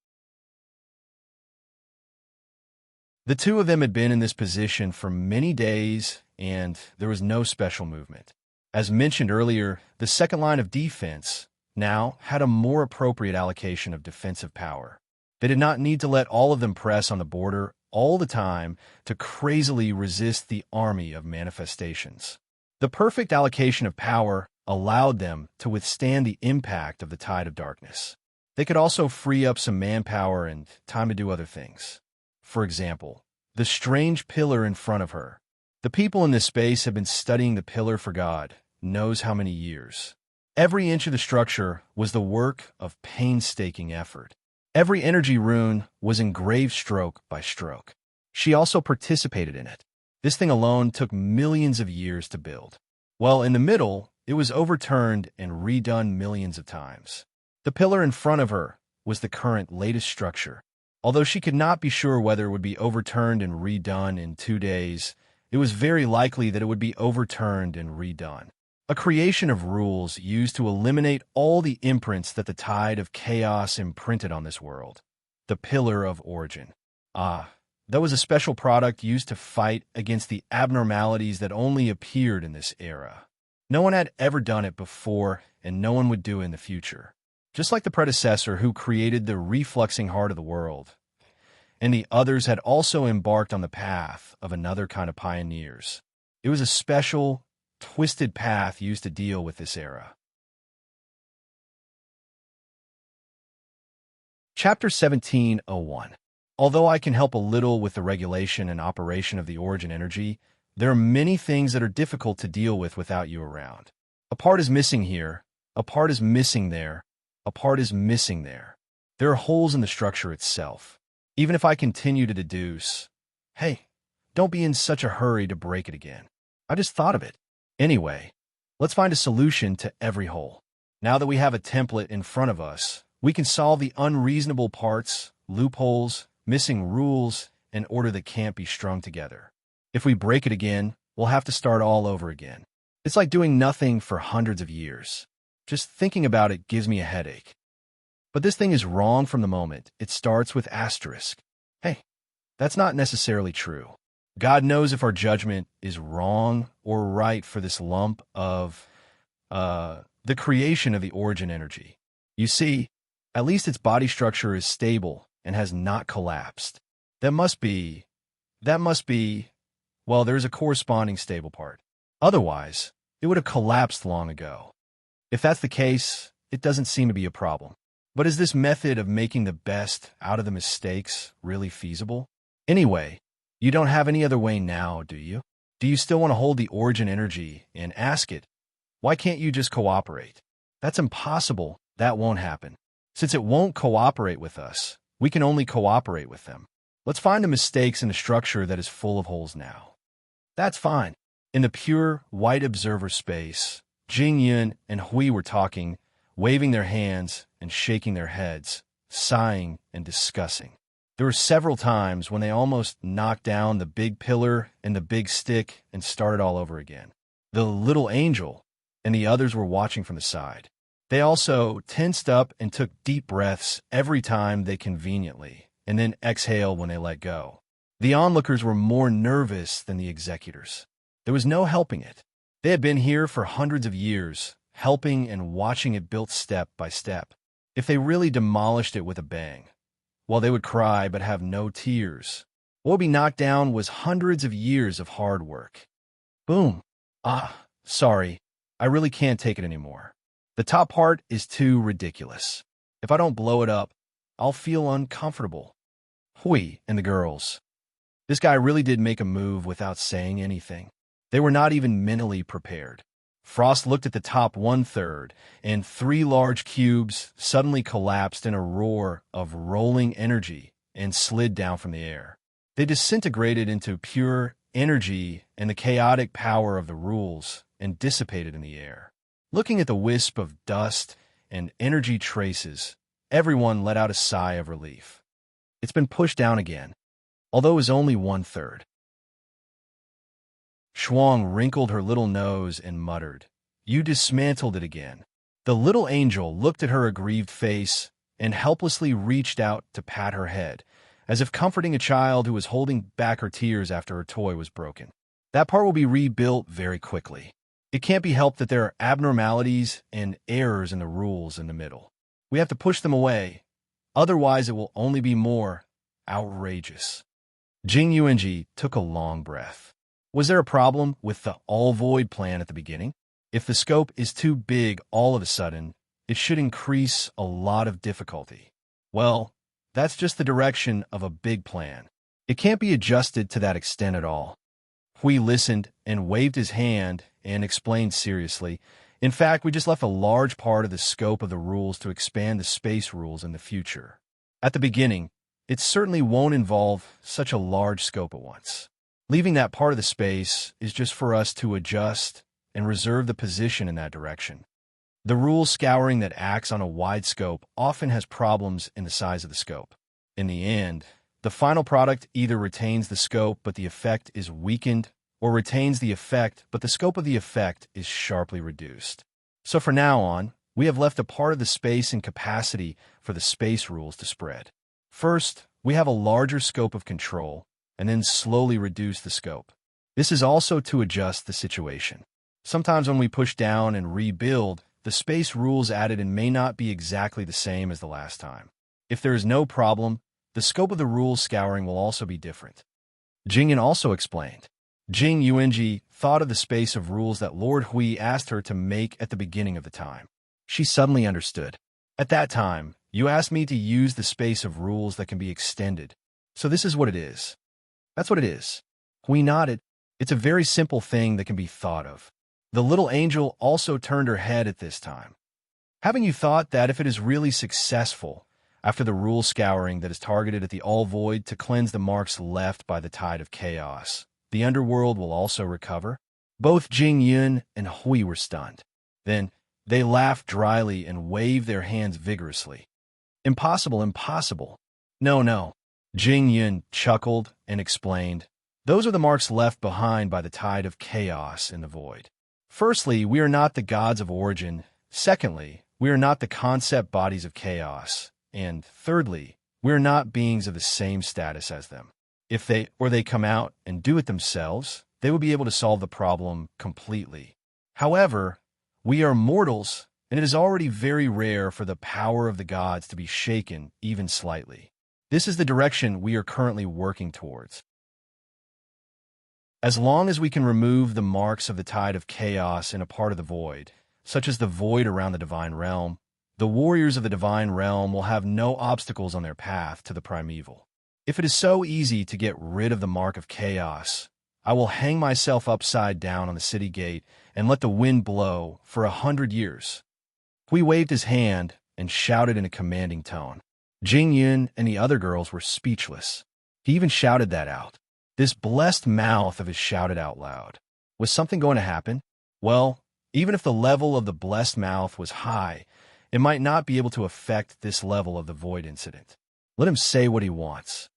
The 2 of them had been in this position for many days, and there was no special movement. As mentioned earlier, the second line of defense now had a more appropriate allocation of defensive power. They did not need to let all of them press on the border all the time to crazily resist the army of manifestations. The perfect allocation of power allowed them to withstand the impact of the tide of darkness. They could also free up some manpower and time to do other things. For example, the strange pillar in front of her. The people in this space have been studying the pillar for God knows how many years. Every inch of the structure was the work of painstaking effort. Every energy rune was engraved stroke by stroke. She also participated in it. This thing alone took millions of years to build. While in the middle, it was overturned and redone millions of times. The pillar in front of her was the current latest structure. Although she could not be sure whether it would be overturned and redone in 2 days, it was very likely that it would be overturned and redone. A creation of rules used to eliminate all the imprints that the tide of chaos imprinted on this world. The Pillar of Origin. That was a special product used to fight against the abnormalities that only appeared in this era. No one had ever done it before, and no one would do it in the future. just like the predecessor who created the refluxing heart of the world. And the others had also embarked on the path of another kind of pioneers. It was a special, twisted path used to deal with this era. Chapter 17:01. Although I can help a little with the regulation and operation of the origin energy, there are many things that are difficult to deal with without you around. A part is missing here, a part is missing there, a part is missing there. There are holes in the structure itself. Even if I continue to deduce, hey, don't be in such a hurry to break it again. I just thought of it. Anyway, let's find a solution to every hole. Now that we have a template in front of us, we can solve the unreasonable parts, loopholes, missing rules, in order that can't be strung together. If we break it again, we'll have to start all over again. It's like doing nothing for hundreds of years. Just thinking about it gives me a headache. But this thing is wrong from the moment it starts with asterisk. Hey, that's not necessarily true. God knows if our judgment is wrong or right for this lump of, the creation of the origin energy. You see, at least its body structure is stable and has not collapsed. That must be, well, there's a corresponding stable part. Otherwise, it would have collapsed long ago. If that's the case, it doesn't seem to be a problem. But is this method of making the best out of the mistakes really feasible? Anyway, you don't have any other way now, do you? Do you still want to hold the origin energy and ask it, why can't you just cooperate? That's impossible. That won't happen. Since it won't cooperate with us, we can only cooperate with them. Let's find the mistakes in a structure that is full of holes now. That's fine. In the pure, white observer space, Jing Yun and Hui were talking, waving their hands and shaking their heads, sighing and discussing. There were several times when they almost knocked down the big pillar and the big stick and started all over again. The little angel and the others were watching from the side. They also tensed up and took deep breaths every time they conveniently, and then exhaled when they let go. The onlookers were more nervous than the executors. There was no helping it. They had been here for hundreds of years, helping and watching it built step by step. If they really demolished it with a bang, well, they would cry but have no tears. What would be knocked down was hundreds of years of hard work. Boom. Sorry, I really can't take it anymore. The top part is too ridiculous. If I don't blow it up, I'll feel uncomfortable. Hui and the girls. This guy really did make a move without saying anything. They were not even mentally prepared. Frost looked at the top 1/3, and 3 large cubes suddenly collapsed in a roar of rolling energy and slid down from the air. They disintegrated into pure energy and the chaotic power of the rules and dissipated in the air. Looking at the wisp of dust and energy traces, everyone let out a sigh of relief. It's been pushed down again, although it was only 1/3. Shuang wrinkled her little nose and muttered, "You dismantled it again." The little angel looked at her aggrieved face and helplessly reached out to pat her head, as if comforting a child who was holding back her tears after her toy was broken. That part will be rebuilt very quickly. It can't be helped that there are abnormalities and errors in the rules in the middle. We have to push them away, otherwise it will only be more outrageous. Jing Yuanji took a long breath. Was there a problem with the all-void plan at the beginning? If the scope is too big all of a sudden, it should increase a lot of difficulty. Well, that's just the direction of a big plan. It can't be adjusted to that extent at all. Hui listened and waved his hand and explained seriously, "In fact, we just left a large part of the scope of the rules to expand the space rules in the future. At the beginning, it certainly won't involve such a large scope at once. Leaving that part of the space is just for us to adjust and reserve the position in that direction. The rule scouring that acts on a wide scope often has problems in the size of the scope. In the end, the final product either retains the scope but the effect is weakened, or retains the effect but the scope of the effect is sharply reduced. So from now on, we have left a part of the space and capacity for the space rules to spread. First, we have a larger scope of control, and then slowly reduce the scope. This is also to adjust the situation. Sometimes when we push down and rebuild, the space rules added in may not be exactly the same as the last time. If there is no problem, the scope of the rules scouring will also be different. Jingyun also explained. Jing Yuanji thought of the space of rules that Lord Hui asked her to make at the beginning of the time. She suddenly understood. At that time, you asked me to use the space of rules that can be extended. So this is what it is. That's what it is. Hui nodded. It's a very simple thing that can be thought of. The little angel also turned her head at this time. Haven't you thought that if it is really successful, after the rule scouring that is targeted at the all-void to cleanse the marks left by the tide of chaos, the underworld will also recover? Both Jing Yun and Hui were stunned. Then, they laughed dryly and waved their hands vigorously. Impossible, impossible. No, no. Jing Yun chuckled and explained. Those are the marks left behind by the tide of chaos in the void. Firstly, we are not the gods of origin. Secondly, we are not the concept bodies of chaos. And thirdly, we are not beings of the same status as them. If they come out and do it themselves, they will be able to solve the problem completely. However, we are mortals, and it is already very rare for the power of the gods to be shaken even slightly. This is the direction we are currently working towards. As long as we can remove the marks of the tide of chaos in a part of the void, such as the void around the divine realm, the warriors of the divine realm will have no obstacles on their path to the primeval. If it is so easy to get rid of the mark of chaos, I will hang myself upside down on the city gate and let the wind blow for 100 years. Hui waved his hand and shouted in a commanding tone. Jing Yun and the other girls were speechless. He even shouted that out. This blessed mouth of his shouted out loud. Was something going to happen? Well, even if the level of the blessed mouth was high, it might not be able to affect this level of the void incident. Let him say what he wants.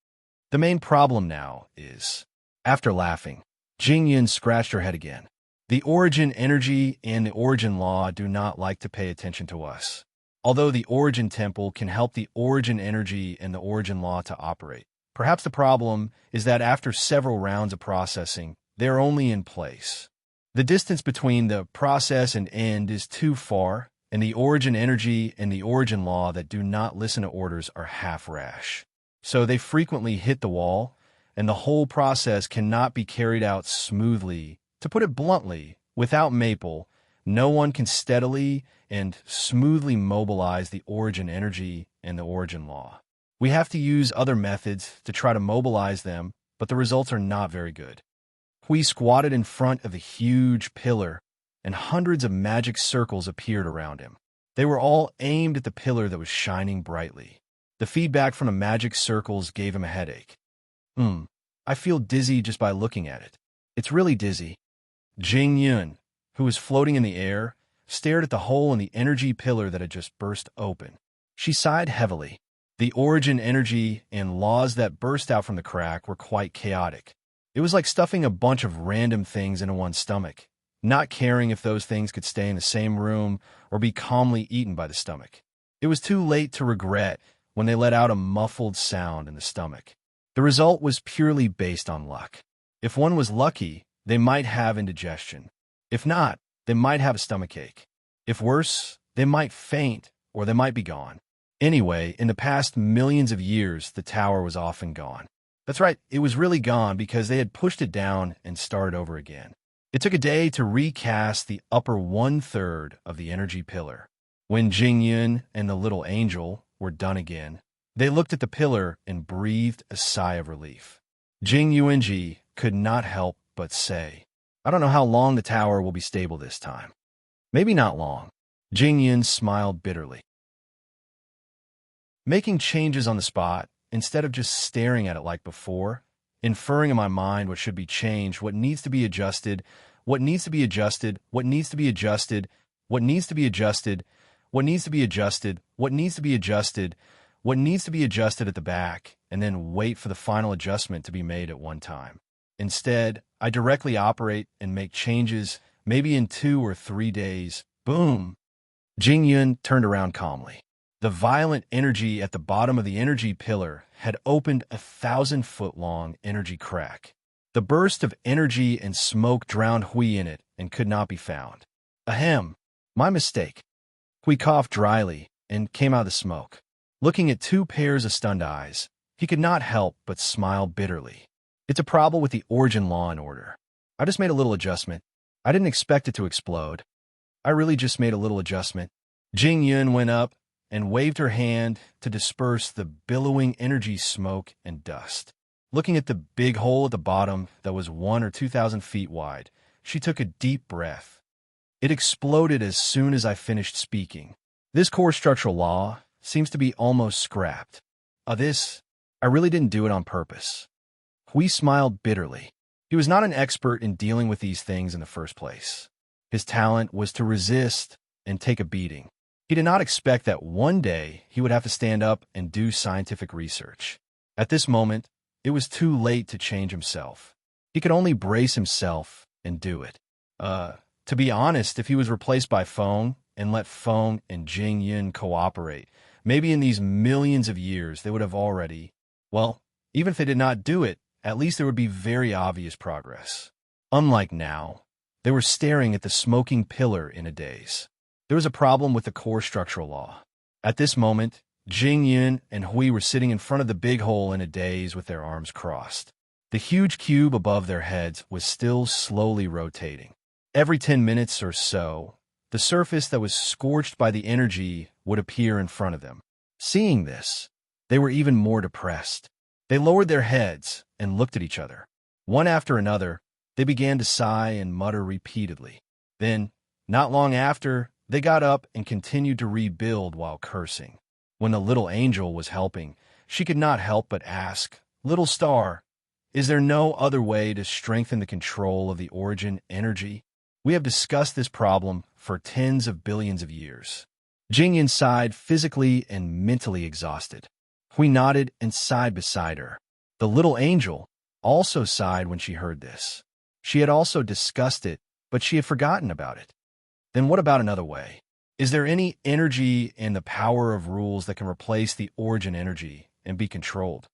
The main problem now is, after laughing, Jing Yun scratched her head again. The origin energy and the origin law do not like to pay attention to us. Although the origin temple can help the origin energy and the origin law to operate. Perhaps the problem is that after several rounds of processing, they are only in place. The distance between the process and end is too far, and the origin energy and the origin law that do not listen to orders are half rash. So they frequently hit the wall, and the whole process cannot be carried out smoothly. To put it bluntly, without Maple, no one can steadily and smoothly mobilize the origin energy and the origin law. We have to use other methods to try to mobilize them, but the results are not very good. Hui squatted in front of a huge pillar, and hundreds of magic circles appeared around him. They were all aimed at the pillar that was shining brightly. The feedback from the magic circles gave him a headache. I feel dizzy just by looking at it. It's really dizzy. Jing Yun, who was floating in the air, stared at the hole in the energy pillar that had just burst open. She sighed heavily. The origin energy and laws that burst out from the crack were quite chaotic. It was like stuffing a bunch of random things into one's stomach, not caring if those things could stay in the same room or be calmly eaten by the stomach. It was too late to regret when they let out a muffled sound in the stomach. The result was purely based on luck. If one was lucky, they might have indigestion. If not, they might have a stomachache. If worse, they might faint or they might be gone. Anyway, in the past millions of years, the tower was often gone. That's right, it was really gone because they had pushed it down and started over again. It took a day to recast the upper 1/3 of the energy pillar. When Jing Yun and the little angel were done again, they looked at the pillar and breathed a sigh of relief. Jing Yuanji could not help but say, I don't know how long the tower will be stable this time. Maybe not long. Jing Yun smiled bitterly. Making changes on the spot, instead of just staring at it like before, inferring in my mind what should be changed, what needs to be adjusted, what needs to be adjusted, what needs to be adjusted, what needs to be adjusted, what needs to be adjusted, what needs to be adjusted, what needs to be adjusted at the back, and then wait for the final adjustment to be made at one time. Instead, I directly operate and make changes, maybe in 2 or 3 days. Boom! Jing Yun turned around calmly. The violent energy at the bottom of the energy pillar had opened a 1,000-foot-long energy crack. The burst of energy and smoke drowned Hui in it and could not be found. Ahem, my mistake. Hui coughed dryly and came out of the smoke. Looking at two pairs of stunned eyes, he could not help but smile bitterly. It's a problem with the origin law and order. I just made a little adjustment. I didn't expect it to explode. I really just made a little adjustment. Jing Yun went up and waved her hand to disperse the billowing energy smoke and dust. Looking at the big hole at the bottom that was 1,000 or 2,000 feet wide, she took a deep breath. It exploded as soon as I finished speaking. This core structural law seems to be almost scrapped. I really didn't do it on purpose. Hui smiled bitterly. He was not an expert in dealing with these things in the first place. His talent was to resist and take a beating. He did not expect that one day he would have to stand up and do scientific research. At this moment, it was too late to change himself. He could only brace himself and do it. To be honest, if he was replaced by Feng and let Feng and Jing Yun cooperate, maybe in these millions of years they would have already, well, even if they did not do it, at least there would be very obvious progress. Unlike now, they were staring at the smoking pillar in a daze. There was a problem with the core structural law. At this moment, Jing Yun and Hui were sitting in front of the big hole in a daze with their arms crossed. The huge cube above their heads was still slowly rotating. Every 10 minutes or so, the surface that was scorched by the energy would appear in front of them. Seeing this, they were even more depressed. They lowered their heads and looked at each other. One after another, they began to sigh and mutter repeatedly. Then, not long after, they got up and continued to rebuild while cursing. When the little angel was helping, she could not help but ask, "Little star, is there no other way to strengthen the control of the origin energy? We have discussed this problem for tens of billions of years." Jing Yun sighed, physically and mentally exhausted. Hui nodded and sighed beside her. The little angel also sighed when she heard this. She had also discussed it, but she had forgotten about it. Then what about another way? Is there any energy in the power of rules that can replace the origin energy and be controlled?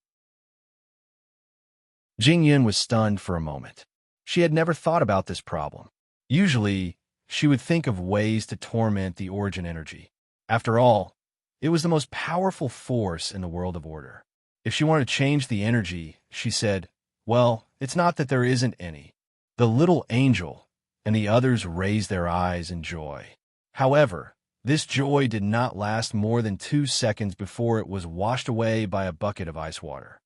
Jing Yun was stunned for a moment. She had never thought about this problem. Usually, she would think of ways to torment the origin energy. After all, it was the most powerful force in the world of order. If she wanted to change the energy, she said, "Well, it's not that there isn't any." The little angel and the others raised their eyes in joy. However, this joy did not last more than 2 seconds before it was washed away by a bucket of ice water.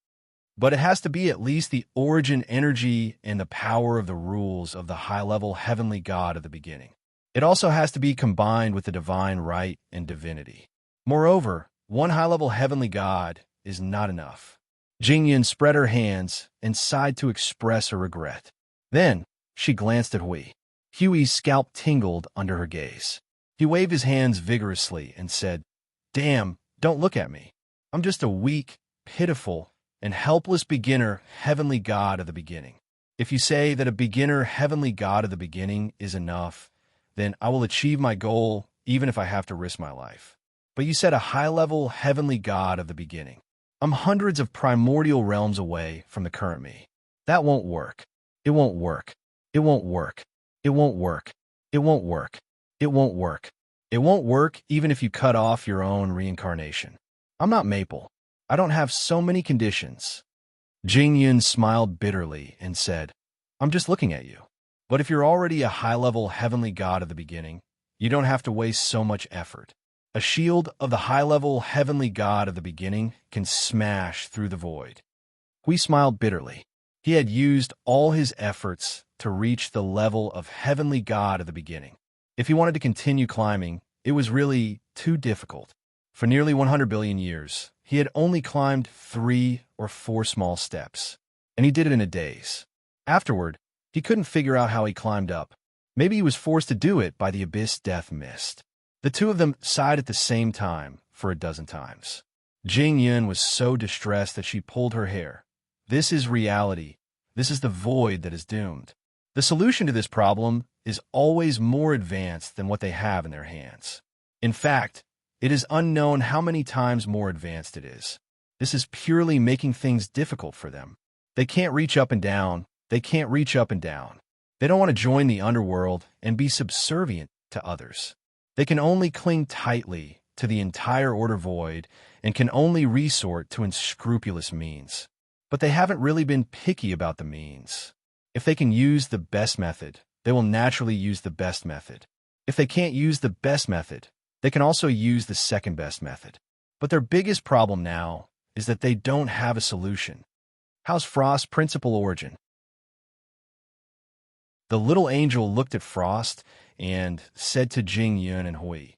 But it has to be at least the origin energy and the power of the rules of the high-level heavenly God of the beginning. It also has to be combined with the divine right and divinity. Moreover, one high-level heavenly God is not enough. Jing Yun spread her hands and sighed to express her regret. Then, she glanced at Hui. Huey's scalp tingled under her gaze. He waved his hands vigorously and said, "Damn, don't look at me. I'm just a weak, pitiful, and helpless beginner heavenly God of the beginning. If you say that a beginner heavenly God of the beginning is enough, then I will achieve my goal even if I have to risk my life. But you said a high-level heavenly God of the beginning. I'm hundreds of primordial realms away from the current me. That won't work. It won't work. It won't work. It won't work. It won't work. It won't work. It won't work even if you cut off your own reincarnation. I'm not Maple. I don't have so many conditions." Jing Yun smiled bitterly and said, "I'm just looking at you. But if you're already a high-level heavenly God of the beginning, you don't have to waste so much effort. A shield of the high-level heavenly God of the beginning can smash through the void." Hui smiled bitterly. He had used all his efforts to reach the level of heavenly God of the beginning. If he wanted to continue climbing, it was really too difficult. For nearly 100 billion years, he had only climbed 3 or 4 small steps, and he did it in a daze. Afterward, he couldn't figure out how he climbed up. Maybe he was forced to do it by the abyss death mist. The two of them sighed at the same time for a dozen times. Jing Yun was so distressed that she pulled her hair. This is reality. This is the void that is doomed. The solution to this problem is always more advanced than what they have in their hands. In fact, it is unknown how many times more advanced it is. This is purely making things difficult for them. They can't reach up and down. They can't reach up and down. They don't want to join the underworld and be subservient to others. They can only cling tightly to the entire order void and can only resort to unscrupulous means. But they haven't really been picky about the means. If they can use the best method, they will naturally use the best method. If they can't use the best method, they can also use the second best method. But their biggest problem now is that they don't have a solution. How's Frost's principal origin? The little angel looked at Frost and said to Jing Yun and Hui,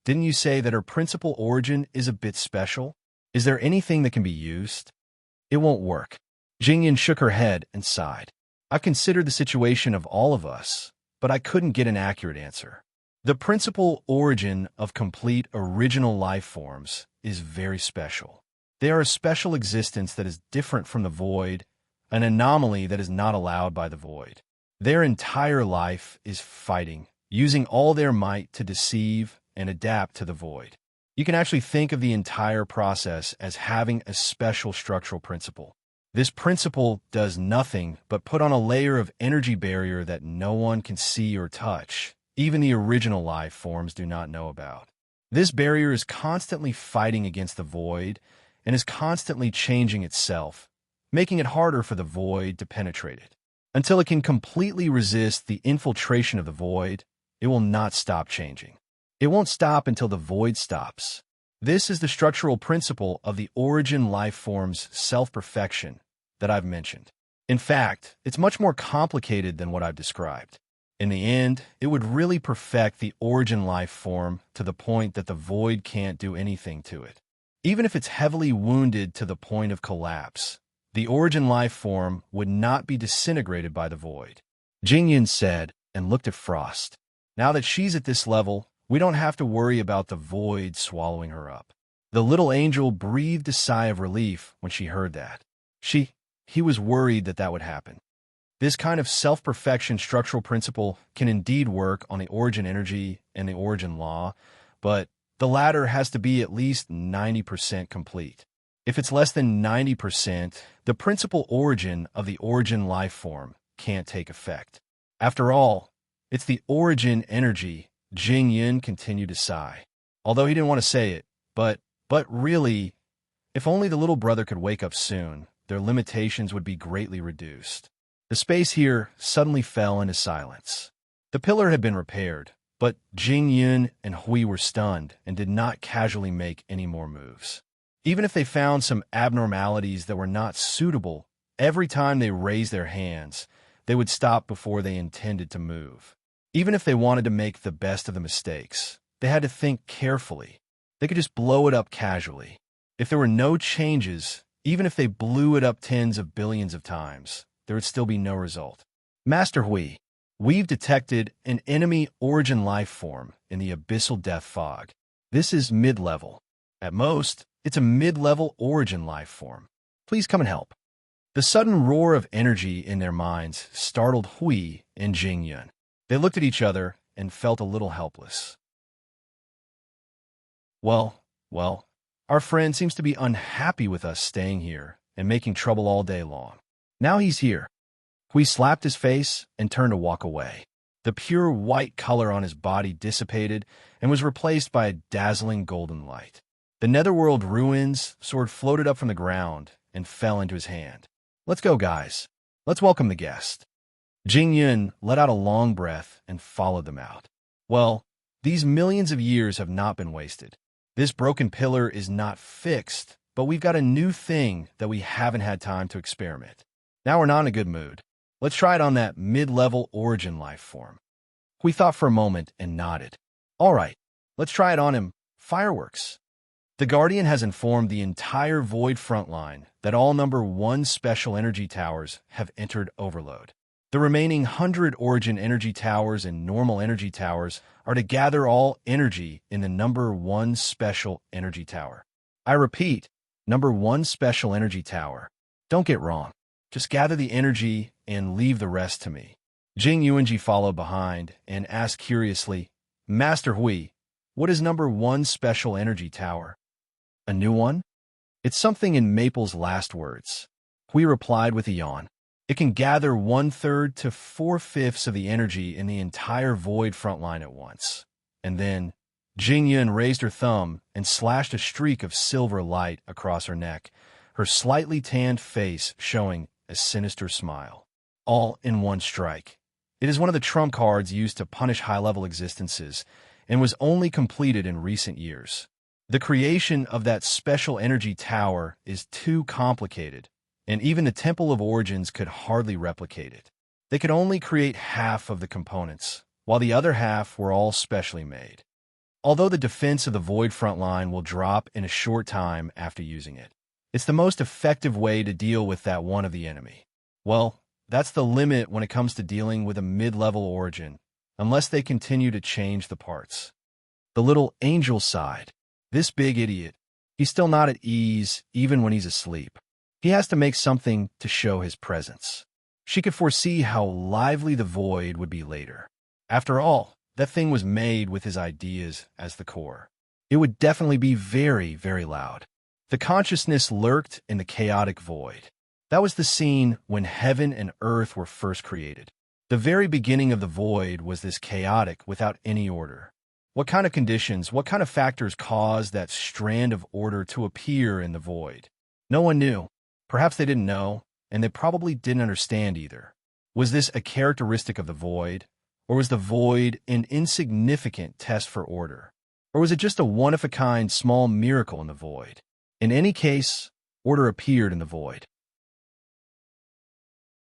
"Didn't you say that her principal origin is a bit special? Is there anything that can be used?" "It won't work." Jing Yun shook her head and sighed. "I've considered the situation of all of us, but I couldn't get an accurate answer. The principal origin of complete original life forms is very special. They are a special existence that is different from the void, an anomaly that is not allowed by the void. Their entire life is fighting, using all their might to deceive and adapt to the void. You can actually think of the entire process as having a special structural principle. This principle does nothing but put on a layer of energy barrier that no one can see or touch. Even the original life forms do not know about. This barrier is constantly fighting against the void and is constantly changing itself, making it harder for the void to penetrate it. Until it can completely resist the infiltration of the void, it will not stop changing. It won't stop until the void stops. This is the structural principle of the origin life form's self-perfection that I've mentioned. In fact, it's much more complicated than what I've described. In the end, it would really perfect the origin life form to the point that the void can't do anything to it. Even if it's heavily wounded to the point of collapse, the origin life form would not be disintegrated by the void. Jing Yun said and looked at Frost. Now that she's at this level, we don't have to worry about the void swallowing her up. The little angel breathed a sigh of relief when she heard that. He was worried that that would happen. This kind of self-perfection structural principle can indeed work on the origin energy and the origin law, but the latter has to be at least 90% complete. If it's less than 90%, the principal origin of the origin life form can't take effect. After all, it's the origin energy. Jing Yun continued to sigh, although he didn't want to say it, but really, if only the little brother could wake up soon, their limitations would be greatly reduced. The space here suddenly fell into silence. The pillar had been repaired, but Jing Yun and Hui were stunned and did not casually make any more moves. Even if they found some abnormalities that were not suitable, every time they raised their hands, they would stop before they intended to move. Even if they wanted to make the best of the mistakes, they had to think carefully. They could just blow it up casually. If there were no changes, even if they blew it up tens of billions of times, there would still be no result. "Master Hui, we've detected an enemy origin life form in the abyssal death fog. This is mid-level. At most, it's a mid-level origin life form. Please come and help." The sudden roar of energy in their minds startled Hui and Jing Yun. They looked at each other and felt a little helpless. Well, our friend seems to be unhappy with us staying here and making trouble all day long. Now he's here. Hui slapped his face and turned to walk away. The pure white color on his body dissipated and was replaced by a dazzling golden light. The netherworld ruins sword floated up from the ground and fell into his hand. "Let's go, guys. Let's welcome the guest." Jing Yun let out a long breath and followed them out. Well, these millions of years have not been wasted. This broken pillar is not fixed, but we've got a new thing that we haven't had time to experiment. Now we're not in a good mood. Let's try it on that mid-level origin life form. We thought for a moment and nodded. All right, let's try it on him. Fireworks. The Guardian has informed the entire Void frontline that all number 1 special energy towers have entered overload. The remaining 100 origin energy towers and normal energy towers are to gather all energy in the number 1 special energy tower. I repeat, number 1 special energy tower. Don't get wrong. Just gather the energy and leave the rest to me. Jing Yuanji followed behind and asked curiously, "Master Hui, what is number 1 special energy tower?" "A new one?" "It's something in Maple's last words." Hui replied with a yawn. "It can gather 1/3 to 4/5 of the energy in the entire Void frontline at once. And then Jingyan raised her thumb and slashed a streak of silver light across her neck, her slightly tanned face showing a sinister smile. All in one strike. It is one of the trump cards used to punish high-level existences and was only completed in recent years. The creation of that special energy tower is too complicated, and even the Temple of Origins could hardly replicate it. They could only create half of the components, while the other half were all specially made. Although the defense of the Void front line will drop in a short time after using it, it's the most effective way to deal with that one of the enemy. Well, that's the limit when it comes to dealing with a mid-level origin, unless they continue to change the parts. The little angel sighed. This big idiot, he's still not at ease even when he's asleep. He has to make something to show his presence. She could foresee how lively the Void would be later. After all, that thing was made with his ideas as the core. It would definitely be very, very loud. The consciousness lurked in the chaotic void. That was the scene when heaven and earth were first created. The very beginning of the void was this chaotic without any order. What kind of conditions, what kind of factors caused that strand of order to appear in the void? No one knew. Perhaps they didn't know, and they probably didn't understand either. Was this a characteristic of the void? Or was the void an insignificant test for order? Or was it just a one-of-a-kind small miracle in the void? In any case, order appeared in the void.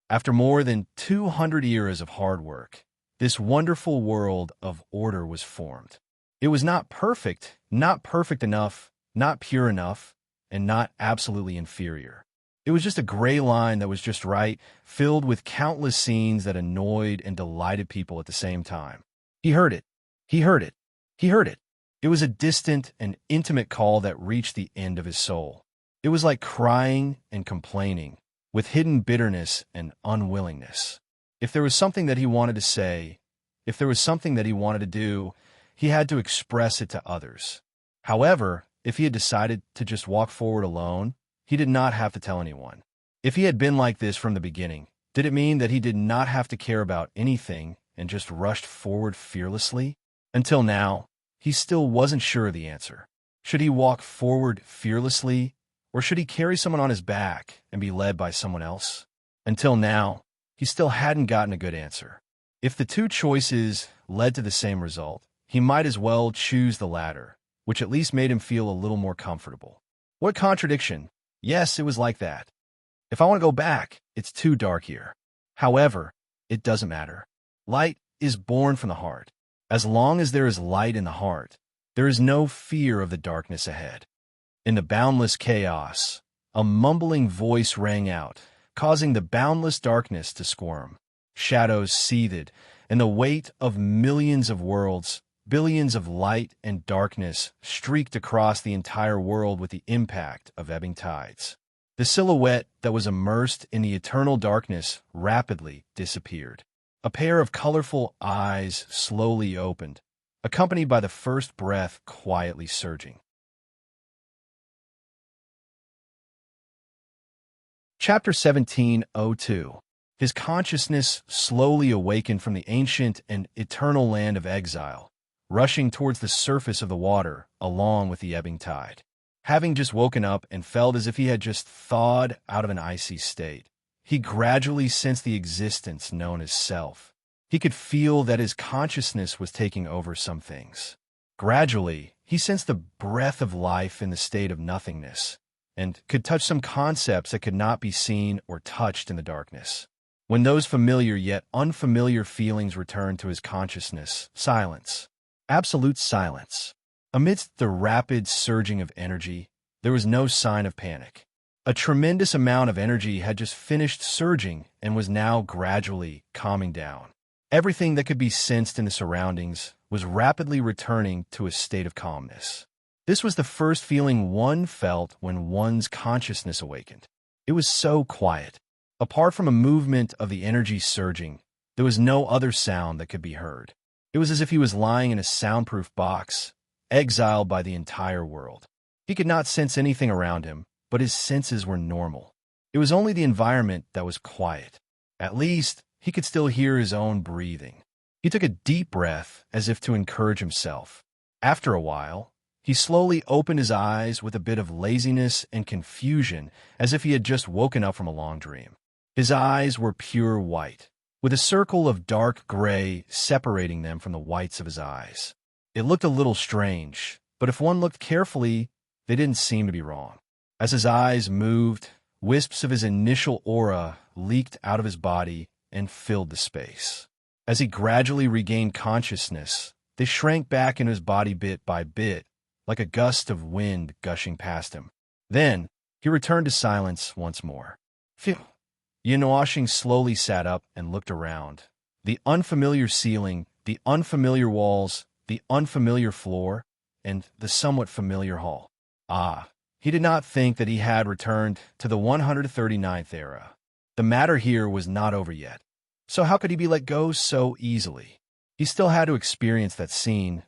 After more than 200 eras of hard work, this wonderful world of order was formed. It was not perfect enough, not pure enough, and not absolutely inferior. It was just a gray line that was just right, filled with countless scenes that annoyed and delighted people at the same time. He heard it. He heard it. He heard it. It was a distant and intimate call that reached the end of his soul. It was like crying and complaining, with hidden bitterness and unwillingness. If there was something that he wanted to say, if there was something that he wanted to do, he had to express it to others. However, if he had decided to just walk forward alone, he did not have to tell anyone. If he had been like this from the beginning, did it mean that he did not have to care about anything and just rushed forward fearlessly? Until now, he still wasn't sure of the answer. Should he walk forward fearlessly, or should he carry someone on his back and be led by someone else? Until now, he still hadn't gotten a good answer. If the two choices led to the same result, he might as well choose the latter, which at least made him feel a little more comfortable. What contradiction! Yes, it was like that. If I want to go back, it's too dark here. However, it doesn't matter. Light is born from the heart. As long as there is light in the heart, there is no fear of the darkness ahead. In the boundless chaos, a mumbling voice rang out, causing the boundless darkness to squirm. Shadows seethed, and the weight of millions of worlds, billions of light and darkness, streaked across the entire world with the impact of ebbing tides. The silhouette that was immersed in the eternal darkness rapidly disappeared. A pair of colorful eyes slowly opened, accompanied by the first breath quietly surging. Chapter 17:02. His consciousness slowly awakened from the ancient and eternal land of exile, rushing towards the surface of the water along with the ebbing tide. Having just woken up and felt as if he had just thawed out of an icy state, he gradually sensed the existence known as self. He could feel that his consciousness was taking over some things. Gradually, he sensed the breath of life in the state of nothingness, and could touch some concepts that could not be seen or touched in the darkness. When those familiar yet unfamiliar feelings returned to his consciousness, silence. Absolute silence. Amidst the rapid surging of energy, there was no sign of panic. A tremendous amount of energy had just finished surging and was now gradually calming down. Everything that could be sensed in the surroundings was rapidly returning to a state of calmness. This was the first feeling one felt when one's consciousness awakened. It was so quiet. Apart from a movement of the energy surging, there was no other sound that could be heard. It was as if he was lying in a soundproof box, exiled by the entire world. He could not sense anything around him, but his senses were normal. It was only the environment that was quiet. At least, he could still hear his own breathing. He took a deep breath as if to encourage himself. After a while, he slowly opened his eyes with a bit of laziness and confusion, as if he had just woken up from a long dream. His eyes were pure white, with a circle of dark gray separating them from the whites of his eyes. It looked a little strange, but if one looked carefully, they didn't seem to be wrong. As his eyes moved, wisps of his initial aura leaked out of his body and filled the space. As he gradually regained consciousness, they shrank back into his body bit by bit, like a gust of wind gushing past him. Then, he returned to silence once more. Phew! Yin slowly sat up and looked around. The unfamiliar ceiling, the unfamiliar walls, the unfamiliar floor, and the somewhat familiar hall. He did not think that he had returned to the 139th era. The matter here was not over yet. So how could he be let go so easily? He still had to experience that scene,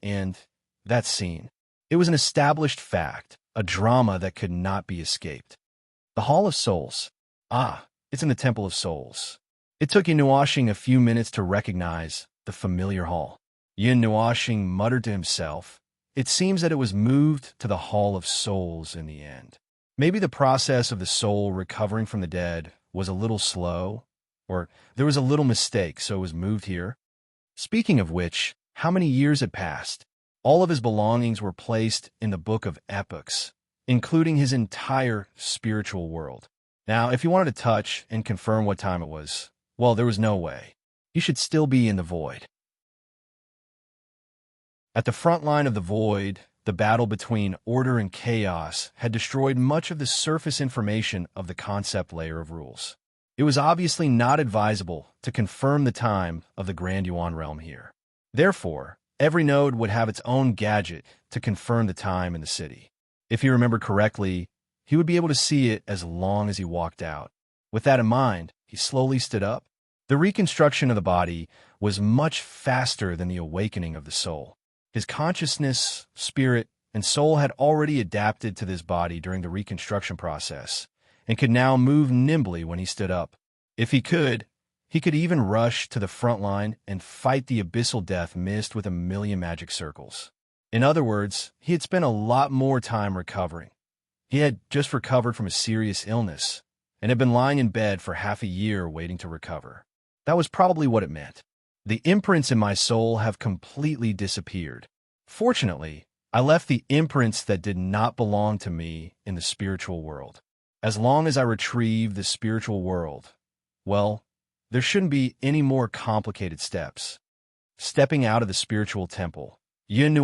and that scene. It was an established fact, a drama that could not be escaped. The Hall of Souls. It's in the Temple of Souls. It took Yin a few minutes to recognize the familiar hall. Yin muttered to himself, "It seems that it was moved to the Hall of Souls in the end. Maybe the process of the soul recovering from the dead was a little slow, or there was a little mistake, so it was moved here." Speaking of which, how many years had passed? All of his belongings were placed in the Book of Epochs, including his entire spiritual world. Now, if he wanted to touch and confirm what time it was, well, there was no way. He should still be in the void. At the front line of the void, the battle between order and chaos had destroyed much of the surface information of the concept layer of rules. It was obviously not advisable to confirm the time of the Grand Yuan realm here. Therefore, every node would have its own gadget to confirm the time in the city. If he remembered correctly, he would be able to see it as long as he walked out. With that in mind, he slowly stood up. The reconstruction of the body was much faster than the awakening of the soul. His consciousness, spirit, and soul had already adapted to this body during the reconstruction process, and could now move nimbly when he stood up. If he could even rush to the front line and fight the abyssal death mist with a million magic circles. In other words, he had spent a lot more time recovering. He had just recovered from a serious illness, and had been lying in bed for half a year waiting to recover. That was probably what it meant. The imprints in my soul have completely disappeared. Fortunately, I left the imprints that did not belong to me in the spiritual world. As long as I retrieve the spiritual world, well, there shouldn't be any more complicated steps. Stepping out of the spiritual temple, Yin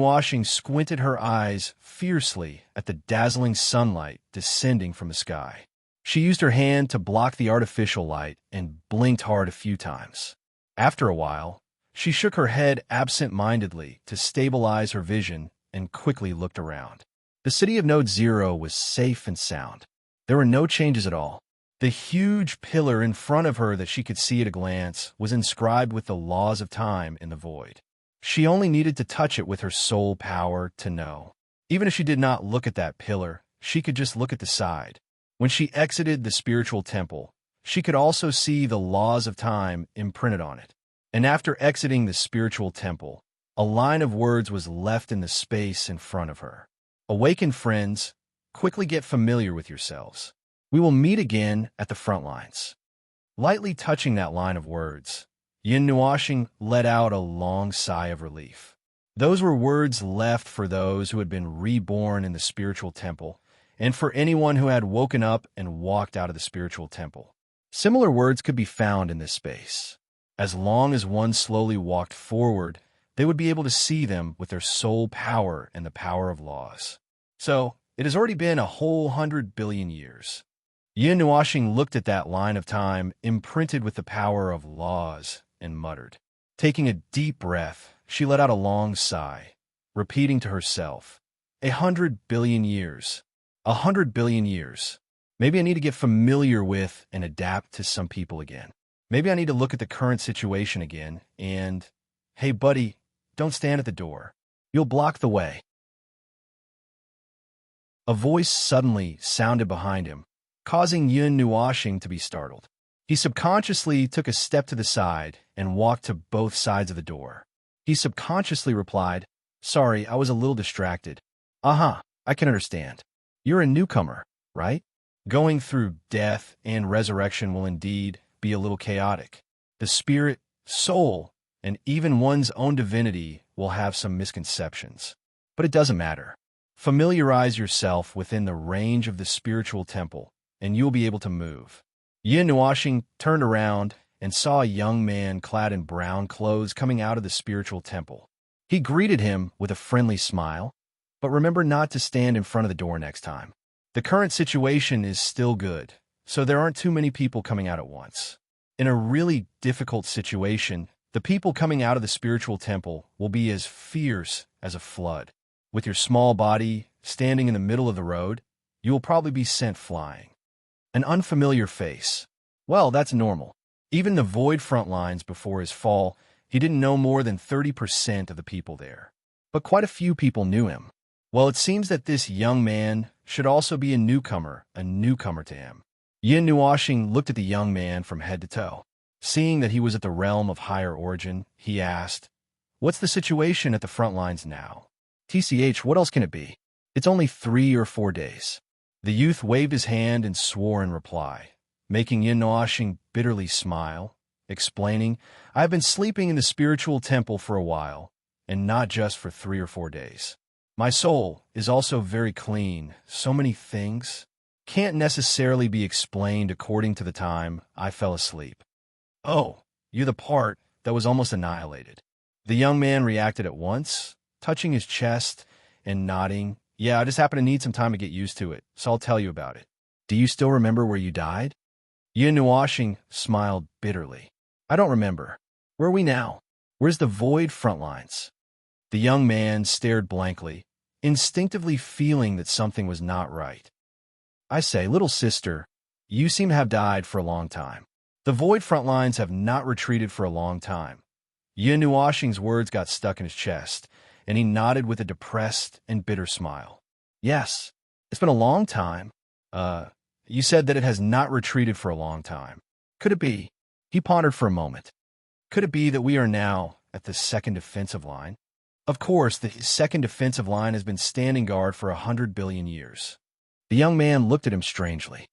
squinted her eyes fiercely at the dazzling sunlight descending from the sky. She used her hand to block the artificial light and blinked hard a few times. After a while, she shook her head absent-mindedly to stabilize her vision and quickly looked around. The city of Node Zero was safe and sound. There were no changes at all. The huge pillar in front of her that she could see at a glance was inscribed with the laws of time in the void. She only needed to touch it with her soul power to know. Even if she did not look at that pillar, she could just look at the side. When she exited the spiritual temple, she could also see the laws of time imprinted on it. And after exiting the spiritual temple, a line of words was left in the space in front of her. Awakened friends, quickly get familiar with yourselves. We will meet again at the front lines. Lightly touching that line of words, Yin let out a long sigh of relief. Those were words left for those who had been reborn in the spiritual temple, and for anyone who had woken up and walked out of the spiritual temple. Similar words could be found in this space. As long as one slowly walked forward, they would be able to see them with their soul power and the power of laws. So, it has already been a whole 100 billion years. Yin looked at that line of time imprinted with the power of laws and muttered. Taking a deep breath, she let out a long sigh, repeating to herself, 100 billion years. 100 billion years. Maybe I need to get familiar with and adapt to some people again. Maybe I need to look at the current situation again and, hey buddy, don't stand at the door. You'll block the way. A voice suddenly sounded behind him, causing Yin to be startled. He subconsciously took a step to the side and walked to both sides of the door. He subconsciously replied, "Sorry, I was a little distracted." "Uh-huh, I can understand. You're a newcomer, right? Going through death and resurrection will indeed be a little chaotic. The spirit, soul, and even one's own divinity will have some misconceptions. But it doesn't matter. Familiarize yourself within the range of the spiritual temple, and you'll be able to move." Yin Nuoxing turned around and saw a young man clad in brown clothes coming out of the spiritual temple. He greeted him with a friendly smile, but remember not to stand in front of the door next time. The current situation is still good, so there aren't too many people coming out at once. In a really difficult situation, the people coming out of the spiritual temple will be as fierce as a flood. With your small body standing in the middle of the road, you will probably be sent flying. An unfamiliar face. Well, that's normal. Even the void front lines before his fall, he didn't know more than 30% of the people there. But quite a few people knew him. Well, it seems that this young man should also be a newcomer to him. Yin Nuoxing looked at the young man from head to toe. Seeing that he was at the realm of higher origin, he asked, "What's the situation at the front lines now?" "TCH, what else can it be? It's only 3 or 4 days." The youth waved his hand and swore in reply, making Yin Nuoxing bitterly smile, explaining, "I've been sleeping in the spiritual temple for a while, and not just for 3 or 4 days. My soul is also very clean. So many things can't necessarily be explained according to the time I fell asleep." "Oh, you're the part that was almost annihilated." The young man reacted at once, touching his chest and nodding. "Yeah, I just happen to need some time to get used to it, so I'll tell you about it." "Do you still remember where you died?" Yin Nuoxing smiled bitterly. "I don't remember. Where are we now? Where's the void front lines?" The young man stared blankly, instinctively feeling that something was not right. "I say, little sister, you seem to have died for a long time. The void front lines have not retreated for a long time." Yin Nuoxing's words got stuck in his chest, and he nodded with a depressed and bitter smile. "Yes, it's been a long time. You said that it has not retreated for a long time. Could it be?" He pondered for a moment. "Could it be that we are now at the second defensive line?" Of course, the second defensive line has been standing guard for 100 billion years. The young man looked at him strangely.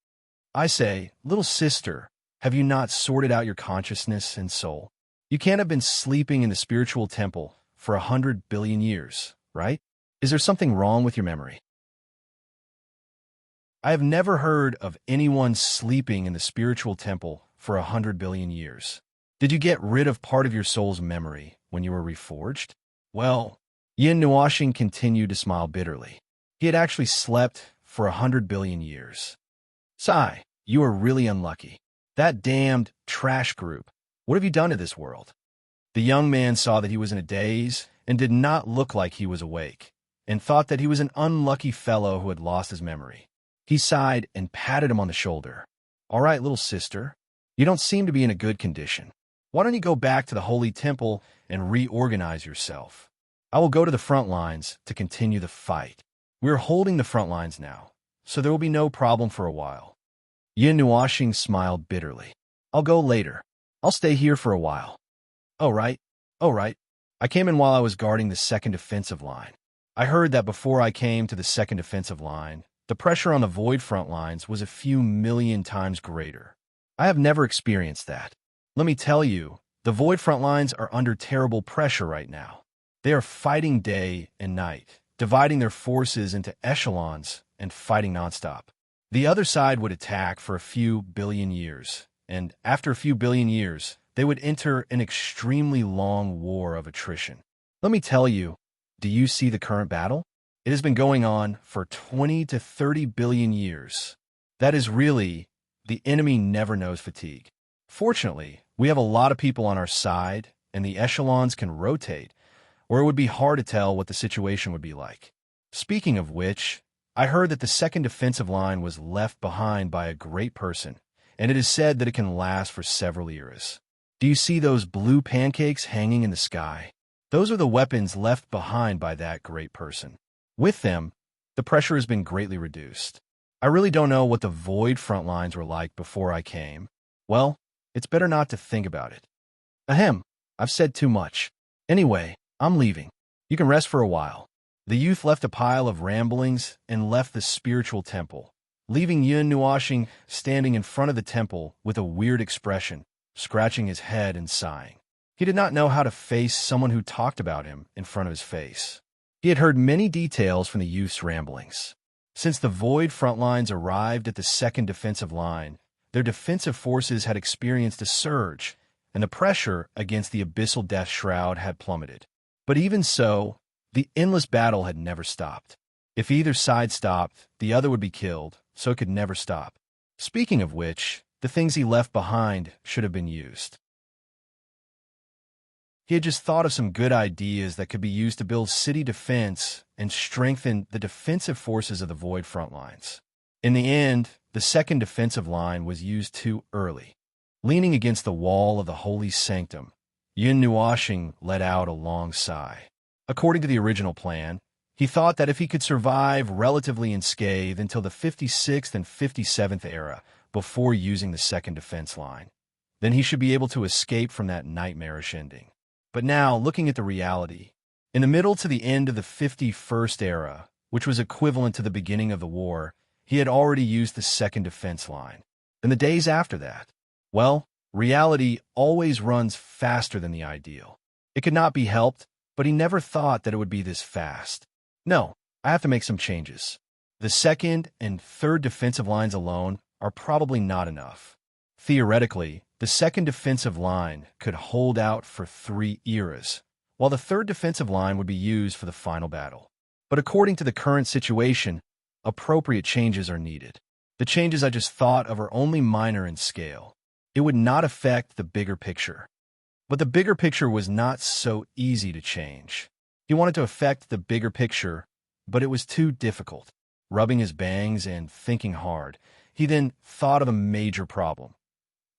"I say, little sister, have you not sorted out your consciousness and soul? You can't have been sleeping in the spiritual temple for 100 billion years, right? Is there something wrong with your memory?" "I have never heard of anyone sleeping in the spiritual temple for 100 billion years. Did you get rid of part of your soul's memory when you were reforged?" "Well," Yin Nuoxing continued to smile bitterly. He had actually slept for 100 billion years. "Sigh, you are really unlucky. That damned trash group. What have you done to this world?" The young man saw that he was in a daze and did not look like he was awake, and thought that he was an unlucky fellow who had lost his memory. He sighed and patted him on the shoulder. "All right, little sister, you don't seem to be in a good condition. Why don't you go back to the holy temple and reorganize yourself? I will go to the front lines to continue the fight. We're holding the front lines now, so there will be no problem for a while." Yin Nuoxing smiled bitterly. "I'll go later. I'll stay here for a while." "Oh, right. Oh, right. I came in while I was guarding the second defensive line. I heard that before I came to the second defensive line, the pressure on the void front lines was a few million times greater. I have never experienced that. Let me tell you, the void front lines are under terrible pressure right now. They are fighting day and night, dividing their forces into echelons and fighting nonstop. The other side would attack for a few billion years, and after a few billion years, they would enter an extremely long war of attrition. Let me tell you, do you see the current battle? It has been going on for 20 to 30 billion years. That is really, the enemy never knows fatigue. Fortunately, we have a lot of people on our side, and the echelons can rotate, or it would be hard to tell what the situation would be like. Speaking of which, I heard that the second defensive line was left behind by a great person, and it is said that it can last for several eras. Do you see those blue pancakes hanging in the sky? Those are the weapons left behind by that great person. With them, the pressure has been greatly reduced. I really don't know what the void front lines were like before I came. Well, It's better not to think about it. Ahem, I've said too much. Anyway, I'm leaving. You can rest for a while. The youth left a pile of ramblings and left the spiritual temple, leaving Yun Nuashing standing in front of the temple with a weird expression, scratching his head and sighing. He did not know how to face someone who talked about him in front of his face. He had heard many details from the youth's ramblings. Since the Void front lines arrived at the second defensive line, their defensive forces had experienced a surge, and the pressure against the abyssal death shroud had plummeted. But even so, the endless battle had never stopped. If either side stopped, the other would be killed, so it could never stop. Speaking of which, the things he left behind should have been used. He had just thought of some good ideas that could be used to build city defense and strengthen the defensive forces of the Void front lines. In the end, the second defensive line was used too early. Leaning against the wall of the holy sanctum, Yun Nuashing let out a long sigh. According to the original plan, he thought that if he could survive relatively unscathed until the 56th and 57th era before using the second defense line, then he should be able to escape from that nightmarish ending. But now, looking at the reality, in the middle to the end of the 51st era, which was equivalent to the beginning of the war, he had already used the second defense line. And the days after that, well, reality always runs faster than the ideal. It could not be helped, but he never thought that it would be this fast. No, I have to make some changes. The second and third defensive lines alone are probably not enough. Theoretically, the second defensive line could hold out for 3 eras, while the third defensive line would be used for the final battle. But according to the current situation, appropriate changes are needed. The changes I just thought of are only minor in scale. It would not affect the bigger picture. But the bigger picture was not so easy to change. He wanted to affect the bigger picture, but it was too difficult. Rubbing his bangs and thinking hard, he then thought of a major problem.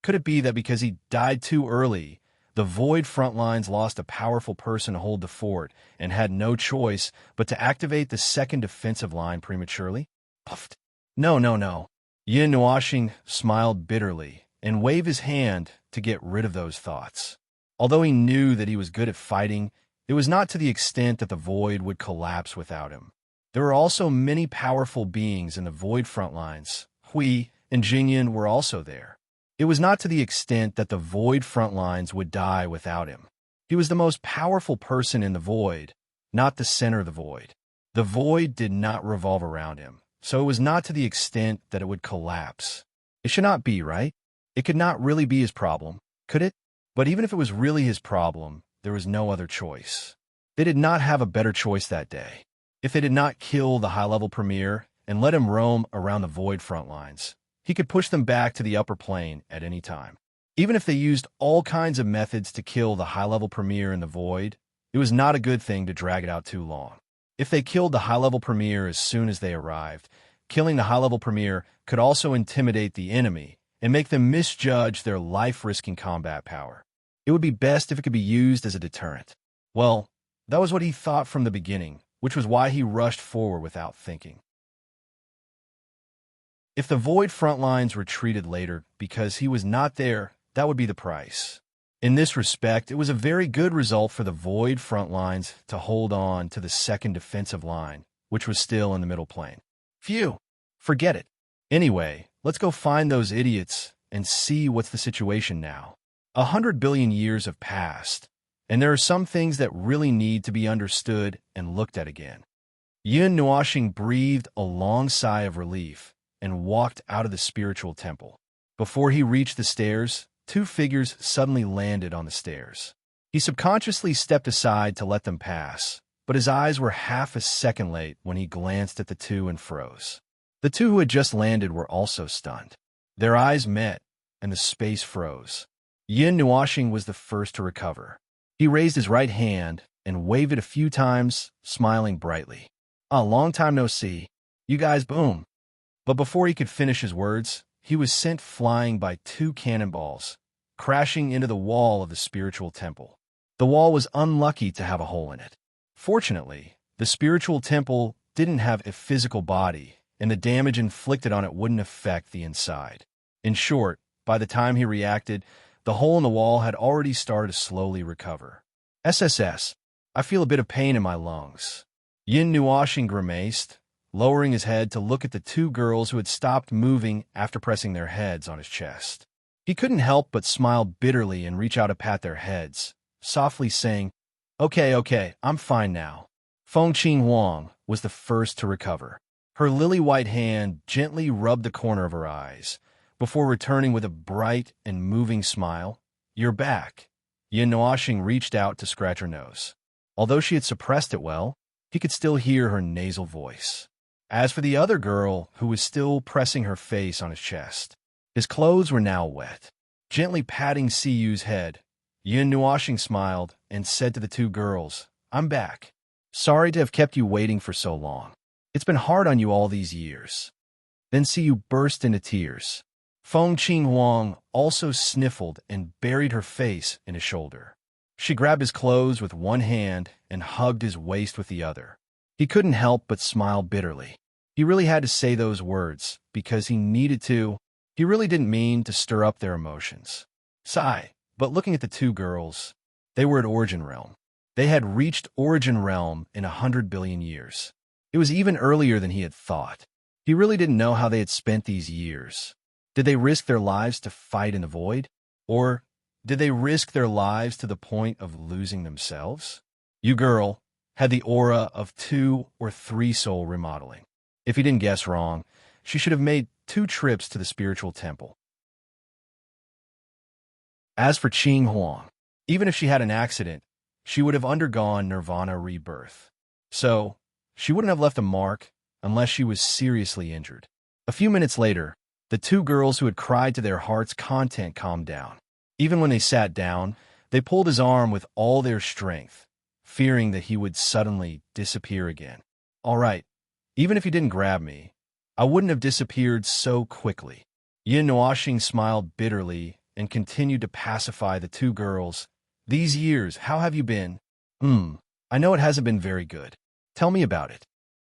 Could it be that because he died too early, the Void front lines lost a powerful person to hold the fort and had no choice but to activate the second defensive line prematurely? Puffed. No. Yin Nuashing smiled bitterly and waved his hand to get rid of those thoughts. Although he knew that he was good at fighting, it was not to the extent that the Void would collapse without him. There were also many powerful beings in the Void front lines. Hui and Jingyan were also there. It was not to the extent that the Void front lines would die without him. He was the most powerful person in the Void, not the center of the Void. The Void did not revolve around him, so it was not to the extent that it would collapse. It should not be, right? It could not really be his problem, could it? But even if it was really his problem, there was no other choice. They did not have a better choice that day. If they did not kill the high-level premier and let him roam around the Void front lines, he could push them back to the upper plane at any time. Even if they used all kinds of methods to kill the high-level premier in the Void, it was not a good thing to drag it out too long. If they killed the high-level premier as soon as they arrived, killing the high-level premier could also intimidate the enemy and make them misjudge their life-risking combat power. It would be best if it could be used as a deterrent. Well, that was what he thought from the beginning, which was why he rushed forward without thinking. If the Void front lines retreated later because he was not there, that would be the price. In this respect, it was a very good result for the Void front lines to hold on to the second defensive line, which was still in the middle plane. Phew, forget it. Anyway, let's go find those idiots and see what's the situation now. 100 billion years have passed, and there are some things that really need to be understood and looked at again. Yun Nuashing breathed a long sigh of relief and walked out of the spiritual temple. Before he reached the stairs, 2 figures suddenly landed on the stairs. He subconsciously stepped aside to let them pass, but his eyes were half a second late when he glanced at the 2 and froze. The 2 who had just landed were also stunned. Their eyes met, and the space froze. Yin Nuashing was the first to recover. He raised his right hand and waved it a few times, smiling brightly. "A long time no see. You guys boom." But before he could finish his words, he was sent flying by 2 cannonballs, crashing into the wall of the spiritual temple. The wall was unlucky to have a hole in it. Fortunately, the spiritual temple didn't have a physical body, and the damage inflicted on it wouldn't affect the inside. In short, by the time he reacted, The hole in the wall had already started to slowly recover. SSS, I feel a bit of pain in my lungs. Yin Nuoshing grimaced, lowering his head to look at the two girls who had stopped moving after pressing their heads on his chest. He couldn't help but smile bitterly and reach out to pat their heads, softly saying, Okay, I'm fine now. Feng Qing Huang was the first to recover. Her lily-white hand gently rubbed the corner of her eyes, before returning with a bright and moving smile. You're back. Yin Nuoshing reached out to scratch her nose. Although she had suppressed it well, he could still hear her nasal voice. As for the other girl, who was still pressing her face on his chest, his clothes were now wet. Gently patting Siyu's head, Yin Nuoshing smiled and said to the two girls, I'm back. Sorry to have kept you waiting for so long. It's been hard on you all these years. Then Siyu burst into tears. Feng Qing Huang also sniffled and buried her face in his shoulder. She grabbed his clothes with one hand and hugged his waist with the other. He couldn't help but smile bitterly. He really had to say those words because he needed to. He really didn't mean to stir up their emotions. Sigh, but looking at the two girls, they were at Origin Realm. They had reached Origin Realm in 100 billion years. It was even earlier than he had thought. He really didn't know how they had spent these years. Did they risk their lives to fight in the void? Or did they risk their lives to the point of losing themselves? You girl had the aura of 2 or 3 soul remodeling. If he didn't guess wrong, she should have made 2 trips to the spiritual temple. As for Qing Huang, even if she had an accident, she would have undergone nirvana rebirth. So, she wouldn't have left a mark unless she was seriously injured. A few minutes later, the two girls who had cried to their heart's content calmed down. Even when they sat down, they pulled his arm with all their strength, fearing that he would suddenly disappear again. All right, even if he didn't grab me, I wouldn't have disappeared so quickly. Yin Nuoshing smiled bitterly and continued to pacify the two girls. These years, how have you been? I know it hasn't been very good. Tell me about it.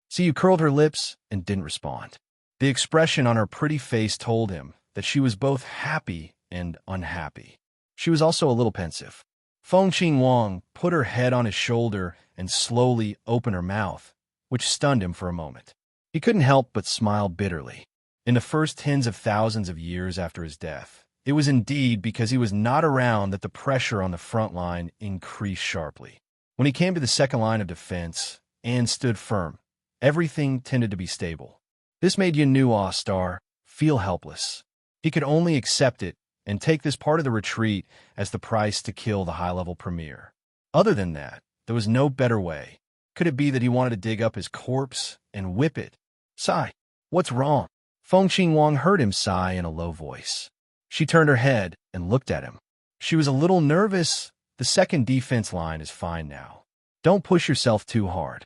Siyu curled her lips and didn't respond. The expression on her pretty face told him that she was both happy and unhappy. She was also a little pensive. Feng Qing Huang put her head on his shoulder and slowly opened her mouth, which stunned him for a moment. He couldn't help but smile bitterly. In the first tens of thousands of years after his death, it was indeed because he was not around that the pressure on the front line increased sharply. When he came to the second line of defense and stood firm, everything tended to be stable. This made Yin Nuo feel helpless. He could only accept it and take this part of the retreat as the price to kill the high-level premier. Other than that, there was no better way. Could it be that he wanted to dig up his corpse and whip it? Sigh, what's wrong? Feng Qing Huang heard him sigh in a low voice. She turned her head and looked at him. She was a little nervous. The second defense line is fine now. Don't push yourself too hard.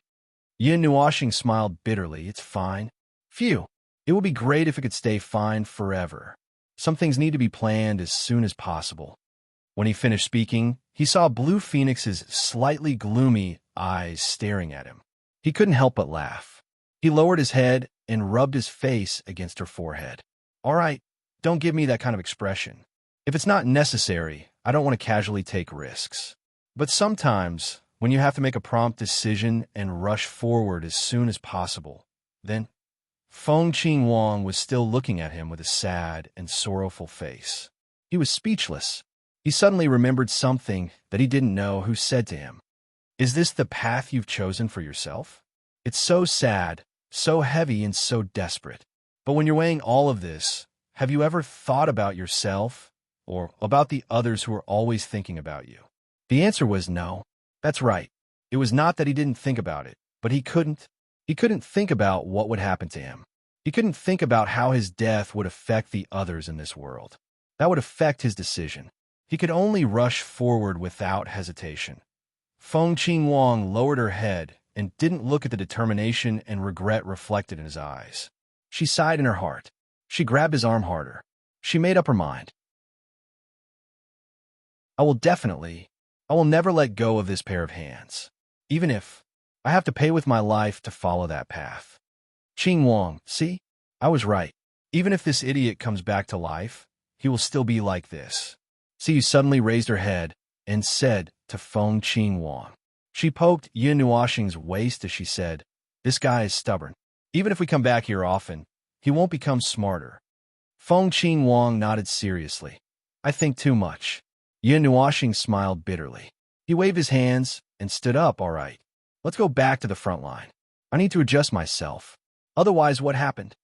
Yin Nuoshing smiled bitterly. It's fine. Phew, it would be great if it could stay fine forever. Some things need to be planned as soon as possible. When he finished speaking, he saw Blue Phoenix's slightly gloomy eyes staring at him. He couldn't help but laugh. He lowered his head and rubbed his face against her forehead. All right, don't give me that kind of expression. If it's not necessary, I don't want to casually take risks. But sometimes, when you have to make a prompt decision and rush forward as soon as possible, then Feng Qing Huang was still looking at him with a sad and sorrowful face. He was speechless. He suddenly remembered something that he didn't know who said to him. Is this the path you've chosen for yourself? It's so sad, so heavy, and so desperate. But when you're weighing all of this, have you ever thought about yourself or about the others who are always thinking about you? The answer was no. That's right. It was not that he didn't think about it, but he couldn't. He couldn't think about what would happen to him. He couldn't think about how his death would affect the others in this world. That would affect his decision. He could only rush forward without hesitation. Feng Qing Huang lowered her head and didn't look at the determination and regret reflected in his eyes. She sighed in her heart. She grabbed his arm harder. She made up her mind. I will never let go of this pair of hands, even if I have to pay with my life to follow that path. Qing Huang, see? I was right. Even if this idiot comes back to life, he will still be like this. Siyu suddenly raised her head and said to Feng Qingwang. She poked Yin Nuoxing's waist as she said, "This guy is stubborn. Even if we come back here often, he won't become smarter." Feng Qingwang nodded seriously. "I think too much." Yin Nuoxing smiled bitterly. He waved his hands and stood up. "All right, let's go back to the front line. I need to adjust myself. Otherwise, what happened?"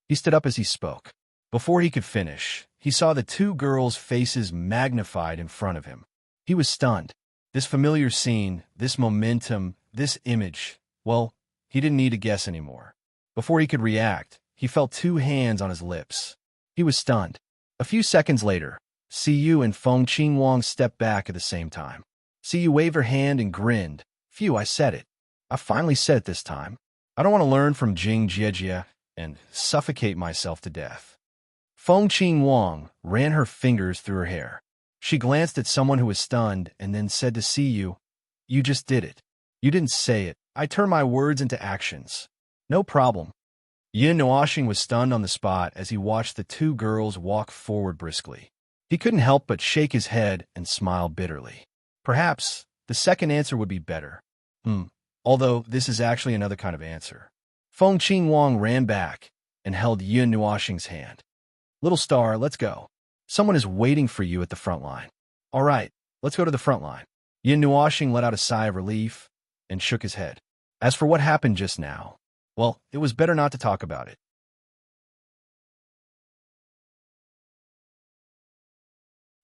He stood up as he spoke. Before he could finish, he saw the two girls' faces magnified in front of him. He was stunned. This familiar scene, this momentum, this image, well, he didn't need to guess anymore. Before he could react, he felt two hands on his lips. He was stunned. A few seconds later, Siyu and Feng Qingwang stepped back at the same time. Siyu waved her hand and grinned. "Phew, I said it. I finally said it this time. I don't want to learn from Jing Jiejie and suffocate myself to death." Feng Qingwang ran her fingers through her hair. She glanced at someone who was stunned and then said to Siyu, "You just did it. You didn't say it. I turn my words into actions." "No problem." Yin Nuoxing was stunned on the spot as he watched the two girls walk forward briskly. He couldn't help but shake his head and smile bitterly. Perhaps the second answer would be better. Although this is actually another kind of answer. Feng Qingwang ran back and held Yin Nuoxing's hand. "Little star, let's go. Someone is waiting for you at the front line." "All right, let's go to the front line." Yin Nuoxing let out a sigh of relief and shook his head. As for what happened just now, well, it was better not to talk about it.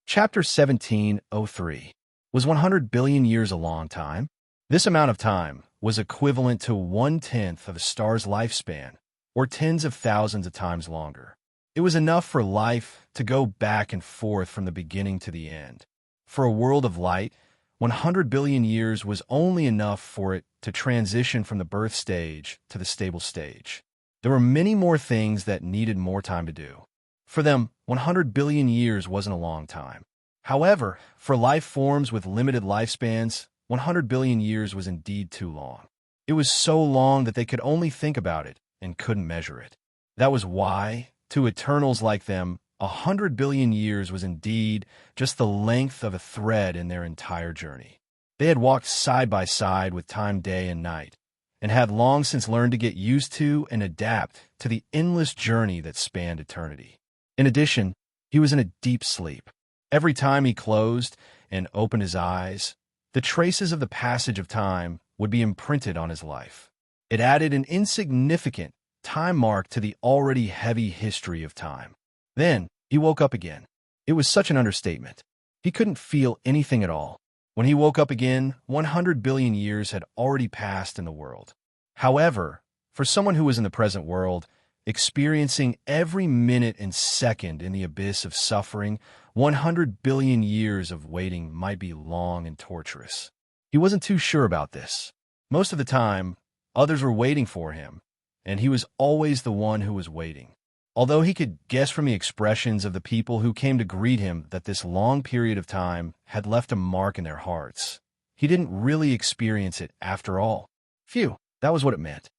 Chapter 1703. Was 100 billion years a long time? This amount of time was equivalent to 1/10 of a star's lifespan, or tens of thousands of times longer. It was enough for life to go back and forth from the beginning to the end. For a world of light, 100 billion years was only enough for it to transition from the birth stage to the stable stage. There were many more things that needed more time to do. For them, 100 billion years wasn't a long time. However, for life forms with limited lifespans, 100 billion years was indeed too long. It was so long that they could only think about it and couldn't measure it. That was why, to eternals like them, 100 billion years was indeed just the length of a thread in their entire journey. They had walked side by side with time day and night, and had long since learned to get used to and adapt to the endless journey that spanned eternity. In addition, he was in a deep sleep. Every time he closed and opened his eyes, the traces of the passage of time would be imprinted on his life. It added an insignificant time mark to the already heavy history of time. Then, he woke up again. It was such an understatement. He couldn't feel anything at all. When he woke up again, 100 billion years had already passed in the world. However, for someone who was in the present world, experiencing every minute and second in the abyss of suffering, 100 billion years of waiting might be long and torturous. He wasn't too sure about this. Most of the time, others were waiting for him, and he was always the one who was waiting. Although he could guess from the expressions of the people who came to greet him that this long period of time had left a mark in their hearts, he didn't really experience it after all. Phew, that was what it meant.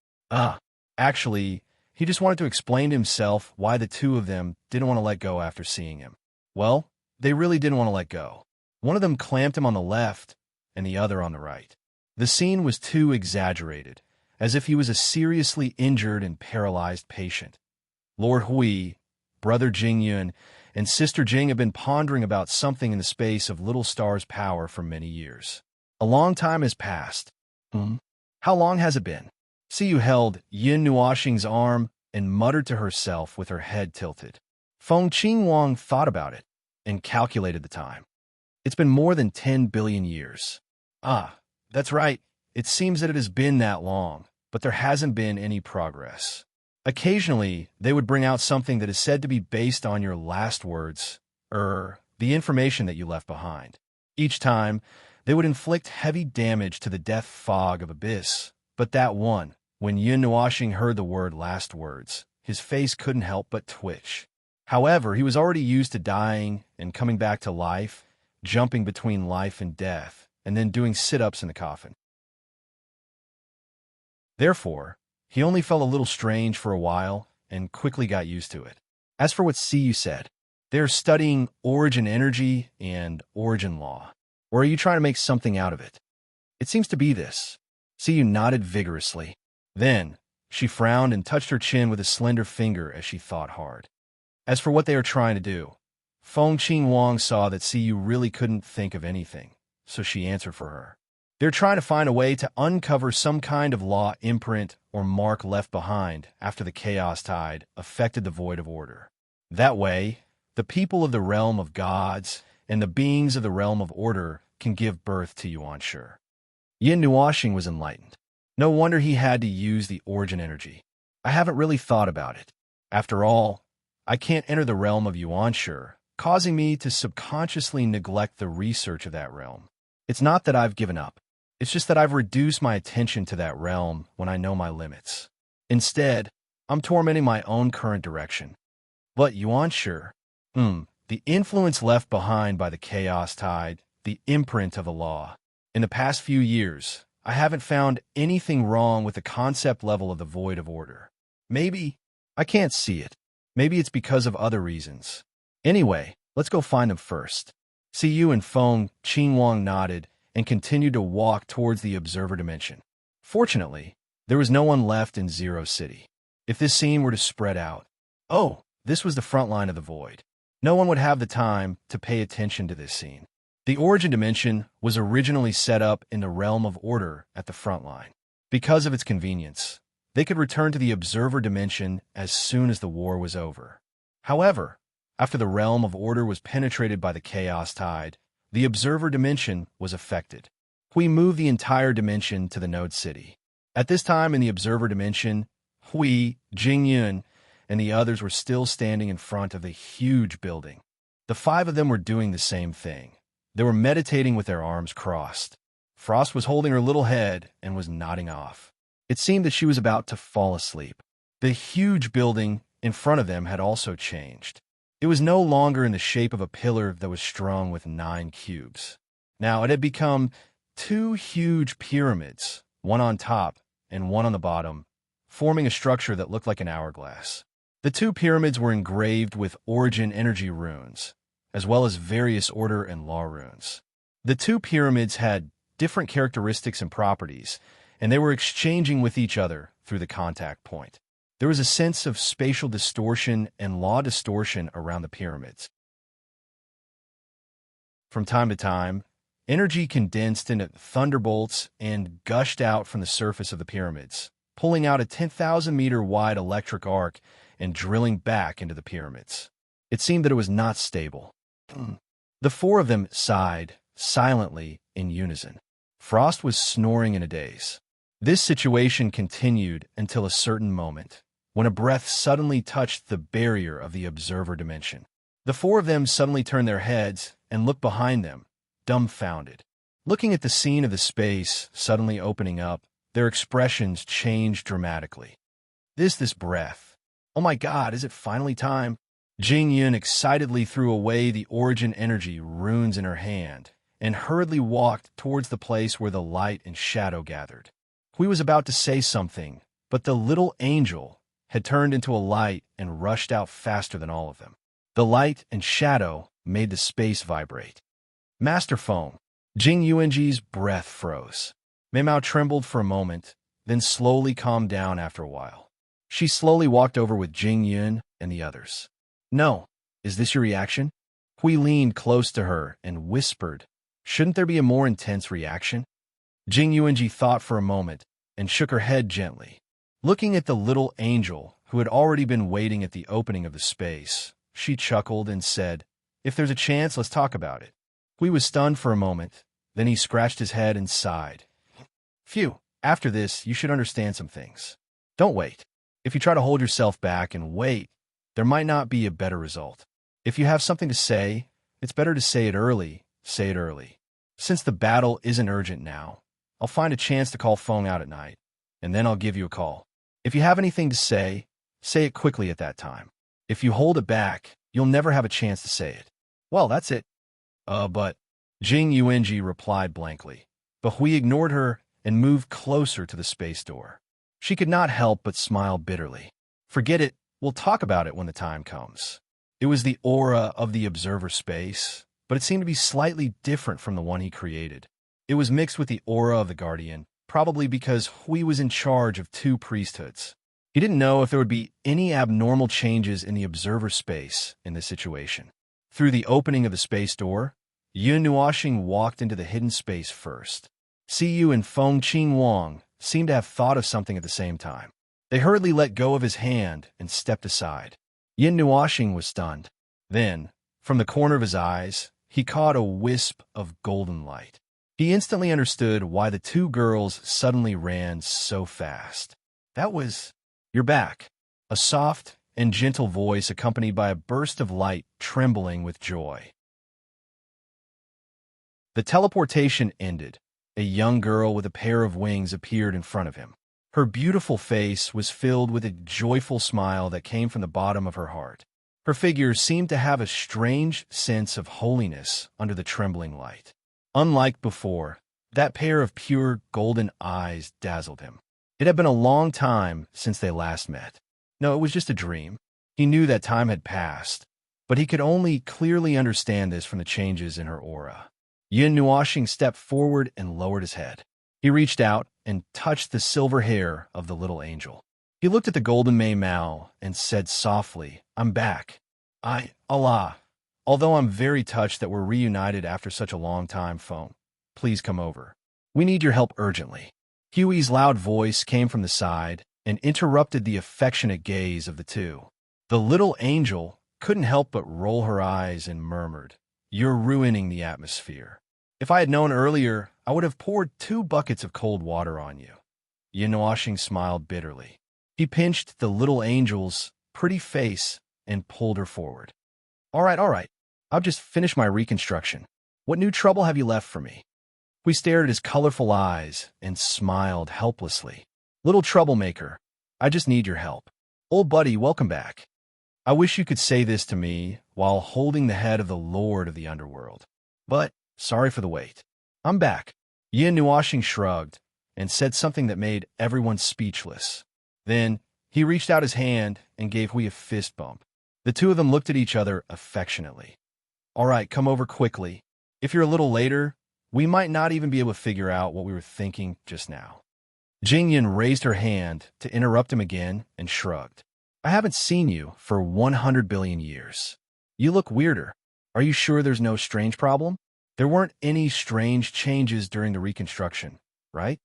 Actually, he just wanted to explain to himself why the two of them didn't want to let go after seeing him. Well, they really didn't want to let go. One of them clamped him on the left, and the other on the right. The scene was too exaggerated, as if he was a seriously injured and paralyzed patient. Lord Hui, Brother Jingyun, and Sister Jing have been pondering about something in the space of Little Star's power for many years. A long time has passed. How long has it been? Siyu held Yin Nuoxing's arm and muttered to herself with her head tilted. Feng Qingwang thought about it and calculated the time. It's been more than 10 billion years. That's right. It seems that it has been that long, but there hasn't been any progress. Occasionally, they would bring out something that is said to be based on your last words, the information that you left behind. Each time, they would inflict heavy damage to the death fog of abyss. But that one, when Yin Nuoxing heard the word last words, his face couldn't help but twitch. However, he was already used to dying and coming back to life, jumping between life and death, and then doing sit-ups in the coffin. Therefore, he only felt a little strange for a while and quickly got used to it. As for what Siyu said, They're studying origin energy and origin law. Or are you trying to make something out of it? It seems to be this. Yu nodded vigorously. Then, she frowned and touched her chin with a slender finger as she thought hard. As for what they are trying to do, Feng Qingwang saw that Yu really couldn't think of anything, so she answered for her. They're trying to find a way to uncover some kind of law imprint or mark left behind after the chaos tide affected the void of order. That way, the people of the realm of gods and the beings of the realm of order can give birth to Yuanshi. Yin Nuoxing was enlightened. No wonder he had to use the origin energy. I haven't really thought about it. After all, I can't enter the realm of Yuanshi, causing me to subconsciously neglect the research of that realm. It's not that I've given up. It's just that I've reduced my attention to that realm when I know my limits. Instead, I'm tormenting my own current direction. But Yuanshi, the influence left behind by the chaos tide, the imprint of the law. In the past few years, I haven't found anything wrong with the concept level of the void of order. Maybe I can't see it. Maybe it's because of other reasons. Anyway, let's go find them first. Yu and Feng Qingwang nodded and continued to walk towards the observer dimension. Fortunately, there was no one left in Zero City. If this scene were to spread out, this was the front line of the void. No one would have the time to pay attention to this scene. The origin dimension was originally set up in the realm of order at the front line. Because of its convenience, they could return to the observer dimension as soon as the war was over. However, after the realm of order was penetrated by the chaos tide, the observer dimension was affected. We moved the entire dimension to the node city. At this time in the observer dimension, Hui, Jingyun, and the others were still standing in front of the huge building. The 5 of them were doing the same thing. They were meditating with their arms crossed. Frost was holding her little head and was nodding off. It seemed that she was about to fall asleep. The huge building in front of them had also changed. It was no longer in the shape of a pillar that was strung with 9 cubes. Now it had become 2 huge pyramids, one on top and one on the bottom, forming a structure that looked like an hourglass. The 2 pyramids were engraved with origin energy runes, as well as various order and law runes. The 2 pyramids had different characteristics and properties, and they were exchanging with each other through the contact point. There was a sense of spatial distortion and law distortion around the pyramids. From time to time, energy condensed into thunderbolts and gushed out from the surface of the pyramids, pulling out a 10,000-meter-wide electric arc and drilling back into the pyramids. It seemed that it was not stable. The 4 of them sighed, silently, in unison. Frost was snoring in a daze. This situation continued until a certain moment, when a breath suddenly touched the barrier of the observer dimension. The 4 of them suddenly turned their heads and looked behind them, dumbfounded. Looking at the scene of the space suddenly opening up, their expressions changed dramatically. This breath. Oh my God, is it finally time? Jingyun excitedly threw away the origin energy runes in her hand and hurriedly walked towards the place where the light and shadow gathered. Hui was about to say something, but the little angel had turned into a light and rushed out faster than all of them. The light and shadow made the space vibrate. Master Feng, Jing Yuanji's breath froze. Mei Mao trembled for a moment, then slowly calmed down after a while. She slowly walked over with Jing Yun and the others. No, is this your reaction? Hui leaned close to her and whispered, shouldn't there be a more intense reaction? Jing Yuanji thought for a moment and shook her head gently. Looking at the little angel who had already been waiting at the opening of the space, she chuckled and said, if there's a chance, let's talk about it. Hui was stunned for a moment, then he scratched his head and sighed. Phew, after this, you should understand some things. Don't wait. If you try to hold yourself back and wait, there might not be a better result. If you have something to say, it's better to say it early. Say it early. Since the battle isn't urgent now, I'll find a chance to call Feng out at night, and then I'll give you a call. If you have anything to say it quickly at that time. If you hold it back, you'll never have a chance to say it. Well, that's it. But Jing Yuanji replied blankly. But Hui ignored her and moved closer to the space door. She could not help but smile bitterly. Forget it. We'll talk about it when the time comes. It was the aura of the observer space, but it seemed to be slightly different from the one he created. It was mixed with the aura of the Guardian, probably because Hui was in charge of two priesthoods. He didn't know if there would be any abnormal changes in the observer space in this situation. Through the opening of the space door, Yun Nuoxing walked into the hidden space first. Siyu and Feng Qing Wang seemed to have thought of something at the same time. They hurriedly let go of his hand and stepped aside. Yin Nuoxing was stunned. Then, from the corner of his eyes, he caught a wisp of golden light. He instantly understood why the two girls suddenly ran so fast. That was, "You're back." A soft and gentle voice accompanied by a burst of light trembling with joy. The teleportation ended. A young girl with a pair of wings appeared in front of him. Her beautiful face was filled with a joyful smile that came from the bottom of her heart. Her figure seemed to have a strange sense of holiness under the trembling light. Unlike before, that pair of pure golden eyes dazzled him. It had been a long time since they last met. No, it was just a dream. He knew that time had passed, but he could only clearly understand this from the changes in her aura. Yin Nuoxing stepped forward and lowered his head. He reached out and touched the silver hair of the little angel. He looked at the golden Mei Mao and said softly, "I'm back. Allah. Although I'm very touched that we're reunited after such a long time, Feng, please come over. We need your help urgently." Huey's loud voice came from the side and interrupted the affectionate gaze of the two. The little angel couldn't help but roll her eyes and murmured, "You're ruining the atmosphere. If I had known earlier, I would have poured 2 buckets of cold water on you." Yin Nuoxing smiled bitterly. He pinched the little angel's pretty face and pulled her forward. All right. I'll just finish my reconstruction. What new trouble have you left for me?" We stared at his colorful eyes and smiled helplessly. "Little troublemaker, I just need your help. Old buddy, welcome back. I wish you could say this to me while holding the head of the Lord of the Underworld. But sorry for the wait. I'm back." Yin Nuoxing shrugged and said something that made everyone speechless. Then he reached out his hand and gave Hui a fist bump. The two of them looked at each other affectionately. "All right, come over quickly. If you're a little later, we might not even be able to figure out what we were thinking just now." Jingyan raised her hand to interrupt him again and shrugged. "I haven't seen you for 100 billion years. You look weirder. Are you sure there's no strange problem? There weren't any strange changes during the reconstruction, right?"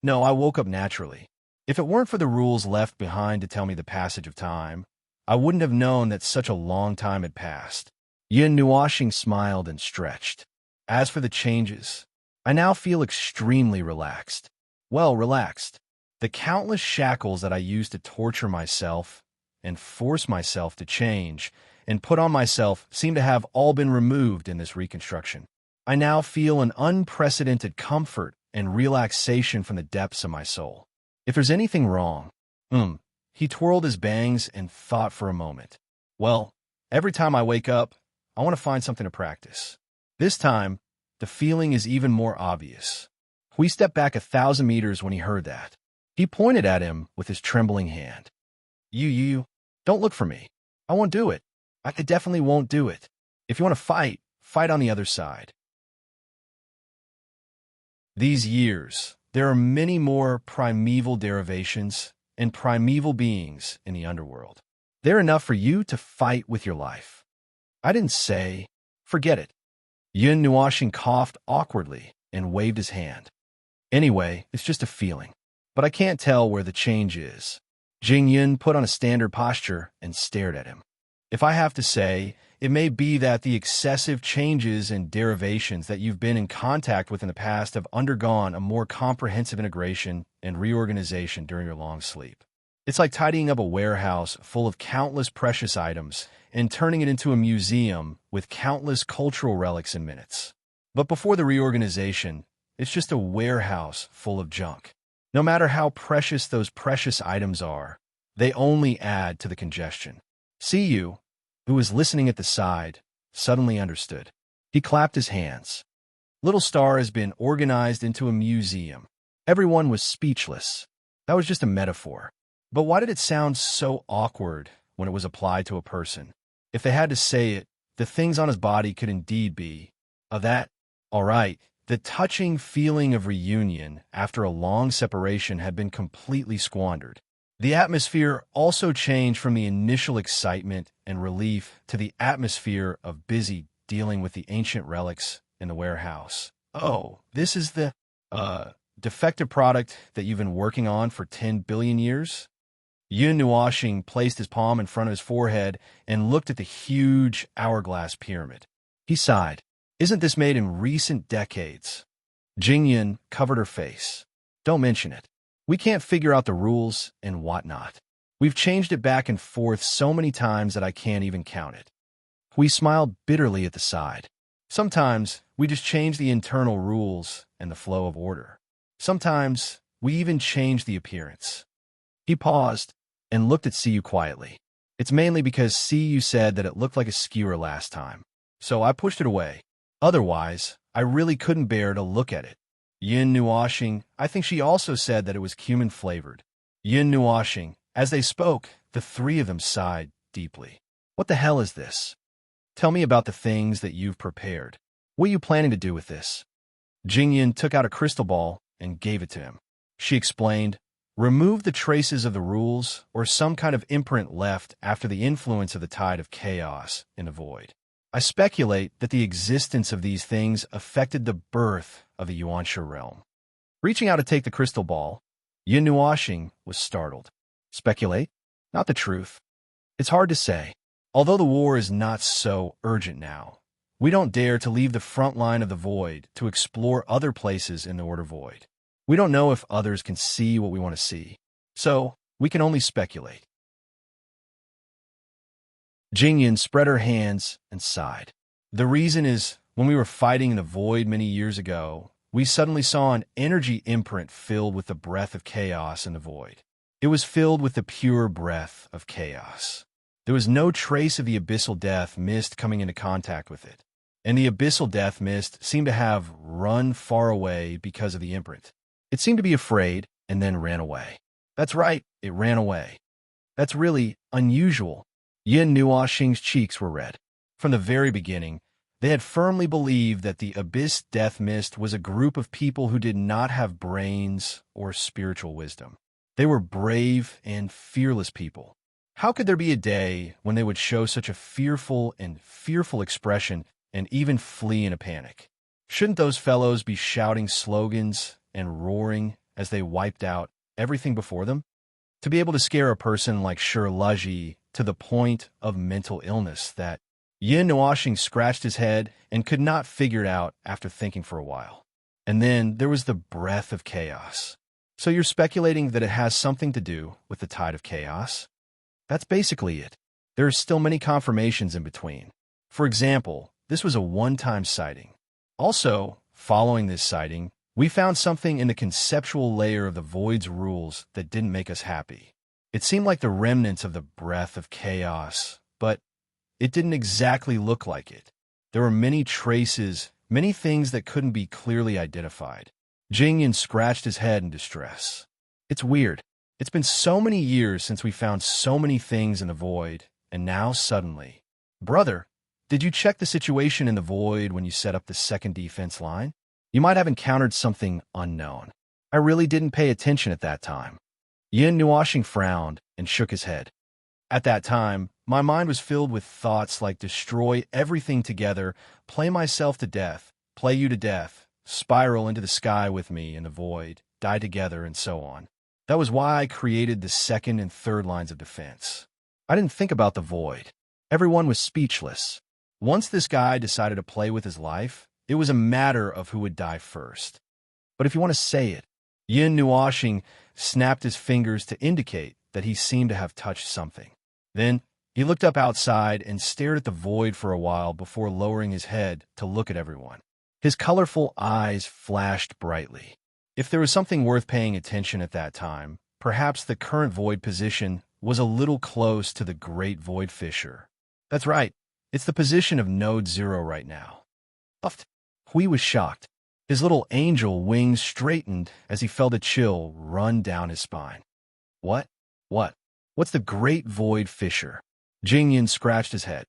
"No, I woke up naturally. If it weren't for the rules left behind to tell me the passage of time, I wouldn't have known that such a long time had passed." Yin Nuoxing smiled and stretched. "As for the changes, I now feel extremely relaxed. Well, relaxed. The countless shackles that I used to torture myself and force myself to change and put on myself seem to have all been removed in this reconstruction. I now feel an unprecedented comfort and relaxation from the depths of my soul. If there's anything wrong..." He twirled his bangs and thought for a moment. "Well, every time I wake up, I want to find something to practice. This time, the feeling is even more obvious." We stepped back 1,000 meters when he heard that. He pointed at him with his trembling hand. You, don't look for me. I won't do it. I definitely won't do it. If you want to fight on the other side." These years, there are many more primeval derivations and primeval beings in the underworld. They're enough for you to fight with your life. I didn't say, forget it. Yin Nuoxing coughed awkwardly and waved his hand. "Anyway, it's just a feeling. But I can't tell where the change is." Jing Yun put on a standard posture and stared at him. "If I have to say, it may be that the excessive changes and derivations that you've been in contact with in the past have undergone a more comprehensive integration and reorganization during your long sleep. It's like tidying up a warehouse full of countless precious items and turning it into a museum with countless cultural relics in minutes. But before the reorganization, it's just a warehouse full of junk. No matter how precious those precious items are, they only add to the congestion." Siyu, who was listening at the side, suddenly understood. He clapped his hands. Little Star has been organized into a museum. Everyone was speechless. That was just a metaphor. But why did it sound so awkward when it was applied to a person? If they had to say it, the things on his body could indeed be that. All right, the touching feeling of reunion after a long separation had been completely squandered. The atmosphere also changed from the initial excitement and relief to the atmosphere of busy dealing with the ancient relics in the warehouse. Oh, this is the defective product that you've been working on for 10 billion years? Yun Nuashing placed his palm in front of his forehead and looked at the huge hourglass pyramid. He sighed. Isn't this made in recent decades? Jingyun covered her face. Don't mention it. We can't figure out the rules and whatnot. We've changed it back and forth so many times that I can't even count it. Hui smiled bitterly at the side. Sometimes we just change the internal rules and the flow of order. Sometimes we even change the appearance. He paused and looked at Siyu quietly. It's mainly because Siyu said that it looked like a skewer last time, so I pushed it away. Otherwise, I really couldn't bear to look at it. Yin Nuashing, I think she also said that it was cumin-flavored. Yin Nuashing, as they spoke, the three of them sighed deeply. What the hell is this? Tell me about the things that you've prepared. What are you planning to do with this? Jingyan took out a crystal ball and gave it to him. She explained, remove the traces of the rules or some kind of imprint left after the influence of the tide of chaos in the void. I speculate that the existence of these things affected the birth of the Yuansha realm. Reaching out to take the crystal ball, Yin Nuashing was startled. Speculate? Not the truth. It's hard to say. Although the war is not so urgent now, we don't dare to leave the front line of the void to explore other places in the Order Void. We don't know if others can see what we want to see, so we can only speculate. Jingyan spread her hands and sighed. The reason is, when we were fighting in the void many years ago, we suddenly saw an energy imprint filled with the breath of chaos in the void. It was filled with the pure breath of chaos. There was no trace of the abyssal death mist coming into contact with it, and the abyssal death mist seemed to have run far away because of the imprint. It seemed to be afraid and then ran away. That's right, it ran away. That's really unusual. Yin Nuashing's cheeks were red. From the very beginning, they had firmly believed that the Abyss Death Mist was a group of people who did not have brains or spiritual wisdom. They were brave and fearless people. How could there be a day when they would show such a fearful expression and even flee in a panic? Shouldn't those fellows be shouting slogans and roaring as they wiped out everything before them? To be able to scare a person like Shirlaji to the point of mental illness that Yin Nuashing scratched his head and could not figure it out after thinking for a while. And then there was the breath of chaos. So you're speculating that it has something to do with the tide of chaos? That's basically it. There are still many confirmations in between. For example, this was a one-time sighting. Also, following this sighting, we found something in the conceptual layer of the Void's rules that didn't make us happy. It seemed like the remnants of the breath of chaos, but it didn't exactly look like it. There were many traces, many things that couldn't be clearly identified. Jingyan scratched his head in distress. It's weird. It's been so many years since we found so many things in the void, and now suddenly. Brother, did you check the situation in the void when you set up the second defense line? You might have encountered something unknown. I really didn't pay attention at that time. Yin Nuashing frowned and shook his head. At that time, my mind was filled with thoughts like destroy everything together, play myself to death, play you to death, spiral into the sky with me in the void, die together, and so on. That was why I created the second and third lines of defense. I didn't think about the void. Everyone was speechless. Once this guy decided to play with his life, it was a matter of who would die first. But if you want to say it, Yin Nuashing snapped his fingers to indicate that he seemed to have touched something. Then he looked up outside and stared at the void for a while before lowering his head to look at everyone. His colorful eyes flashed brightly. If there was something worth paying attention at that time, perhaps the current void position was a little close to the Great Void Fissure. That's right, it's the position of Node Zero right now. Puffed. Hui was shocked. His little angel wings straightened as he felt a chill run down his spine. What? What's the Great Void Fissure? Jingyan scratched his head.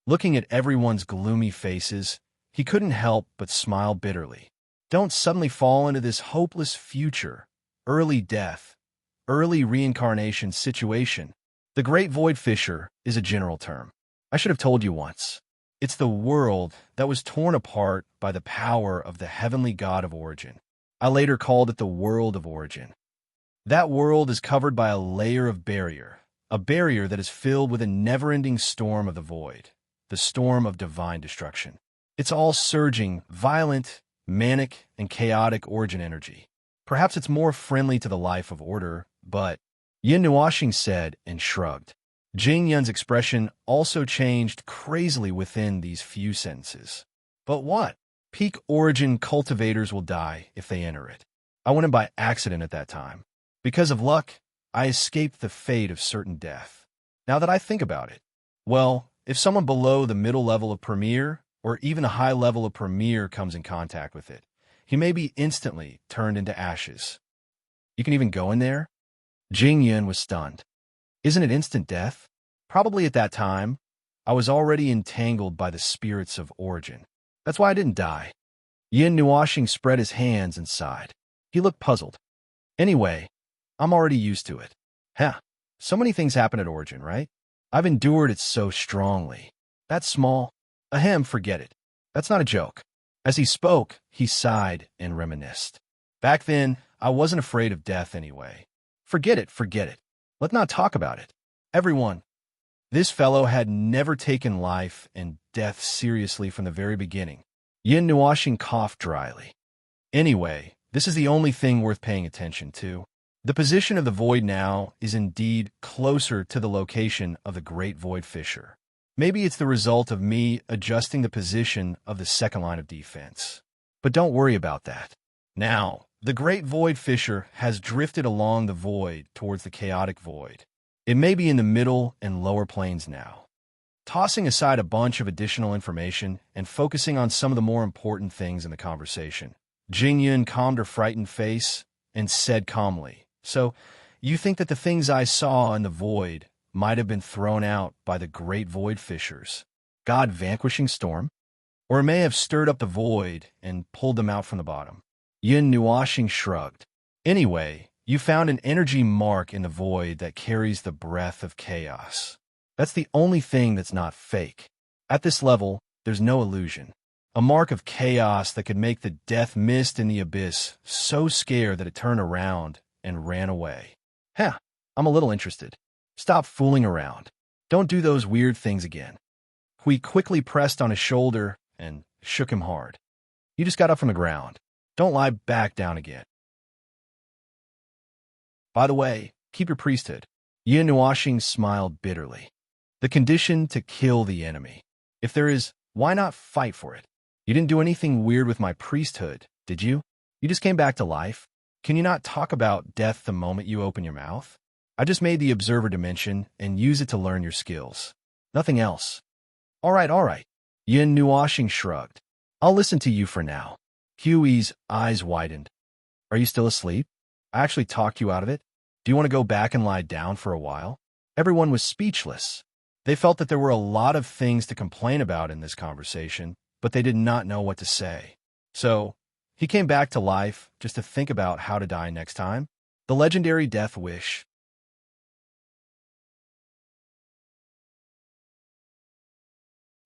Looking at everyone's gloomy faces, he couldn't help but smile bitterly. Don't suddenly fall into this hopeless future, early death, early reincarnation situation. The Great Void Fissure is a general term. I should have told you once. It's the world that was torn apart by the power of the heavenly god of origin. I later called it the world of origin. That world is covered by a layer of barrier, a barrier that is filled with a never-ending storm of the void, the storm of divine destruction. It's all surging, violent, manic, and chaotic origin energy. Perhaps it's more friendly to the life of order, but Yin Nuoxing said and shrugged. Jing Yun's expression also changed crazily within these few sentences. But what? Peak origin cultivators will die if they enter it. I went in by accident at that time. Because of luck, I escaped the fate of certain death. Now that I think about it, well, if someone below the middle level of Premier, or even a high level of Premier comes in contact with it, he may be instantly turned into ashes. You can even go in there? Jing Yun was stunned. Isn't it instant death? Probably at that time, I was already entangled by the spirits of origin. That's why I didn't die. Yin Nuoxing spread his hands and sighed. He looked puzzled. Anyway, I'm already used to it. So many things happen at origin, right? I've endured it so strongly. That's small. Forget it. That's not a joke. As he spoke, he sighed and reminisced. Back then, I wasn't afraid of death anyway. Forget it. Let's not talk about it. Everyone. This fellow had never taken life and death seriously from the very beginning. Yin Nuoxing coughed dryly. Anyway, this is the only thing worth paying attention to. The position of the void now is indeed closer to the location of the Great Void Fissure. Maybe it's the result of me adjusting the position of the second line of defense. But don't worry about that. Now, the Great Void Fissure has drifted along the void towards the chaotic void. It may be in the middle and lower planes now. Tossing aside a bunch of additional information and focusing on some of the more important things in the conversation, Jing Yun calmed her frightened face and said calmly, "So, you think that the things I saw in the void might have been thrown out by the Great Void Fissures, God vanquishing storm? Or it may have stirred up the void and pulled them out from the bottom?" Yin Nuoxing shrugged. Anyway, you found an energy mark in the void that carries the breath of chaos. That's the only thing that's not fake. At this level, there's no illusion. A mark of chaos that could make the death mist in the abyss so scared that it turned around and ran away. I'm a little interested. Stop fooling around. Don't do those weird things again. Hui quickly pressed on his shoulder and shook him hard. You just got up from the ground. Don't lie back down again. By the way, keep your priesthood. Yin Nuoxing smiled bitterly. The condition to kill the enemy. If there is, why not fight for it? You didn't do anything weird with my priesthood, did you? You just came back to life? Can you not talk about death the moment you open your mouth? I just made the observer dimension and use it to learn your skills. Nothing else. All right. Yin Nuoxing shrugged. I'll listen to you for now. Huey's eyes widened. Are you still asleep? I actually talked you out of it. Do you want to go back and lie down for a while? Everyone was speechless. They felt that there were a lot of things to complain about in this conversation, but they did not know what to say. So, he came back to life just to think about how to die next time. The legendary death wish.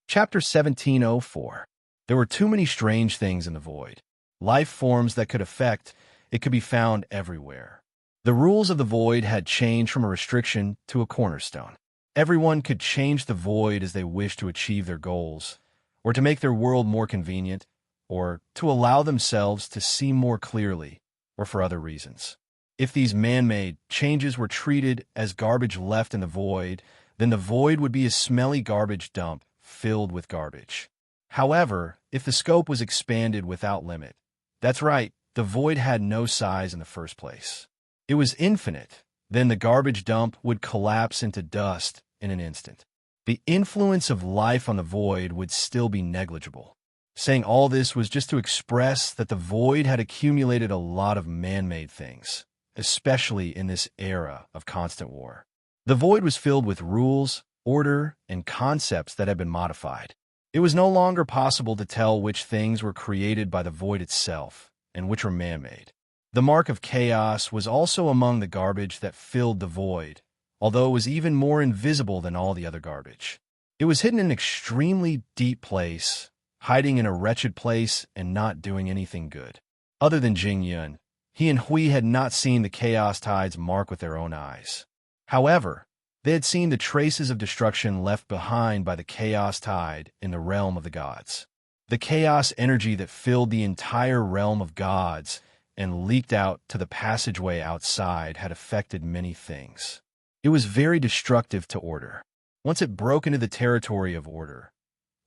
Chapter 1704. There were too many strange things in the void. Life forms that could affect, it could be found everywhere. The rules of the void had changed from a restriction to a cornerstone. Everyone could change the void as they wished to achieve their goals, or to make their world more convenient, or to allow themselves to see more clearly, or for other reasons. If these man-made changes were treated as garbage left in the void, then the void would be a smelly garbage dump filled with garbage. However, if the scope was expanded without limit, that's right, the void had no size in the first place. It was infinite, then the garbage dump would collapse into dust in an instant. The influence of life on the void would still be negligible. Saying all this was just to express that the void had accumulated a lot of man-made things, especially in this era of constant war. The void was filled with rules, order, and concepts that had been modified. It was no longer possible to tell which things were created by the void itself and which were man-made. The mark of chaos was also among the garbage that filled the void, although it was even more invisible than all the other garbage. It was hidden in an extremely deep place, hiding in a wretched place and not doing anything good. Other than Jing Yun, he and Hui had not seen the chaos tide's mark with their own eyes. However, they had seen the traces of destruction left behind by the chaos tide in the realm of the gods. The chaos energy that filled the entire realm of gods and leaked out to the passageway outside had affected many things. It was very destructive to order. Once it broke into the territory of order,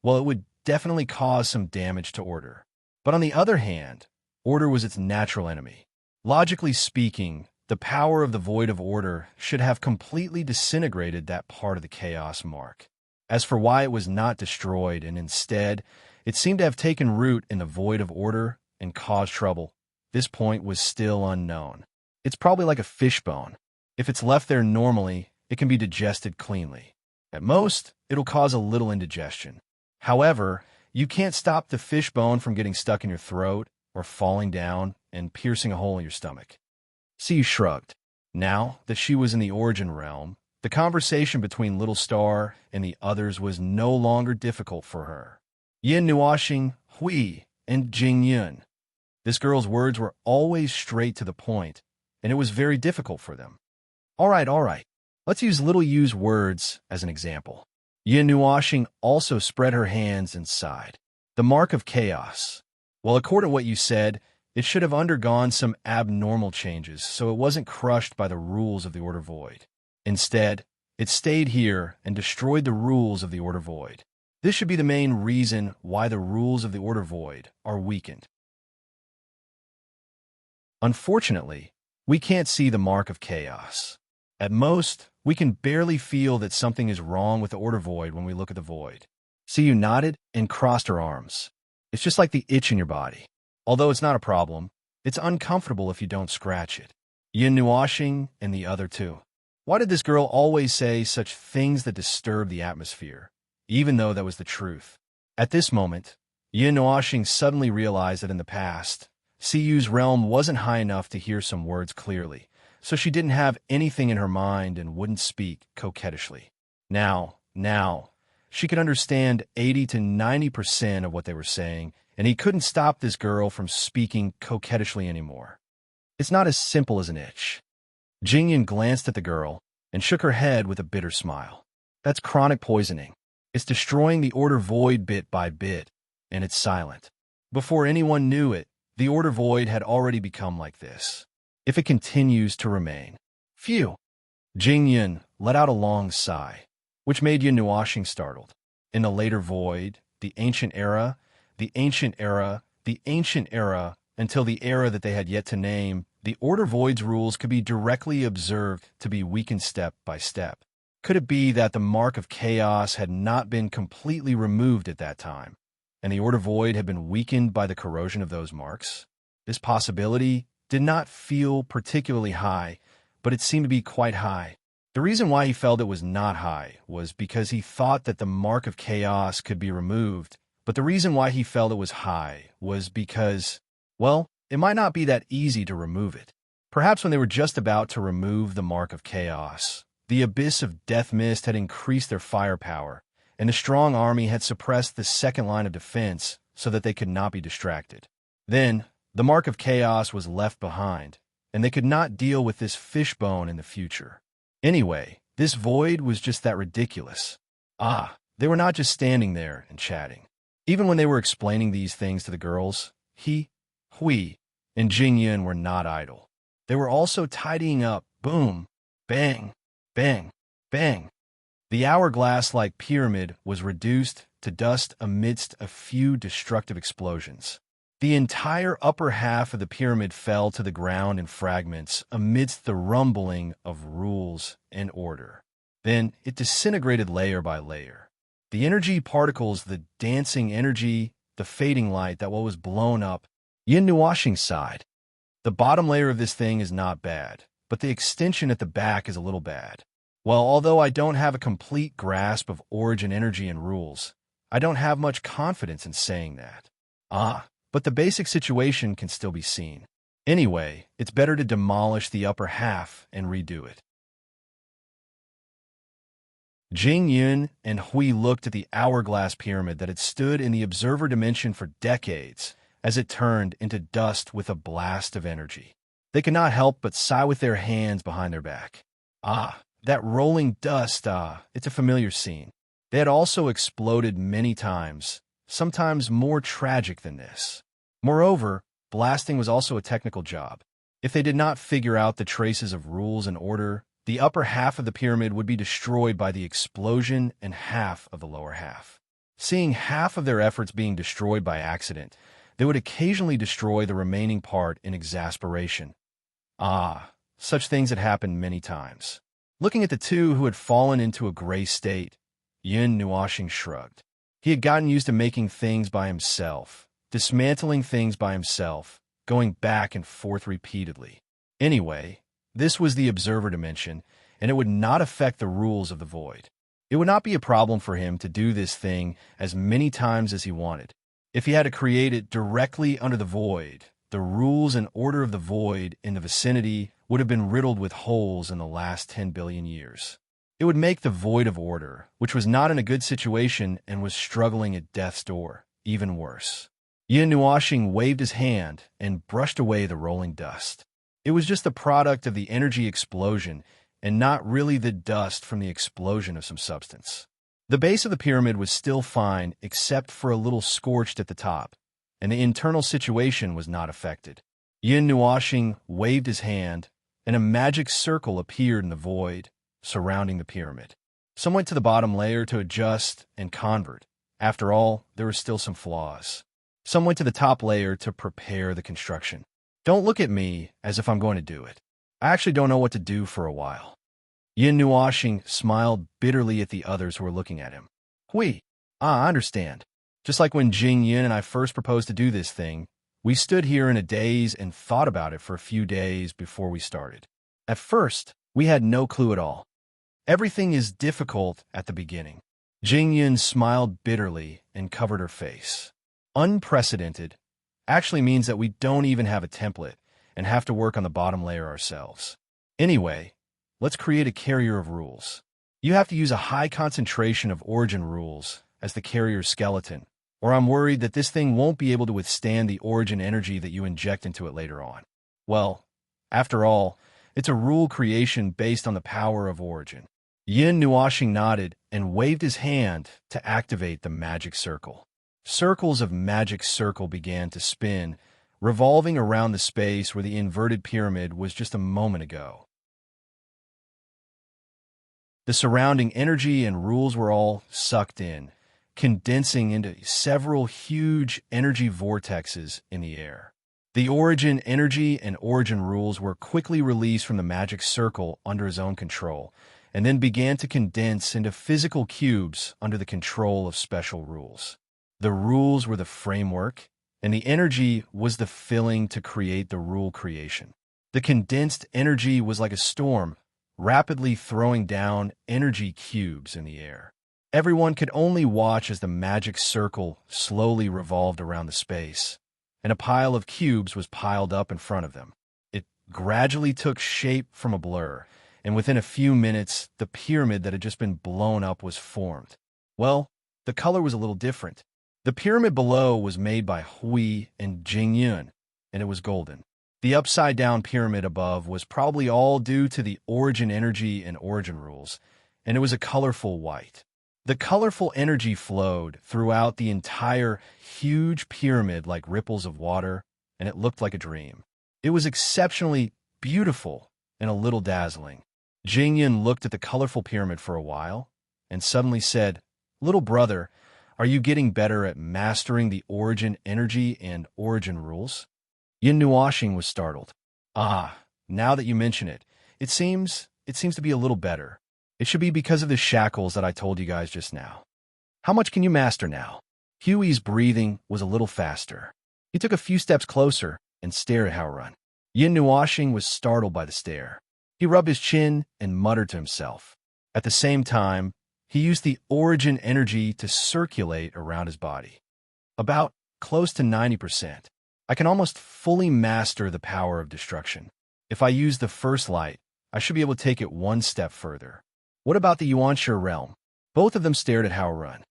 well, it would definitely cause some damage to order. But on the other hand, order was its natural enemy. Logically speaking, the power of the void of order should have completely disintegrated that part of the chaos mark. As for why it was not destroyed and instead, it seemed to have taken root in the void of order and caused trouble, this point was still unknown. It's probably like a fishbone. If it's left there normally, it can be digested cleanly. At most, it'll cause a little indigestion. However, you can't stop the fishbone from getting stuck in your throat or falling down and piercing a hole in your stomach. Siyu shrugged. Now that she was in the origin realm, the conversation between Little Star and the others was no longer difficult for her. Yin Nuoxing, Hui, and Jing Yun. This girl's words were always straight to the point, and it was very difficult for them. All right. Let's use Little Yu's words as an example. Yin Nuoxing also spread her hands and sighed. The mark of chaos. Well, according to what you said, it should have undergone some abnormal changes, so it wasn't crushed by the rules of the Order Void. Instead, it stayed here and destroyed the rules of the Order Void. This should be the main reason why the rules of the Order Void are weakened. Unfortunately, we can't see the mark of chaos. At most, we can barely feel that something is wrong with the Order Void when we look at the void. Siyu nodded and crossed her arms. It's just like the itch in your body. Although it's not a problem, it's uncomfortable if you don't scratch it. Yin Nuoxing and the other two. Why did this girl always say such things that disturb the atmosphere, even though that was the truth? At this moment, Yin Nuoxing suddenly realized that in the past, Siyu's realm wasn't high enough to hear some words clearly, so she didn't have anything in her mind and wouldn't speak coquettishly. Now, she could understand 80 to 90% of what they were saying, and he couldn't stop this girl from speaking coquettishly anymore. It's not as simple as an itch. Jingyan glanced at the girl and shook her head with a bitter smile. That's chronic poisoning. It's destroying the Order Void bit by bit, and it's silent. Before anyone knew it, the Order Void had already become like this. If it continues to remain. Phew! Jingyan let out a long sigh, which made Yin Nuoxing startled. In the later void, the ancient era, until the era that they had yet to name, the Order Void's rules could be directly observed to be weakened step by step. Could it be that the mark of chaos had not been completely removed at that time, and the Order Void had been weakened by the corrosion of those marks? This possibility did not feel particularly high, but it seemed to be quite high. The reason why he felt it was not high was because he thought that the mark of chaos could be removed, but the reason why he felt it was high was because, well, it might not be that easy to remove it. Perhaps when they were just about to remove the mark of chaos, the abyss of death mist had increased their firepower, and the strong army had suppressed the second line of defense so that they could not be distracted. Then, the mark of chaos was left behind, and they could not deal with this fishbone in the future. Anyway, this void was just that ridiculous. They were not just standing there and chatting. Even when they were explaining these things to the girls, he, Hui, and Jingyan were not idle. They were also tidying up, boom, bang, bang, bang. The hourglass-like pyramid was reduced to dust amidst a few destructive explosions. The entire upper half of the pyramid fell to the ground in fragments amidst the rumbling of rules and order. Then it disintegrated layer by layer. The energy particles, the dancing energy, the fading light, that what was blown up. Yin Nuoxing sighed. The bottom layer of this thing is not bad, but the extension at the back is a little bad. Well, although I don't have a complete grasp of origin energy and rules, I don't have much confidence in saying that. But the basic situation can still be seen. Anyway, it's better to demolish the upper half and redo it. Jing Yun and Hui looked at the hourglass pyramid that had stood in the observer dimension for decades as it turned into dust with a blast of energy. They could not help but sigh with their hands behind their back. That rolling dust, it's a familiar scene. They had also exploded many times, sometimes more tragic than this. Moreover, blasting was also a technical job. If they did not figure out the traces of rules and order, the upper half of the pyramid would be destroyed by the explosion and half of the lower half. Seeing half of their efforts being destroyed by accident, they would occasionally destroy the remaining part in exasperation. Such things had happened many times. Looking at the two who had fallen into a gray state, Yun Nuoxing shrugged. He had gotten used to making things by himself, dismantling things by himself, going back and forth repeatedly. Anyway, this was the observer dimension, and it would not affect the rules of the void. It would not be a problem for him to do this thing as many times as he wanted. If he had to create it directly under the void, the rules and order of the void in the vicinity would have been riddled with holes in the last 10 billion years. It would make the void of order, which was not in a good situation and was struggling at death's door, even worse. Yin Nuoxing waved his hand and brushed away the rolling dust. It was just the product of the energy explosion and not really the dust from the explosion of some substance. The base of the pyramid was still fine except for a little scorched at the top, and the internal situation was not affected. Yin Nuoxing waved his hand, and a magic circle appeared in the void surrounding the pyramid. Some went to the bottom layer to adjust and convert. After all, there were still some flaws. Some went to the top layer to prepare the construction. Don't look at me as if I'm going to do it. I actually don't know what to do for a while. Yin Nuoxing smiled bitterly at the others who were looking at him. Hui, I understand. Just like when Jing Yun and I first proposed to do this thing, we stood here in a daze and thought about it for a few days before we started. At first, we had no clue at all. Everything is difficult at the beginning. Jing Yun smiled bitterly and covered her face. Unprecedented actually means that we don't even have a template and have to work on the bottom layer ourselves. Anyway, let's create a carrier of rules. You have to use a high concentration of origin rules as the carrier's skeleton, or I'm worried that this thing won't be able to withstand the origin energy that you inject into it later on. Well, after all, it's a rule creation based on the power of origin. Yin Nuoxing nodded and waved his hand to activate the magic circle. Circles of magic circle began to spin, revolving around the space where the inverted pyramid was just a moment ago. The surrounding energy and rules were all sucked in, condensing into several huge energy vortexes in the air. The origin energy and origin rules were quickly released from the magic circle under his own control, and then began to condense into physical cubes under the control of special rules. The rules were the framework, and the energy was the filling to create the rule creation. The condensed energy was like a storm, rapidly throwing down energy cubes in the air. Everyone could only watch as the magic circle slowly revolved around the space, and a pile of cubes was piled up in front of them. It gradually took shape from a blur, and within a few minutes, the pyramid that had just been blown up was formed. Well, the color was a little different. The pyramid below was made by Hui and Jing Yun, and it was golden. The upside-down pyramid above was probably all due to the origin energy and origin rules, and it was a colorful white. The colorful energy flowed throughout the entire huge pyramid like ripples of water, and it looked like a dream. It was exceptionally beautiful and a little dazzling. Jing Yun looked at the colorful pyramid for a while, and suddenly said, "Little brother, are you getting better at mastering the origin energy and origin rules?" Yin Nuoxing was startled. Now that you mention it, it seems to be a little better. It should be because of the shackles that I told you guys just now. How much can you master now? Huey's breathing was a little faster. He took a few steps closer and stared at Howrun. Yin Nuoxing was startled by the stare. He rubbed his chin and muttered to himself, At the same time, he used the origin energy to circulate around his body. About close to 90%. I can almost fully master the power of destruction. If I use the first light, I should be able to take it one step further. What about the Yuanxia realm? Both of them stared at Hao Run.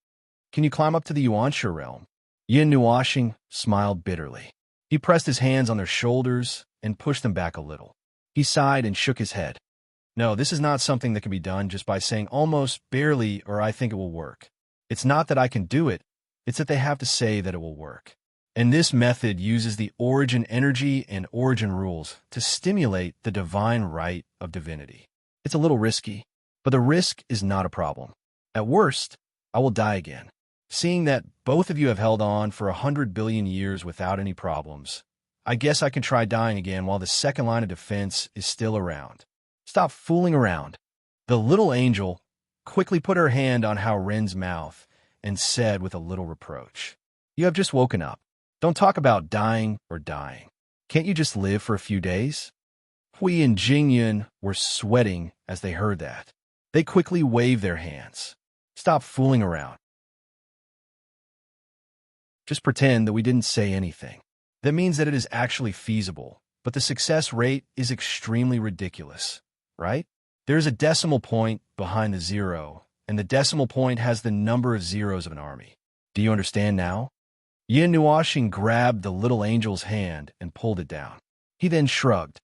Can you climb up to the Yuanxia realm? Yin Nuoxing smiled bitterly. He pressed his hands on their shoulders and pushed them back a little. He sighed and shook his head. No, this is not something that can be done just by saying almost barely or I think it will work. It's not that I can do it, it's that they have to say that it will work. And this method uses the origin energy and origin rules to stimulate the divine right of divinity. It's a little risky, but the risk is not a problem. At worst, I will die again. Seeing that both of you have held on for 100 billion years without any problems, I guess I can try dying again while the second line of defense is still around. Stop fooling around. The little angel quickly put her hand on Hao Ren's mouth and said with a little reproach, "You have just woken up. Don't talk about dying or dying. Can't you just live for a few days?" Hui and Jingyun were sweating as they heard that. They quickly waved their hands. Stop fooling around. Just pretend that we didn't say anything. That means that it is actually feasible, but the success rate is extremely ridiculous, right? There's a decimal point behind the zero, and the decimal point has the number of zeros of an army. Do you understand now? Yin Nuoxing grabbed the little angel's hand and pulled it down. He then shrugged.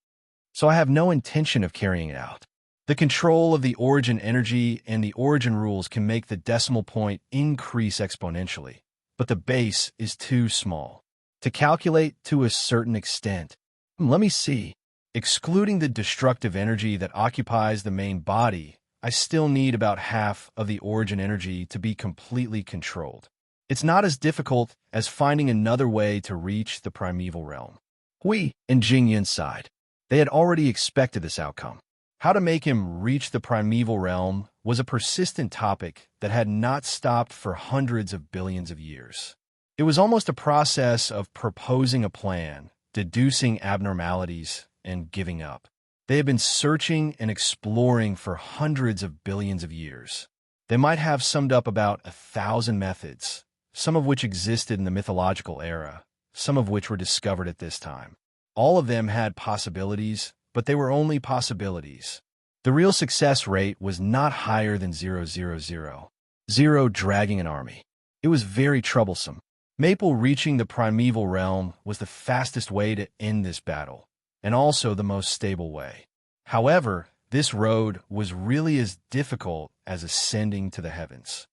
So I have no intention of carrying it out. The control of the origin energy and the origin rules can make the decimal point increase exponentially, but the base is too small to calculate to a certain extent. Let me see. Excluding the destructive energy that occupies the main body, I still need about half of the origin energy to be completely controlled. It's not as difficult as finding another way to reach the primeval realm. Hui and Jingyun sighed. They had already expected this outcome. How to make him reach the primeval realm was a persistent topic that had not stopped for hundreds of billions of years. It was almost a process of proposing a plan, deducing abnormalities, and giving up. They had been searching and exploring for hundreds of billions of years. They might have summed up about 1,000 methods, some of which existed in the mythological era, some of which were discovered at this time. All of them had possibilities, but they were only possibilities. The real success rate was not higher than 000. Zero dragging an army. It was very troublesome. Maple reaching the primeval realm was the fastest way to end this battle, and also the most stable way. However, this road was really as difficult as ascending to the heavens.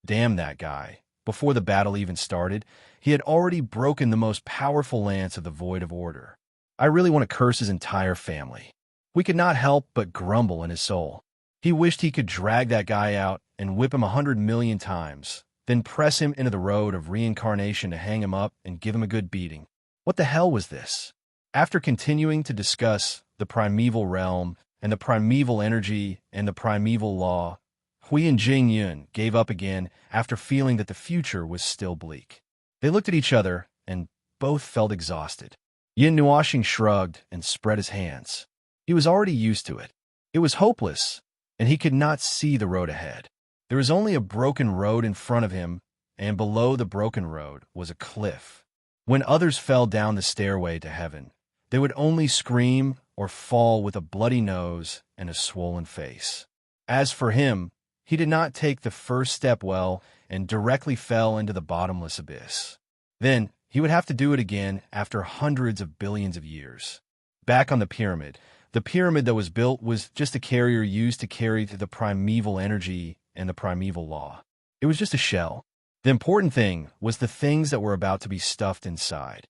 Damn that guy. Before the battle even started, he had already broken the most powerful lance of the Void of Order. I really want to curse his entire family. We could not help but grumble in his soul. He wished he could drag that guy out and whip him 100 million times, then press him into the road of reincarnation to hang him up and give him a good beating. What the hell was this? After continuing to discuss the primeval realm and the primeval energy and the primeval law, Hui and Jingyun gave up again after feeling that the future was still bleak. They looked at each other and both felt exhausted. Yin Nuoxing shrugged and spread his hands. He was already used to it. It was hopeless, and he could not see the road ahead. There was only a broken road in front of him, and below the broken road was a cliff. When others fell down the stairway to heaven, they would only scream or fall with a bloody nose and a swollen face. As for him, he did not take the first step well and directly fell into the bottomless abyss. Then he would have to do it again after hundreds of billions of years. Back on the pyramid that was built was just a carrier used to carry the primeval energy and the primeval law. It was just a shell. The important thing was the things that were about to be stuffed inside.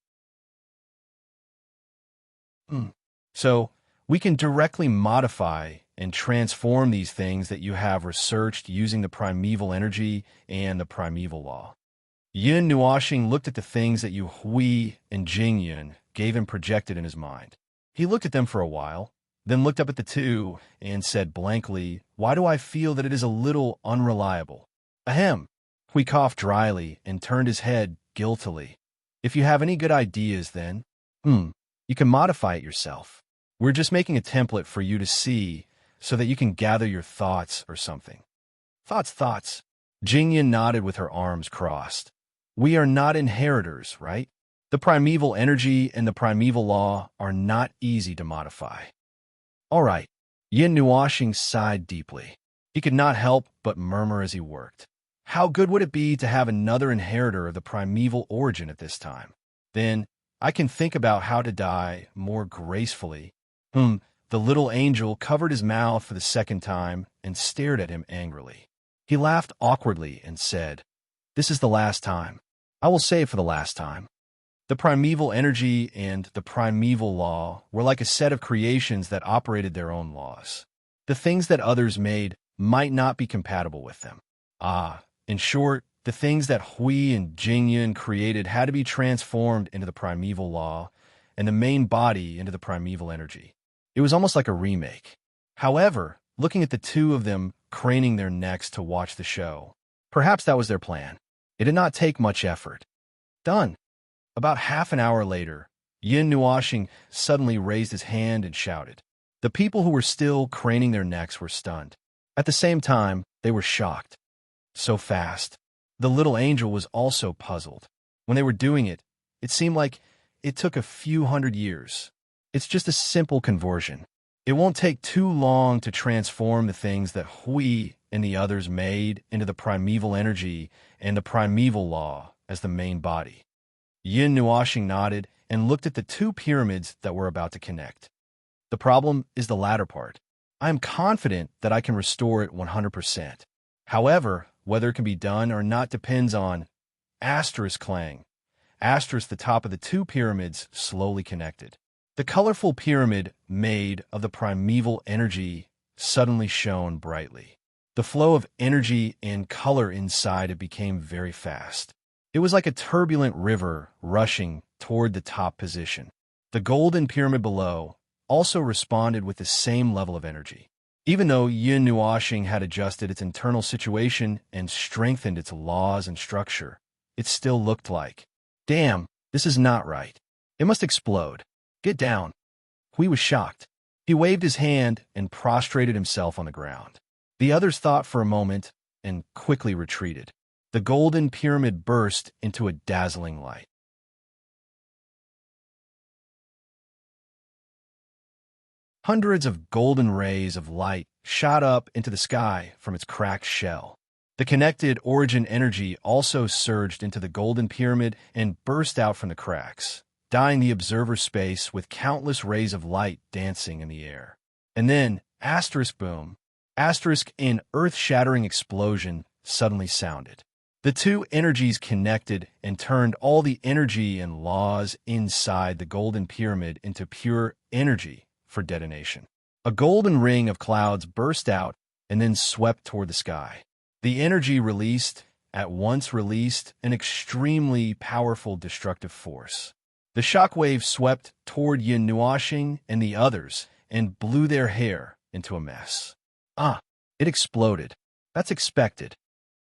So, we can directly modify and transform these things that you have researched using the primeval energy and the primeval law. Yin Nuoxing looked at the things that Yu Hui and Jingyun gave him projected in his mind. He looked at them for a while, then looked up at the two and said blankly, "Why do I feel that it is a little unreliable?" Ahem. Hui coughed dryly and turned his head guiltily. "If you have any good ideas, then, you can modify it yourself. We're just making a template for you to see so that you can gather your thoughts or something. Thoughts. Jingyan nodded with her arms crossed. We are not inheritors, right? The primeval energy and the primeval law are not easy to modify. All right. Yin Nuoxing sighed deeply. He could not help but murmur as he worked. How good would it be to have another inheritor of the primeval origin at this time? Then I can think about how to die more gracefully. The little angel covered his mouth for the second time and stared at him angrily. He laughed awkwardly and said, "This is the last time. I will say it for the last time." The primeval energy and the primeval law were like a set of creations that operated their own laws. The things that others made might not be compatible with them. In short, the things that Hui and Jingyan created had to be transformed into the primeval law and the main body into the primeval energy. It was almost like a remake. However, looking at the two of them craning their necks to watch the show, perhaps that was their plan. It did not take much effort. Done. About half an hour later, Yin Nuoxing suddenly raised his hand and shouted. The people who were still craning their necks were stunned. At the same time, they were shocked. So fast. The little angel was also puzzled. When they were doing it, it seemed like it took a few hundred years. It's just a simple conversion. It won't take too long to transform the things that Hui and the others made into the primeval energy and the primeval law as the main body. Yin Nuoxing nodded and looked at the two pyramids that were about to connect. The problem is the latter part. I am confident that I can restore it 100%. However, whether it can be done or not depends on clang. The top of the two pyramids slowly connected. The colorful pyramid made of the primeval energy suddenly shone brightly. The flow of energy and color inside it became very fast. It was like a turbulent river rushing toward the top position. The golden pyramid below also responded with the same level of energy. Even though Yin Nuoxing had adjusted its internal situation and strengthened its laws and structure, it still looked like, damn, this is not right. It must explode. Get down. Hui was shocked. He waved his hand and prostrated himself on the ground. The others thought for a moment and quickly retreated. The golden pyramid burst into a dazzling light. Hundreds of golden rays of light shot up into the sky from its cracked shell. The connected origin energy also surged into the golden pyramid and burst out from the cracks, dyeing the observer space with countless rays of light dancing in the air. And then, boom, an earth-shattering explosion suddenly sounded. The two energies connected and turned all the energy and laws inside the golden pyramid into pure energy for detonation. A golden ring of clouds burst out and then swept toward the sky. The energy at once released an extremely powerful destructive force. The shockwave swept toward Yin Nuoxing and the others and blew their hair into a mess. It exploded. That's expected.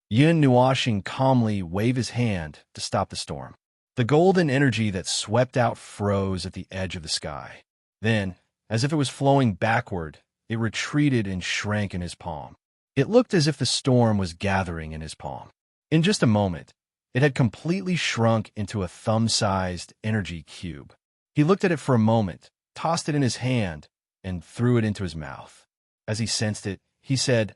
Yin Nuoxing calmly waved his hand to stop the storm. The golden energy that swept out froze at the edge of the sky. Then, as if it was flowing backward, it retreated and shrank in his palm. It looked as if the storm was gathering in his palm. In just a moment, it had completely shrunk into a thumb-sized energy cube. He looked at it for a moment, tossed it in his hand, and threw it into his mouth. As he sensed it, he said,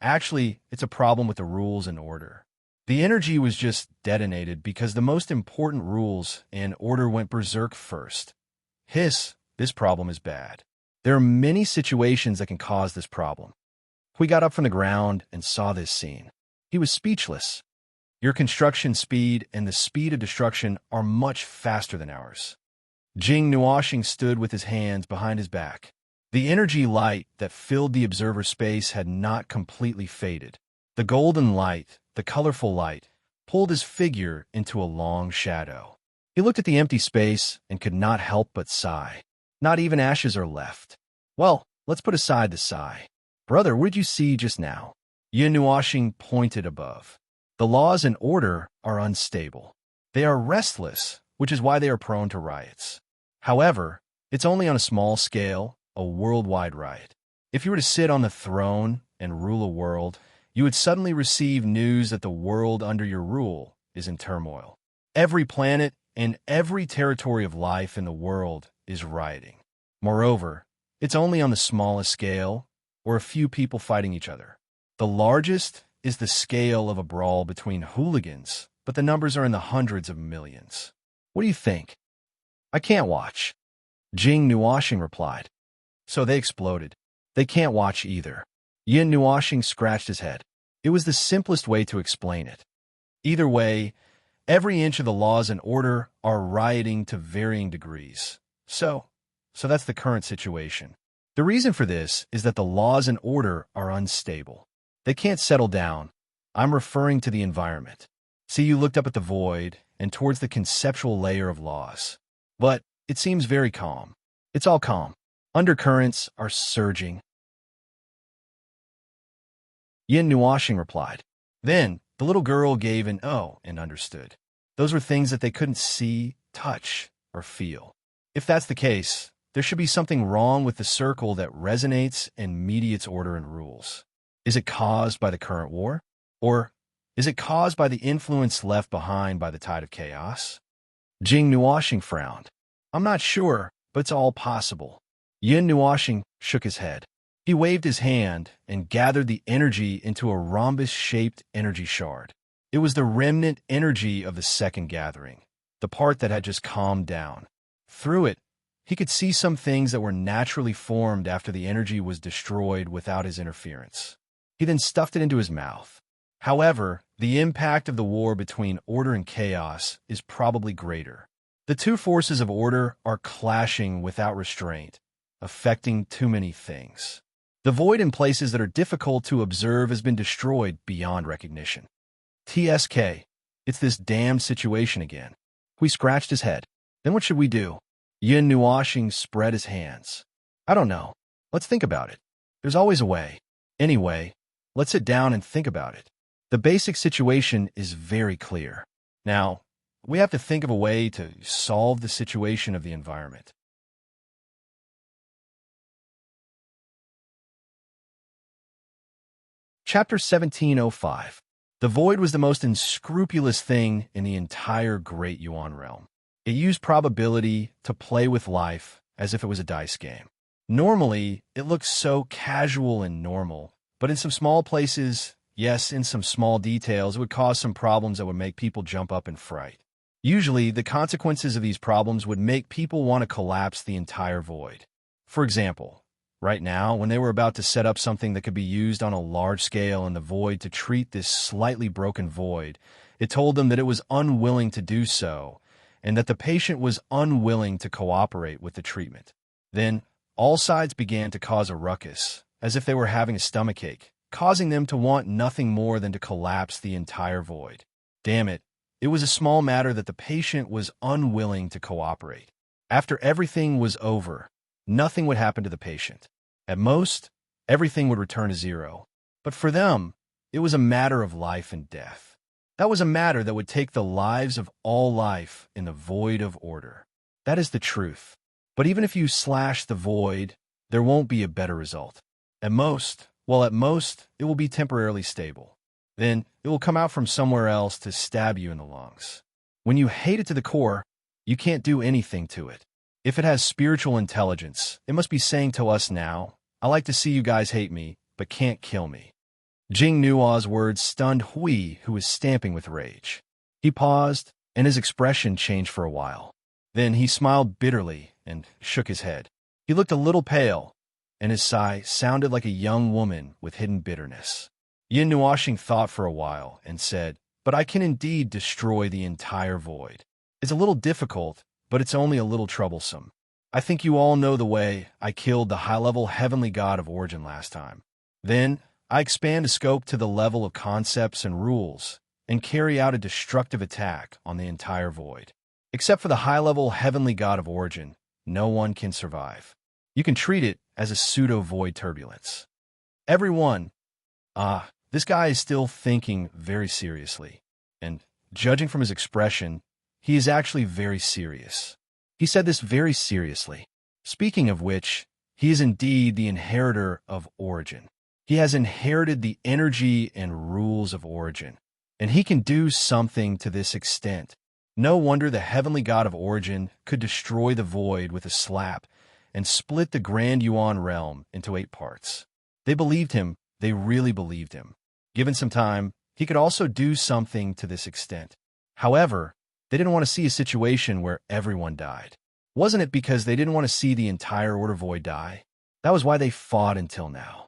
Actually, it's a problem with the rules and order. The energy was just detonated because the most important rules and order went berserk first. This problem is bad. There are many situations that can cause this problem. Hui got up from the ground and saw this scene. He was speechless. Your construction speed and the speed of destruction are much faster than ours. Jing Nuoxing stood with his hands behind his back. The energy light that filled the observer space had not completely faded. The golden light, the colorful light, pulled his figure into a long shadow. He looked at the empty space and could not help but sigh. Not even ashes are left. Well, let's put aside the sigh. Brother, what did you see just now? Yin Nuoxing pointed above. The laws and order are unstable. They are restless, which is why they are prone to riots. However, it's only on a small scale, a worldwide riot. If you were to sit on the throne and rule a world, you would suddenly receive news that the world under your rule is in turmoil. Every planet and every territory of life in the world is rioting. Moreover, it's only on the smallest scale, or a few people fighting each other. The largest is the scale of a brawl between hooligans, but the numbers are in the hundreds of millions. What do you think? I can't watch. Jing Nuoshing replied. So they exploded. They can't watch either. Yin Nuoshing scratched his head. It was the simplest way to explain it. Either way, every inch of the laws and order are rioting to varying degrees. So that's the current situation. The reason for this is that the laws and order are unstable. They can't settle down. I'm referring to the environment. See, you looked up at the void and towards the conceptual layer of laws. But it seems very calm. It's all calm. Undercurrents are surging. Yin Nuoshing replied. Then the little girl gave an oh and understood. Those were things that they couldn't see, touch, or feel. If that's the case, there should be something wrong with the circle that resonates and mediates order and rules. Is it caused by the current war? Or is it caused by the influence left behind by the tide of chaos? Jing Nuoshing frowned. I'm not sure, but it's all possible. Yin Nuoshing shook his head. He waved his hand and gathered the energy into a rhombus-shaped energy shard. It was the remnant energy of the second gathering, the part that had just calmed down. Through it, he could see some things that were naturally formed after the energy was destroyed without his interference. He then stuffed it into his mouth. However, the impact of the war between order and chaos is probably greater. The two forces of order are clashing without restraint, affecting too many things. The void in places that are difficult to observe has been destroyed beyond recognition. TSK, it's this damned situation again. He scratched his head. Then what should we do? Yin Nuoshing spread his hands. I don't know. Let's think about it. There's always a way. Anyway, let's sit down and think about it. The basic situation is very clear. Now, we have to think of a way to solve the situation of the environment. Chapter 1705. The void was the most unscrupulous thing in the entire Great Yuan realm. It used probability to play with life as if it was a dice game. Normally, it looks so casual and normal, but in some small places, yes, in some small details, it would cause some problems that would make people jump up in fright. Usually, the consequences of these problems would make people want to collapse the entire void. For example, right now, when they were about to set up something that could be used on a large scale in the void to treat this slightly broken void, it told them that it was unwilling to do so, and that the patient was unwilling to cooperate with the treatment. Then, all sides began to cause a ruckus, as if they were having a stomachache, causing them to want nothing more than to collapse the entire void. Damn it, it was a small matter that the patient was unwilling to cooperate. After everything was over, nothing would happen to the patient. At most, everything would return to zero. But for them, it was a matter of life and death. That was a matter that would take the lives of all life in the void of order. That is the truth. But even if you slash the void, there won't be a better result. At most, it will be temporarily stable. Then, it will come out from somewhere else to stab you in the lungs. When you hate it to the core, you can't do anything to it. If it has spiritual intelligence, it must be saying to us now, I like to see you guys hate me, but can't kill me. Jing Nuo's words stunned Hui, who was stamping with rage. He paused, and his expression changed for a while. Then he smiled bitterly and shook his head. He looked a little pale, and his sigh sounded like a young woman with hidden bitterness. Yin Nuoshing thought for a while and said, But I can indeed destroy the entire void. It's a little difficult, but it's only a little troublesome. I think you all know the way I killed the high-level heavenly god of origin last time. Then, I expand the scope to the level of concepts and rules, and carry out a destructive attack on the entire void. Except for the high-level heavenly god of origin, no one can survive. You can treat it as a pseudo-void turbulence. Everyone, this guy is still thinking very seriously, and judging from his expression, he is actually very serious. He said this very seriously. Speaking of which, He is indeed the inheritor of origin. He has inherited the energy and rules of origin, and he can do something to this extent. No wonder the heavenly god of origin could destroy the void with a slap and split the Grand Yuan realm into 8 parts. They believed him. They really believed him. Given some time, he could also do something to this extent. However, they didn't want to see a situation where everyone died. Wasn't it because they didn't want to see the entire Order Void die? That was why they fought until now.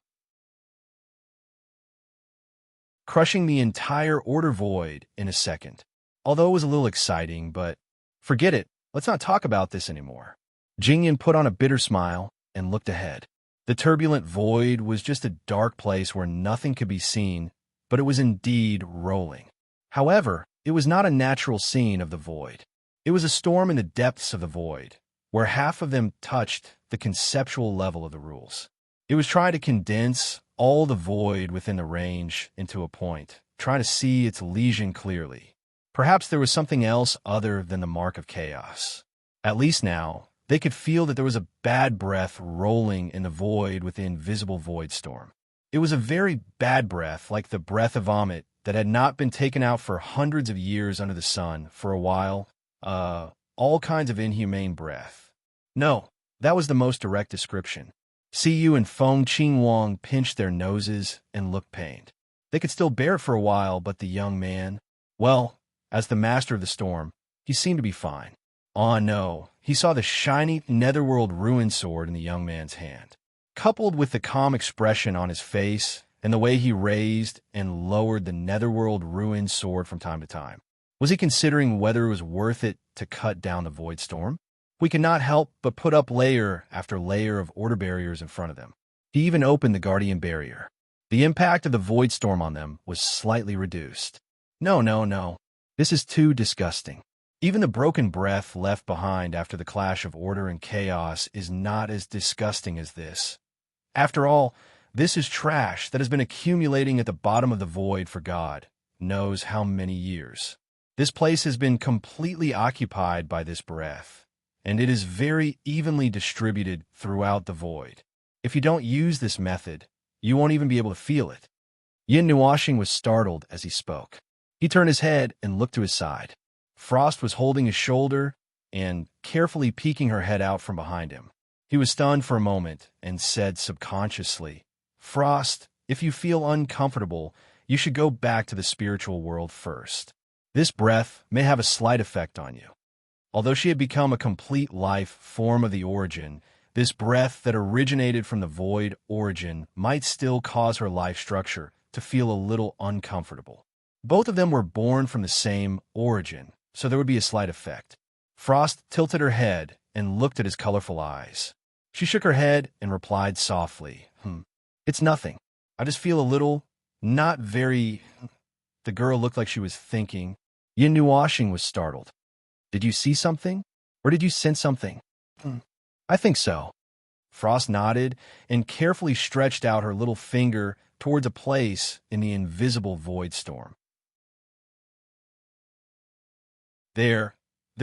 Crushing the entire Order Void in a second. Although it was a little exciting, but forget it. Let's not talk about this anymore. Jingyan put on a bitter smile and looked ahead. The turbulent void was just a dark place where nothing could be seen, but it was indeed rolling. However, it was not a natural scene of the void. It was a storm in the depths of the void, where half of them touched the conceptual level of the rules. It was trying to condense all the void within the range into a point, trying to see its lesion clearly. Perhaps there was something else other than the mark of chaos. At least now, they could feel that there was a bad breath rolling in the void with the invisible void storm. It was a very bad breath, like the breath of vomit that had not been taken out for hundreds of years under the sun for a while. All kinds of inhumane breath. No, that was the most direct description. Siyu and Feng Qingwang pinched their noses and looked pained. They could still bear it for a while, but the young man, well, as the master of the storm, he seemed to be fine. Oh no, he saw the shiny netherworld ruin sword in the young man's hand. Coupled with the calm expression on his face and the way he raised and lowered the netherworld ruin sword from time to time, was he considering whether it was worth it to cut down the void storm? We could not help but put up layer after layer of order barriers in front of them. He even opened the guardian barrier. The impact of the void storm on them was slightly reduced. No. This is too disgusting. Even the broken breath left behind after the clash of order and chaos is not as disgusting as this. After all, this is trash that has been accumulating at the bottom of the void for God knows how many years. This place has been completely occupied by this breath, and it is very evenly distributed throughout the void. If you don't use this method, you won't even be able to feel it. Yin Nuashing was startled as he spoke. He turned his head and looked to his side. Frost was holding his shoulder and carefully peeking her head out from behind him. He was stunned for a moment and said subconsciously, "Frost, if you feel uncomfortable, you should go back to the spiritual world first. This breath may have a slight effect on you." Although she had become a complete life form of the origin, this breath that originated from the void origin might still cause her life structure to feel a little uncomfortable. Both of them were born from the same origin, so there would be a slight effect. Frost tilted her head and looked at his colorful eyes. She shook her head and replied softly, "It's nothing. I just feel a little, not very..." The girl looked like she was thinking. Yin Nuashing was startled. "Did you see something? Or did you sense something?" "I think so." Frost nodded and carefully stretched out her little finger towards a place in the invisible void storm. There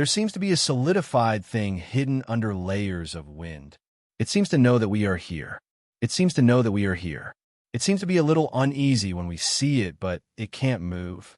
seems to be a solidified thing hidden under layers of wind. It seems to know that we are here. It seems to know that we are here. It seems to be a little uneasy when we see it, but it can't move.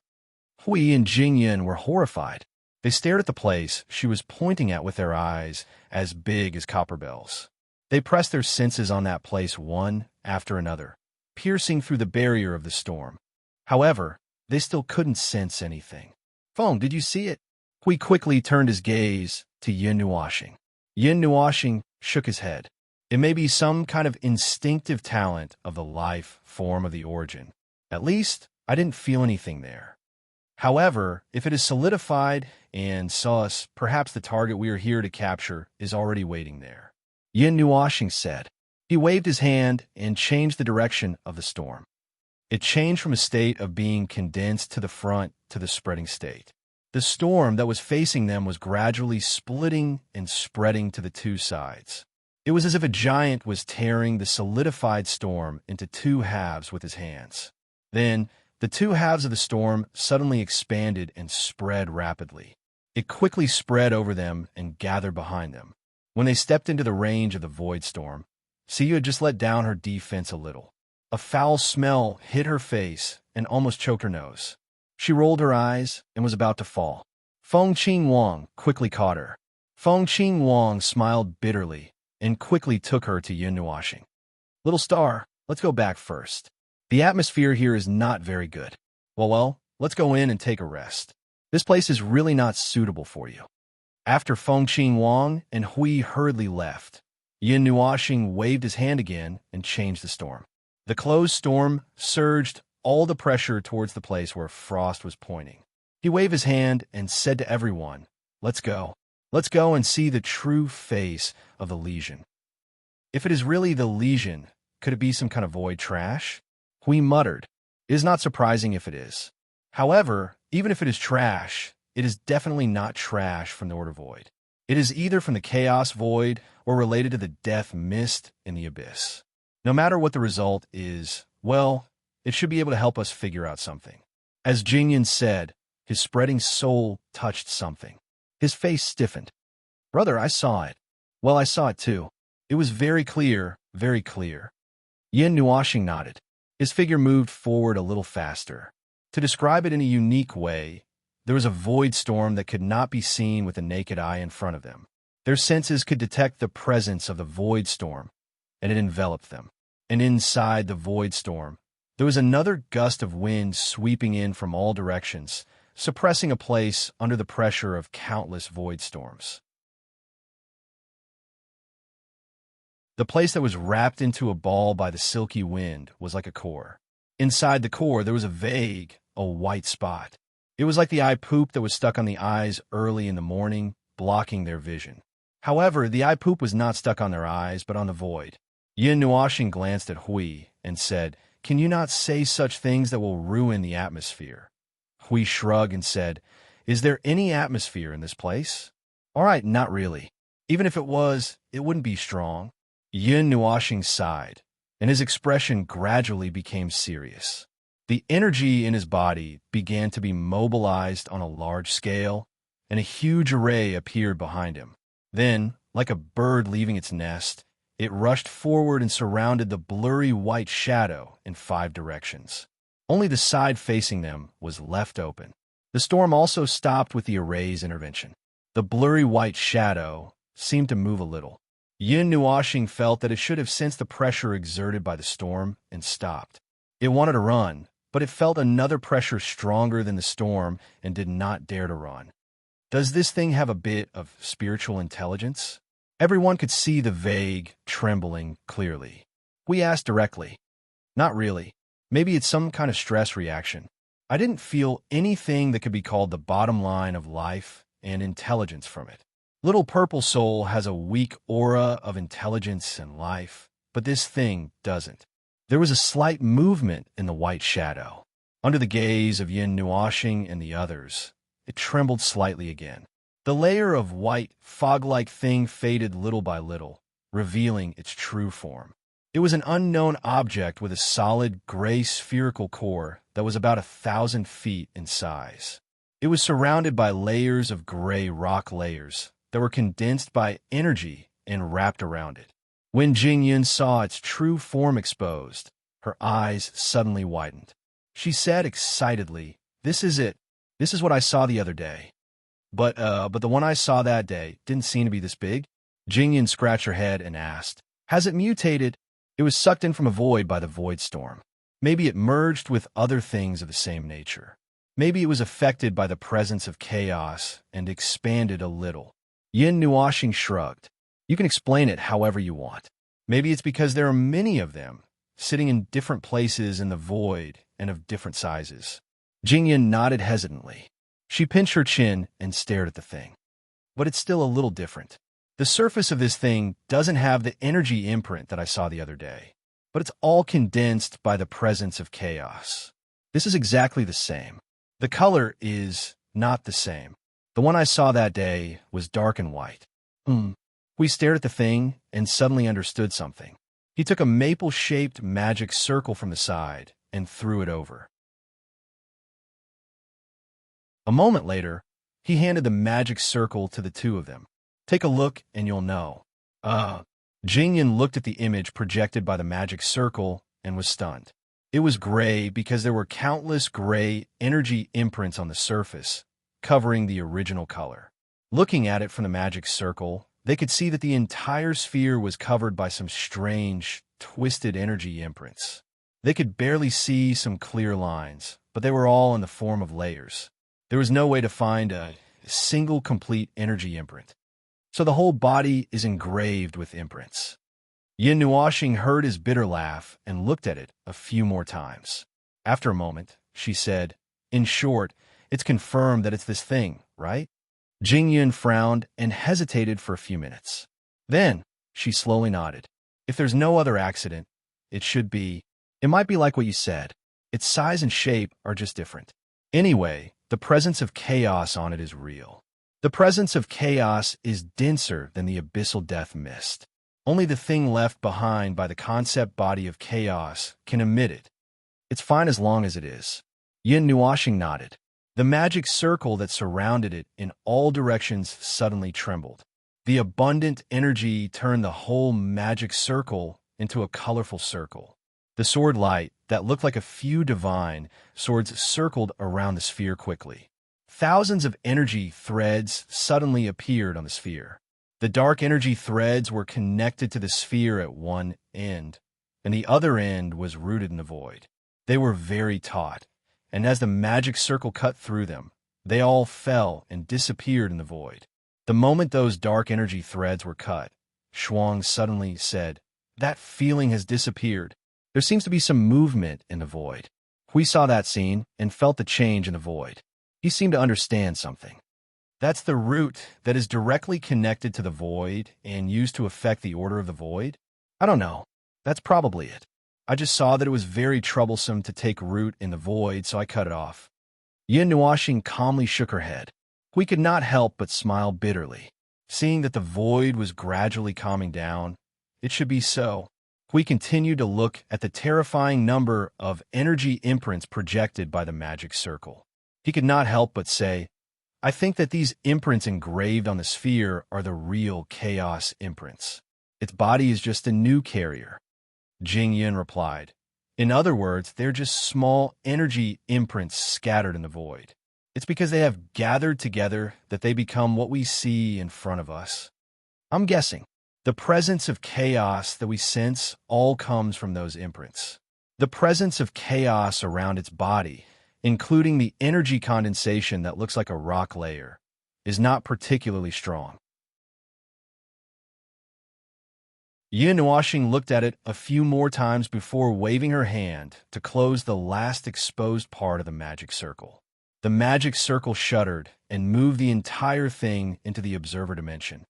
Hui and Jingyan were horrified. They stared at the place she was pointing at with their eyes as big as copper bells. They pressed their senses on that place one after another, piercing through the barrier of the storm. However, they still couldn't sense anything. "Feng, did you see it?" Hui quickly turned his gaze to Yin Nuashing. Yin Nuashing shook his head. "It may be some kind of instinctive talent of the life form of the origin. At least, I didn't feel anything there. However, if it is solidified and saw us, perhaps the target we are here to capture is already waiting there," Yin Nuashing said. He waved his hand and changed the direction of the storm. It changed from a state of being condensed to the front to the spreading state. The storm that was facing them was gradually splitting and spreading to the two sides. It was as if a giant was tearing the solidified storm into two halves with his hands. Then, the two halves of the storm suddenly expanded and spread rapidly. It quickly spread over them and gathered behind them. When they stepped into the range of the void storm, Siyu had just let down her defense a little. A foul smell hit her face and almost choked her nose. She rolled her eyes and was about to fall. Feng Qing Wang quickly caught her. Feng Qing Wang smiled bitterly and quickly took her to Yin Nuashing. Little star, let's go back first. The atmosphere here is not very good. Well, let's go in and take a rest. This place is really not suitable for you. After Feng Qing Wang and Hui hurriedly left, Yin Nuashing waved his hand again and changed the storm. The closed storm surged all the pressure towards the place where Frost was pointing. He waved his hand and said to everyone, "Let's go. Let's go and see the true face of the lesion." If it is really the lesion, could it be some kind of void trash? Hui muttered. It is not surprising if it is. However, even if it is trash, it is definitely not trash from the Order Void. It is either from the Chaos Void or related to the death mist in the abyss. No matter what the result is, well, it should be able to help us figure out something. As Jingyan said, his spreading soul touched something. His face stiffened. "Brother, I saw it." "Well, I saw it too. It was very clear, very clear." Yin Nuashing nodded. His figure moved forward a little faster. To describe it in a unique way, there was a void storm that could not be seen with the naked eye in front of them. Their senses could detect the presence of the void storm, and it enveloped them. And inside the void storm, there was another gust of wind sweeping in from all directions, suppressing a place under the pressure of countless void storms. The place that was wrapped into a ball by the silky wind was like a core. Inside the core, there was a white spot. It was like the eye poop that was stuck on the eyes early in the morning, blocking their vision. However, the eye poop was not stuck on their eyes, but on the void. Yin Nuashing glanced at Hui and said, "Can you not say such things that will ruin the atmosphere?" Hui shrugged and said, "Is there any atmosphere in this place?" "All right, not really. Even if it was, it wouldn't be strong." Yin Nuashing sighed, and his expression gradually became serious. The energy in his body began to be mobilized on a large scale, and a huge array appeared behind him. Then, like a bird leaving its nest, it rushed forward and surrounded the blurry white shadow in 5 directions. Only the side facing them was left open. The storm also stopped with the array's intervention. The blurry white shadow seemed to move a little. Yin Nuashing felt that it should have sensed the pressure exerted by the storm and stopped. It wanted to run, but it felt another pressure stronger than the storm and did not dare to run. Does this thing have a bit of spiritual intelligence? Everyone could see the vague trembling clearly. We asked directly. "Not really. Maybe it's some kind of stress reaction. I didn't feel anything that could be called the bottom line of life and intelligence from it. Little Purple Soul has a weak aura of intelligence and life, but this thing doesn't." There was a slight movement in the white shadow. Under the gaze of Yin Nuashing and the others, it trembled slightly again. The layer of white, fog-like thing faded little by little, revealing its true form. It was an unknown object with a solid, gray spherical core that was about 1,000 feet in size. It was surrounded by layers of gray rock layers that were condensed by energy and wrapped around it. When Jingyan saw its true form exposed, her eyes suddenly widened. She said excitedly, "This is it. This is what I saw the other day. But the one I saw that day didn't seem to be this big." Jingyan scratched her head and asked, "Has it mutated?" "It was sucked in from a void by the void storm. Maybe it merged with other things of the same nature. Maybe it was affected by the presence of chaos and expanded a little." Yin Nuashing shrugged. "You can explain it however you want. Maybe it's because there are many of them, sitting in different places in the void and of different sizes." Jingyan nodded hesitantly. She pinched her chin and stared at the thing. "But it's still a little different. The surface of this thing doesn't have the energy imprint that I saw the other day, but it's all condensed by the presence of chaos. This is exactly the same. The color is not the same. The one I saw that day was dark and white." We stared at the thing and suddenly understood something. He took a maple-shaped magic circle from the side and threw it over. A moment later, he handed the magic circle to the two of them. "Take a look and you'll know." Jingyan looked at the image projected by the magic circle and was stunned. It was gray because there were countless gray energy imprints on the surface, covering the original color. Looking at it from the magic circle, they could see that the entire sphere was covered by some strange, twisted energy imprints. They could barely see some clear lines, but they were all in the form of layers. There was no way to find a single complete energy imprint. So the whole body is engraved with imprints. Yin Nuoxing heard his bitter laugh and looked at it a few more times. After a moment, she said, "In short, it's confirmed that it's this thing, right?" Jing Yun frowned and hesitated for a few minutes. Then, she slowly nodded. "If there's no other accident, it should be. It might be like what you said. Its size and shape are just different. Anyway, the presence of chaos on it is real. The presence of chaos is denser than the abyssal death mist. Only the thing left behind by the concept body of chaos can emit it. It's fine as long as it is." Yin Nuoxing nodded. The magic circle that surrounded it in all directions suddenly trembled. The abundant energy turned the whole magic circle into a colorful circle. The sword light that looked like a few divine swords circled around the sphere quickly. Thousands of energy threads suddenly appeared on the sphere. The dark energy threads were connected to the sphere at one end, and the other end was rooted in the void. They were very taut, and as the magic circle cut through them, they all fell and disappeared in the void. The moment those dark energy threads were cut, Shuang suddenly said, "That feeling has disappeared. There seems to be some movement in the void." Hui saw that scene and felt the change in the void. He seemed to understand something. "That's the root that is directly connected to the void and used to affect the order of the void? I don't know. That's probably it. I just saw that it was very troublesome to take root in the void, so I cut it off." Yin Nuoxing calmly shook her head. Hui could not help but smile bitterly. Seeing that the void was gradually calming down, it should be so. Hui continued to look at the terrifying number of energy imprints projected by the magic circle. He could not help but say, "I think that these imprints engraved on the sphere are the real chaos imprints. Its body is just a new carrier." Jing Yin replied, "In other words, they're just small energy imprints scattered in the void. It's because they have gathered together that they become what we see in front of us. I'm guessing the presence of chaos that we sense all comes from those imprints. The presence of chaos around its body, including the energy condensation that looks like a rock layer, is not particularly strong." Yin Nuoxing looked at it a few more times before waving her hand to close the last exposed part of the magic circle. The magic circle shuddered and moved the entire thing into the observer dimension.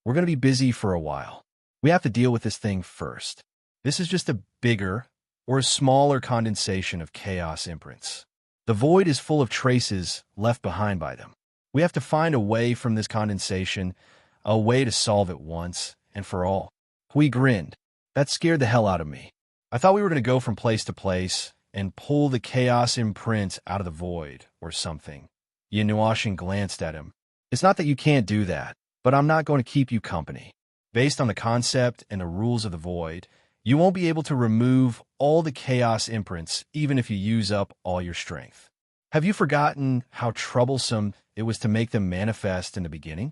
"We're going to be busy for a while. We have to deal with this thing first. This is just a bigger or a smaller condensation of chaos imprints. The void is full of traces left behind by them. We have to find a way from this condensation, a way to solve it once and for all." Hui grinned. "That scared the hell out of me. I thought we were going to go from place to place and pull the chaos imprints out of the void or something." Yin Nuoxing glanced at him. "It's not that you can't do that, but I'm not going to keep you company. Based on the concept and the rules of the void, you won't be able to remove all the chaos imprints even if you use up all your strength. Have you forgotten how troublesome it was to make them manifest in the beginning?"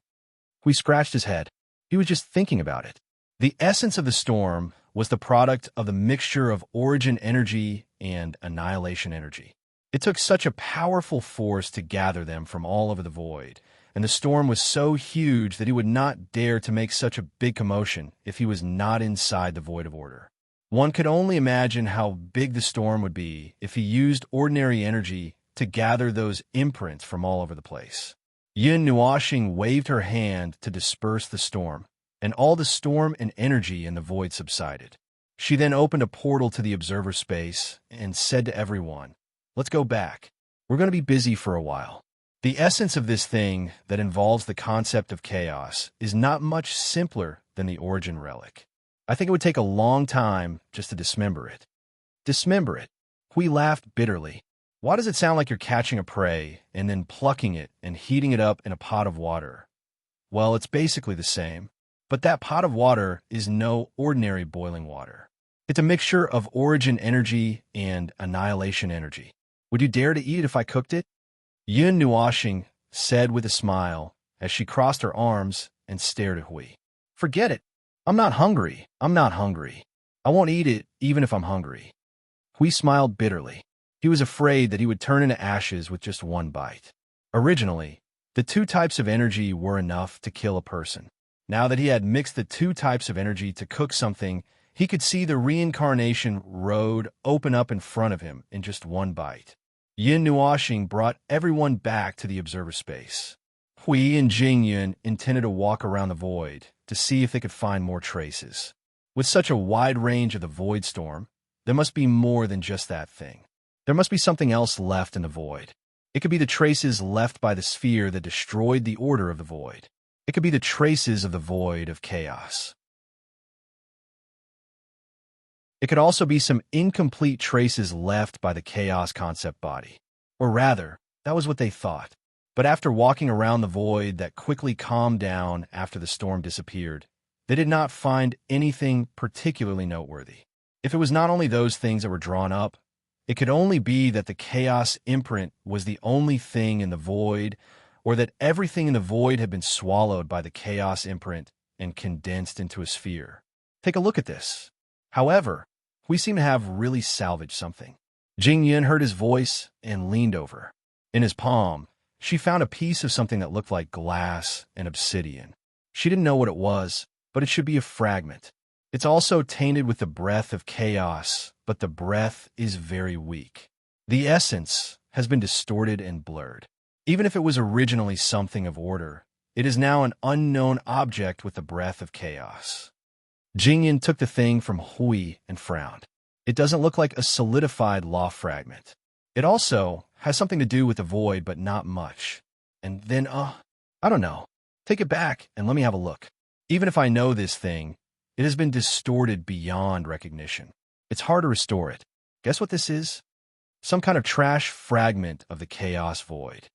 Hui scratched his head. He was just thinking about it. The essence of the storm was the product of the mixture of origin energy and annihilation energy. It took such a powerful force to gather them from all over the void, and the storm was so huge that he would not dare to make such a big commotion if he was not inside the void of order. One could only imagine how big the storm would be if he used ordinary energy to gather those imprints from all over the place. Yin Nuoxing waved her hand to disperse the storm, and all the storm and energy in the void subsided. She then opened a portal to the observer space and said to everyone, "Let's go back. We're going to be busy for a while." The essence of this thing that involves the concept of chaos is not much simpler than the origin relic. I think it would take a long time just to dismember it. Dismember it? Hui laughed bitterly. Why does it sound like you're catching a prey and then plucking it and heating it up in a pot of water? Well, it's basically the same. But that pot of water is no ordinary boiling water. It's a mixture of origin energy and annihilation energy. Would you dare to eat it if I cooked it? Yun Nuashing said with a smile as she crossed her arms and stared at Hui. Forget it. I'm not hungry. I'm not hungry. I won't eat it even if I'm hungry. Hui smiled bitterly. He was afraid that he would turn into ashes with just one bite. Originally, the two types of energy were enough to kill a person. Now that he had mixed the two types of energy to cook something, he could see the reincarnation road open up in front of him in just one bite. Yin Nuashing brought everyone back to the observer space. Hui and Jingyun intended to walk around the void to see if they could find more traces. With such a wide range of the void storm, there must be more than just that thing. There must be something else left in the void. It could be the traces left by the sphere that destroyed the order of the void. It could be the traces of the void of chaos. It could also be some incomplete traces left by the chaos concept body. Or rather, that was what they thought. But after walking around the void that quickly calmed down after the storm disappeared, they did not find anything particularly noteworthy. If it was not only those things that were drawn up, it could only be that the chaos imprint was the only thing in the void, or that everything in the void had been swallowed by the chaos imprint and condensed into a sphere. Take a look at this. However, we seem to have really salvaged something. Jingyun heard his voice and leaned over. In his palm, she found a piece of something that looked like glass and obsidian. She didn't know what it was, but it should be a fragment. It's also tainted with the breath of chaos, but the breath is very weak. The essence has been distorted and blurred. Even if it was originally something of order, it is now an unknown object with the breath of chaos. Jingyun took the thing from Hui and frowned. It doesn't look like a solidified law fragment. It also has something to do with the void, but not much. And then, I don't know. Take it back and let me have a look. Even if I know this thing, it has been distorted beyond recognition. It's hard to restore it. Guess what this is? Some kind of trash fragment of the chaos void.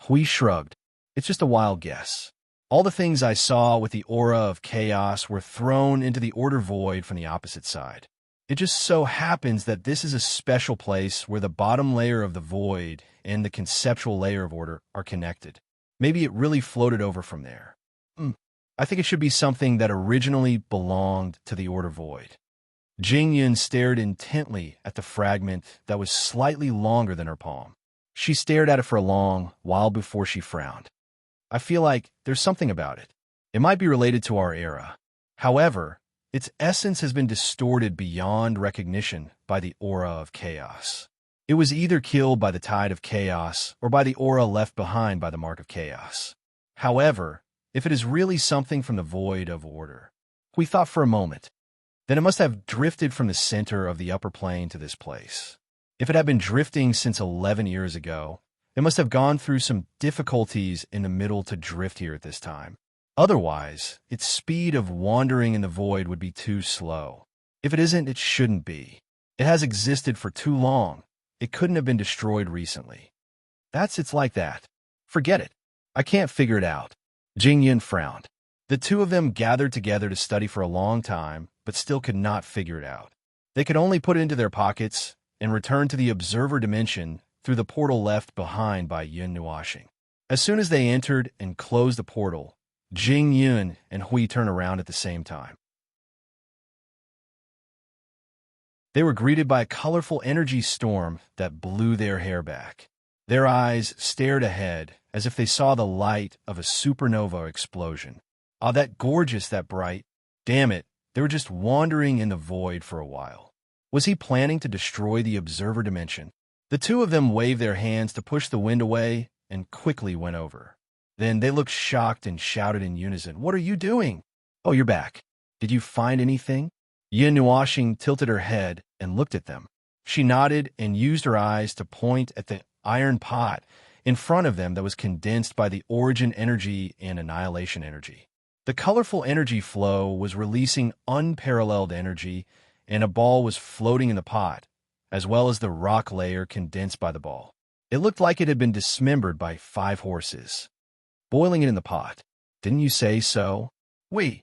Hui shrugged. It's just a wild guess. All the things I saw with the aura of chaos were thrown into the order void from the opposite side. It just so happens that this is a special place where the bottom layer of the void and the conceptual layer of order are connected. Maybe it really floated over from there. I think it should be something that originally belonged to the order void. Jingyun stared intently at the fragment that was slightly longer than her palm. She stared at it for a long while before she frowned. I feel like there's something about it. It might be related to our era. However, its essence has been distorted beyond recognition by the aura of chaos. It was either killed by the tide of chaos or by the aura left behind by the mark of chaos. However, if it is really something from the void of order, we thought for a moment, then it must have drifted from the center of the upper plane to this place. If it had been drifting since 11 years ago, it must have gone through some difficulties in the middle to drift here at this time. Otherwise, its speed of wandering in the void would be too slow. If it isn't, it shouldn't be. It has existed for too long. It couldn't have been destroyed recently. It's like that. Forget it. I can't figure it out. Jingyun frowned. The two of them gathered together to study for a long time, but still could not figure it out. They could only put it into their pockets and return to the observer dimension through the portal left behind by Yun Nuashing. As soon as they entered and closed the portal, Jingyun and Hui turned around at the same time. They were greeted by a colorful energy storm that blew their hair back. Their eyes stared ahead as if they saw the light of a supernova explosion. Ah, that gorgeous, that bright. Damn it, they were just wandering in the void for a while. Was he planning to destroy the observer dimension? The two of them waved their hands to push the wind away and quickly went over. Then they looked shocked and shouted in unison, "What are you doing?" "Oh, you're back. Did you find anything?" Yin Nuashing tilted her head and looked at them. She nodded and used her eyes to point at the iron pot in front of them that was condensed by the origin energy and annihilation energy. The colorful energy flow was releasing unparalleled energy, and a ball was floating in the pot, as well as the rock layer condensed by the ball. It looked like it had been dismembered by 5 horses. Boiling it in the pot. Didn't you say so? Wait,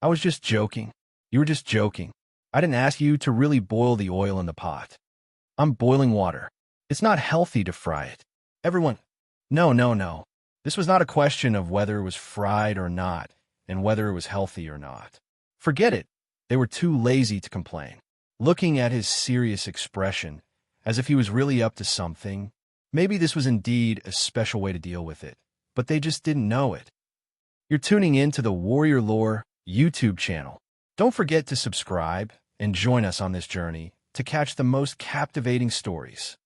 I was just joking. You were just joking. I didn't ask you to really boil the oil in the pot. I'm boiling water. It's not healthy to fry it. Everyone, no. This was not a question of whether it was fried or not, and whether it was healthy or not. Forget it. They were too lazy to complain. Looking at his serious expression, as if he was really up to something, maybe this was indeed a special way to deal with it, but they just didn't know it. You're tuning in to the Warrior Lore YouTube channel. Don't forget to subscribe and join us on this journey to catch the most captivating stories.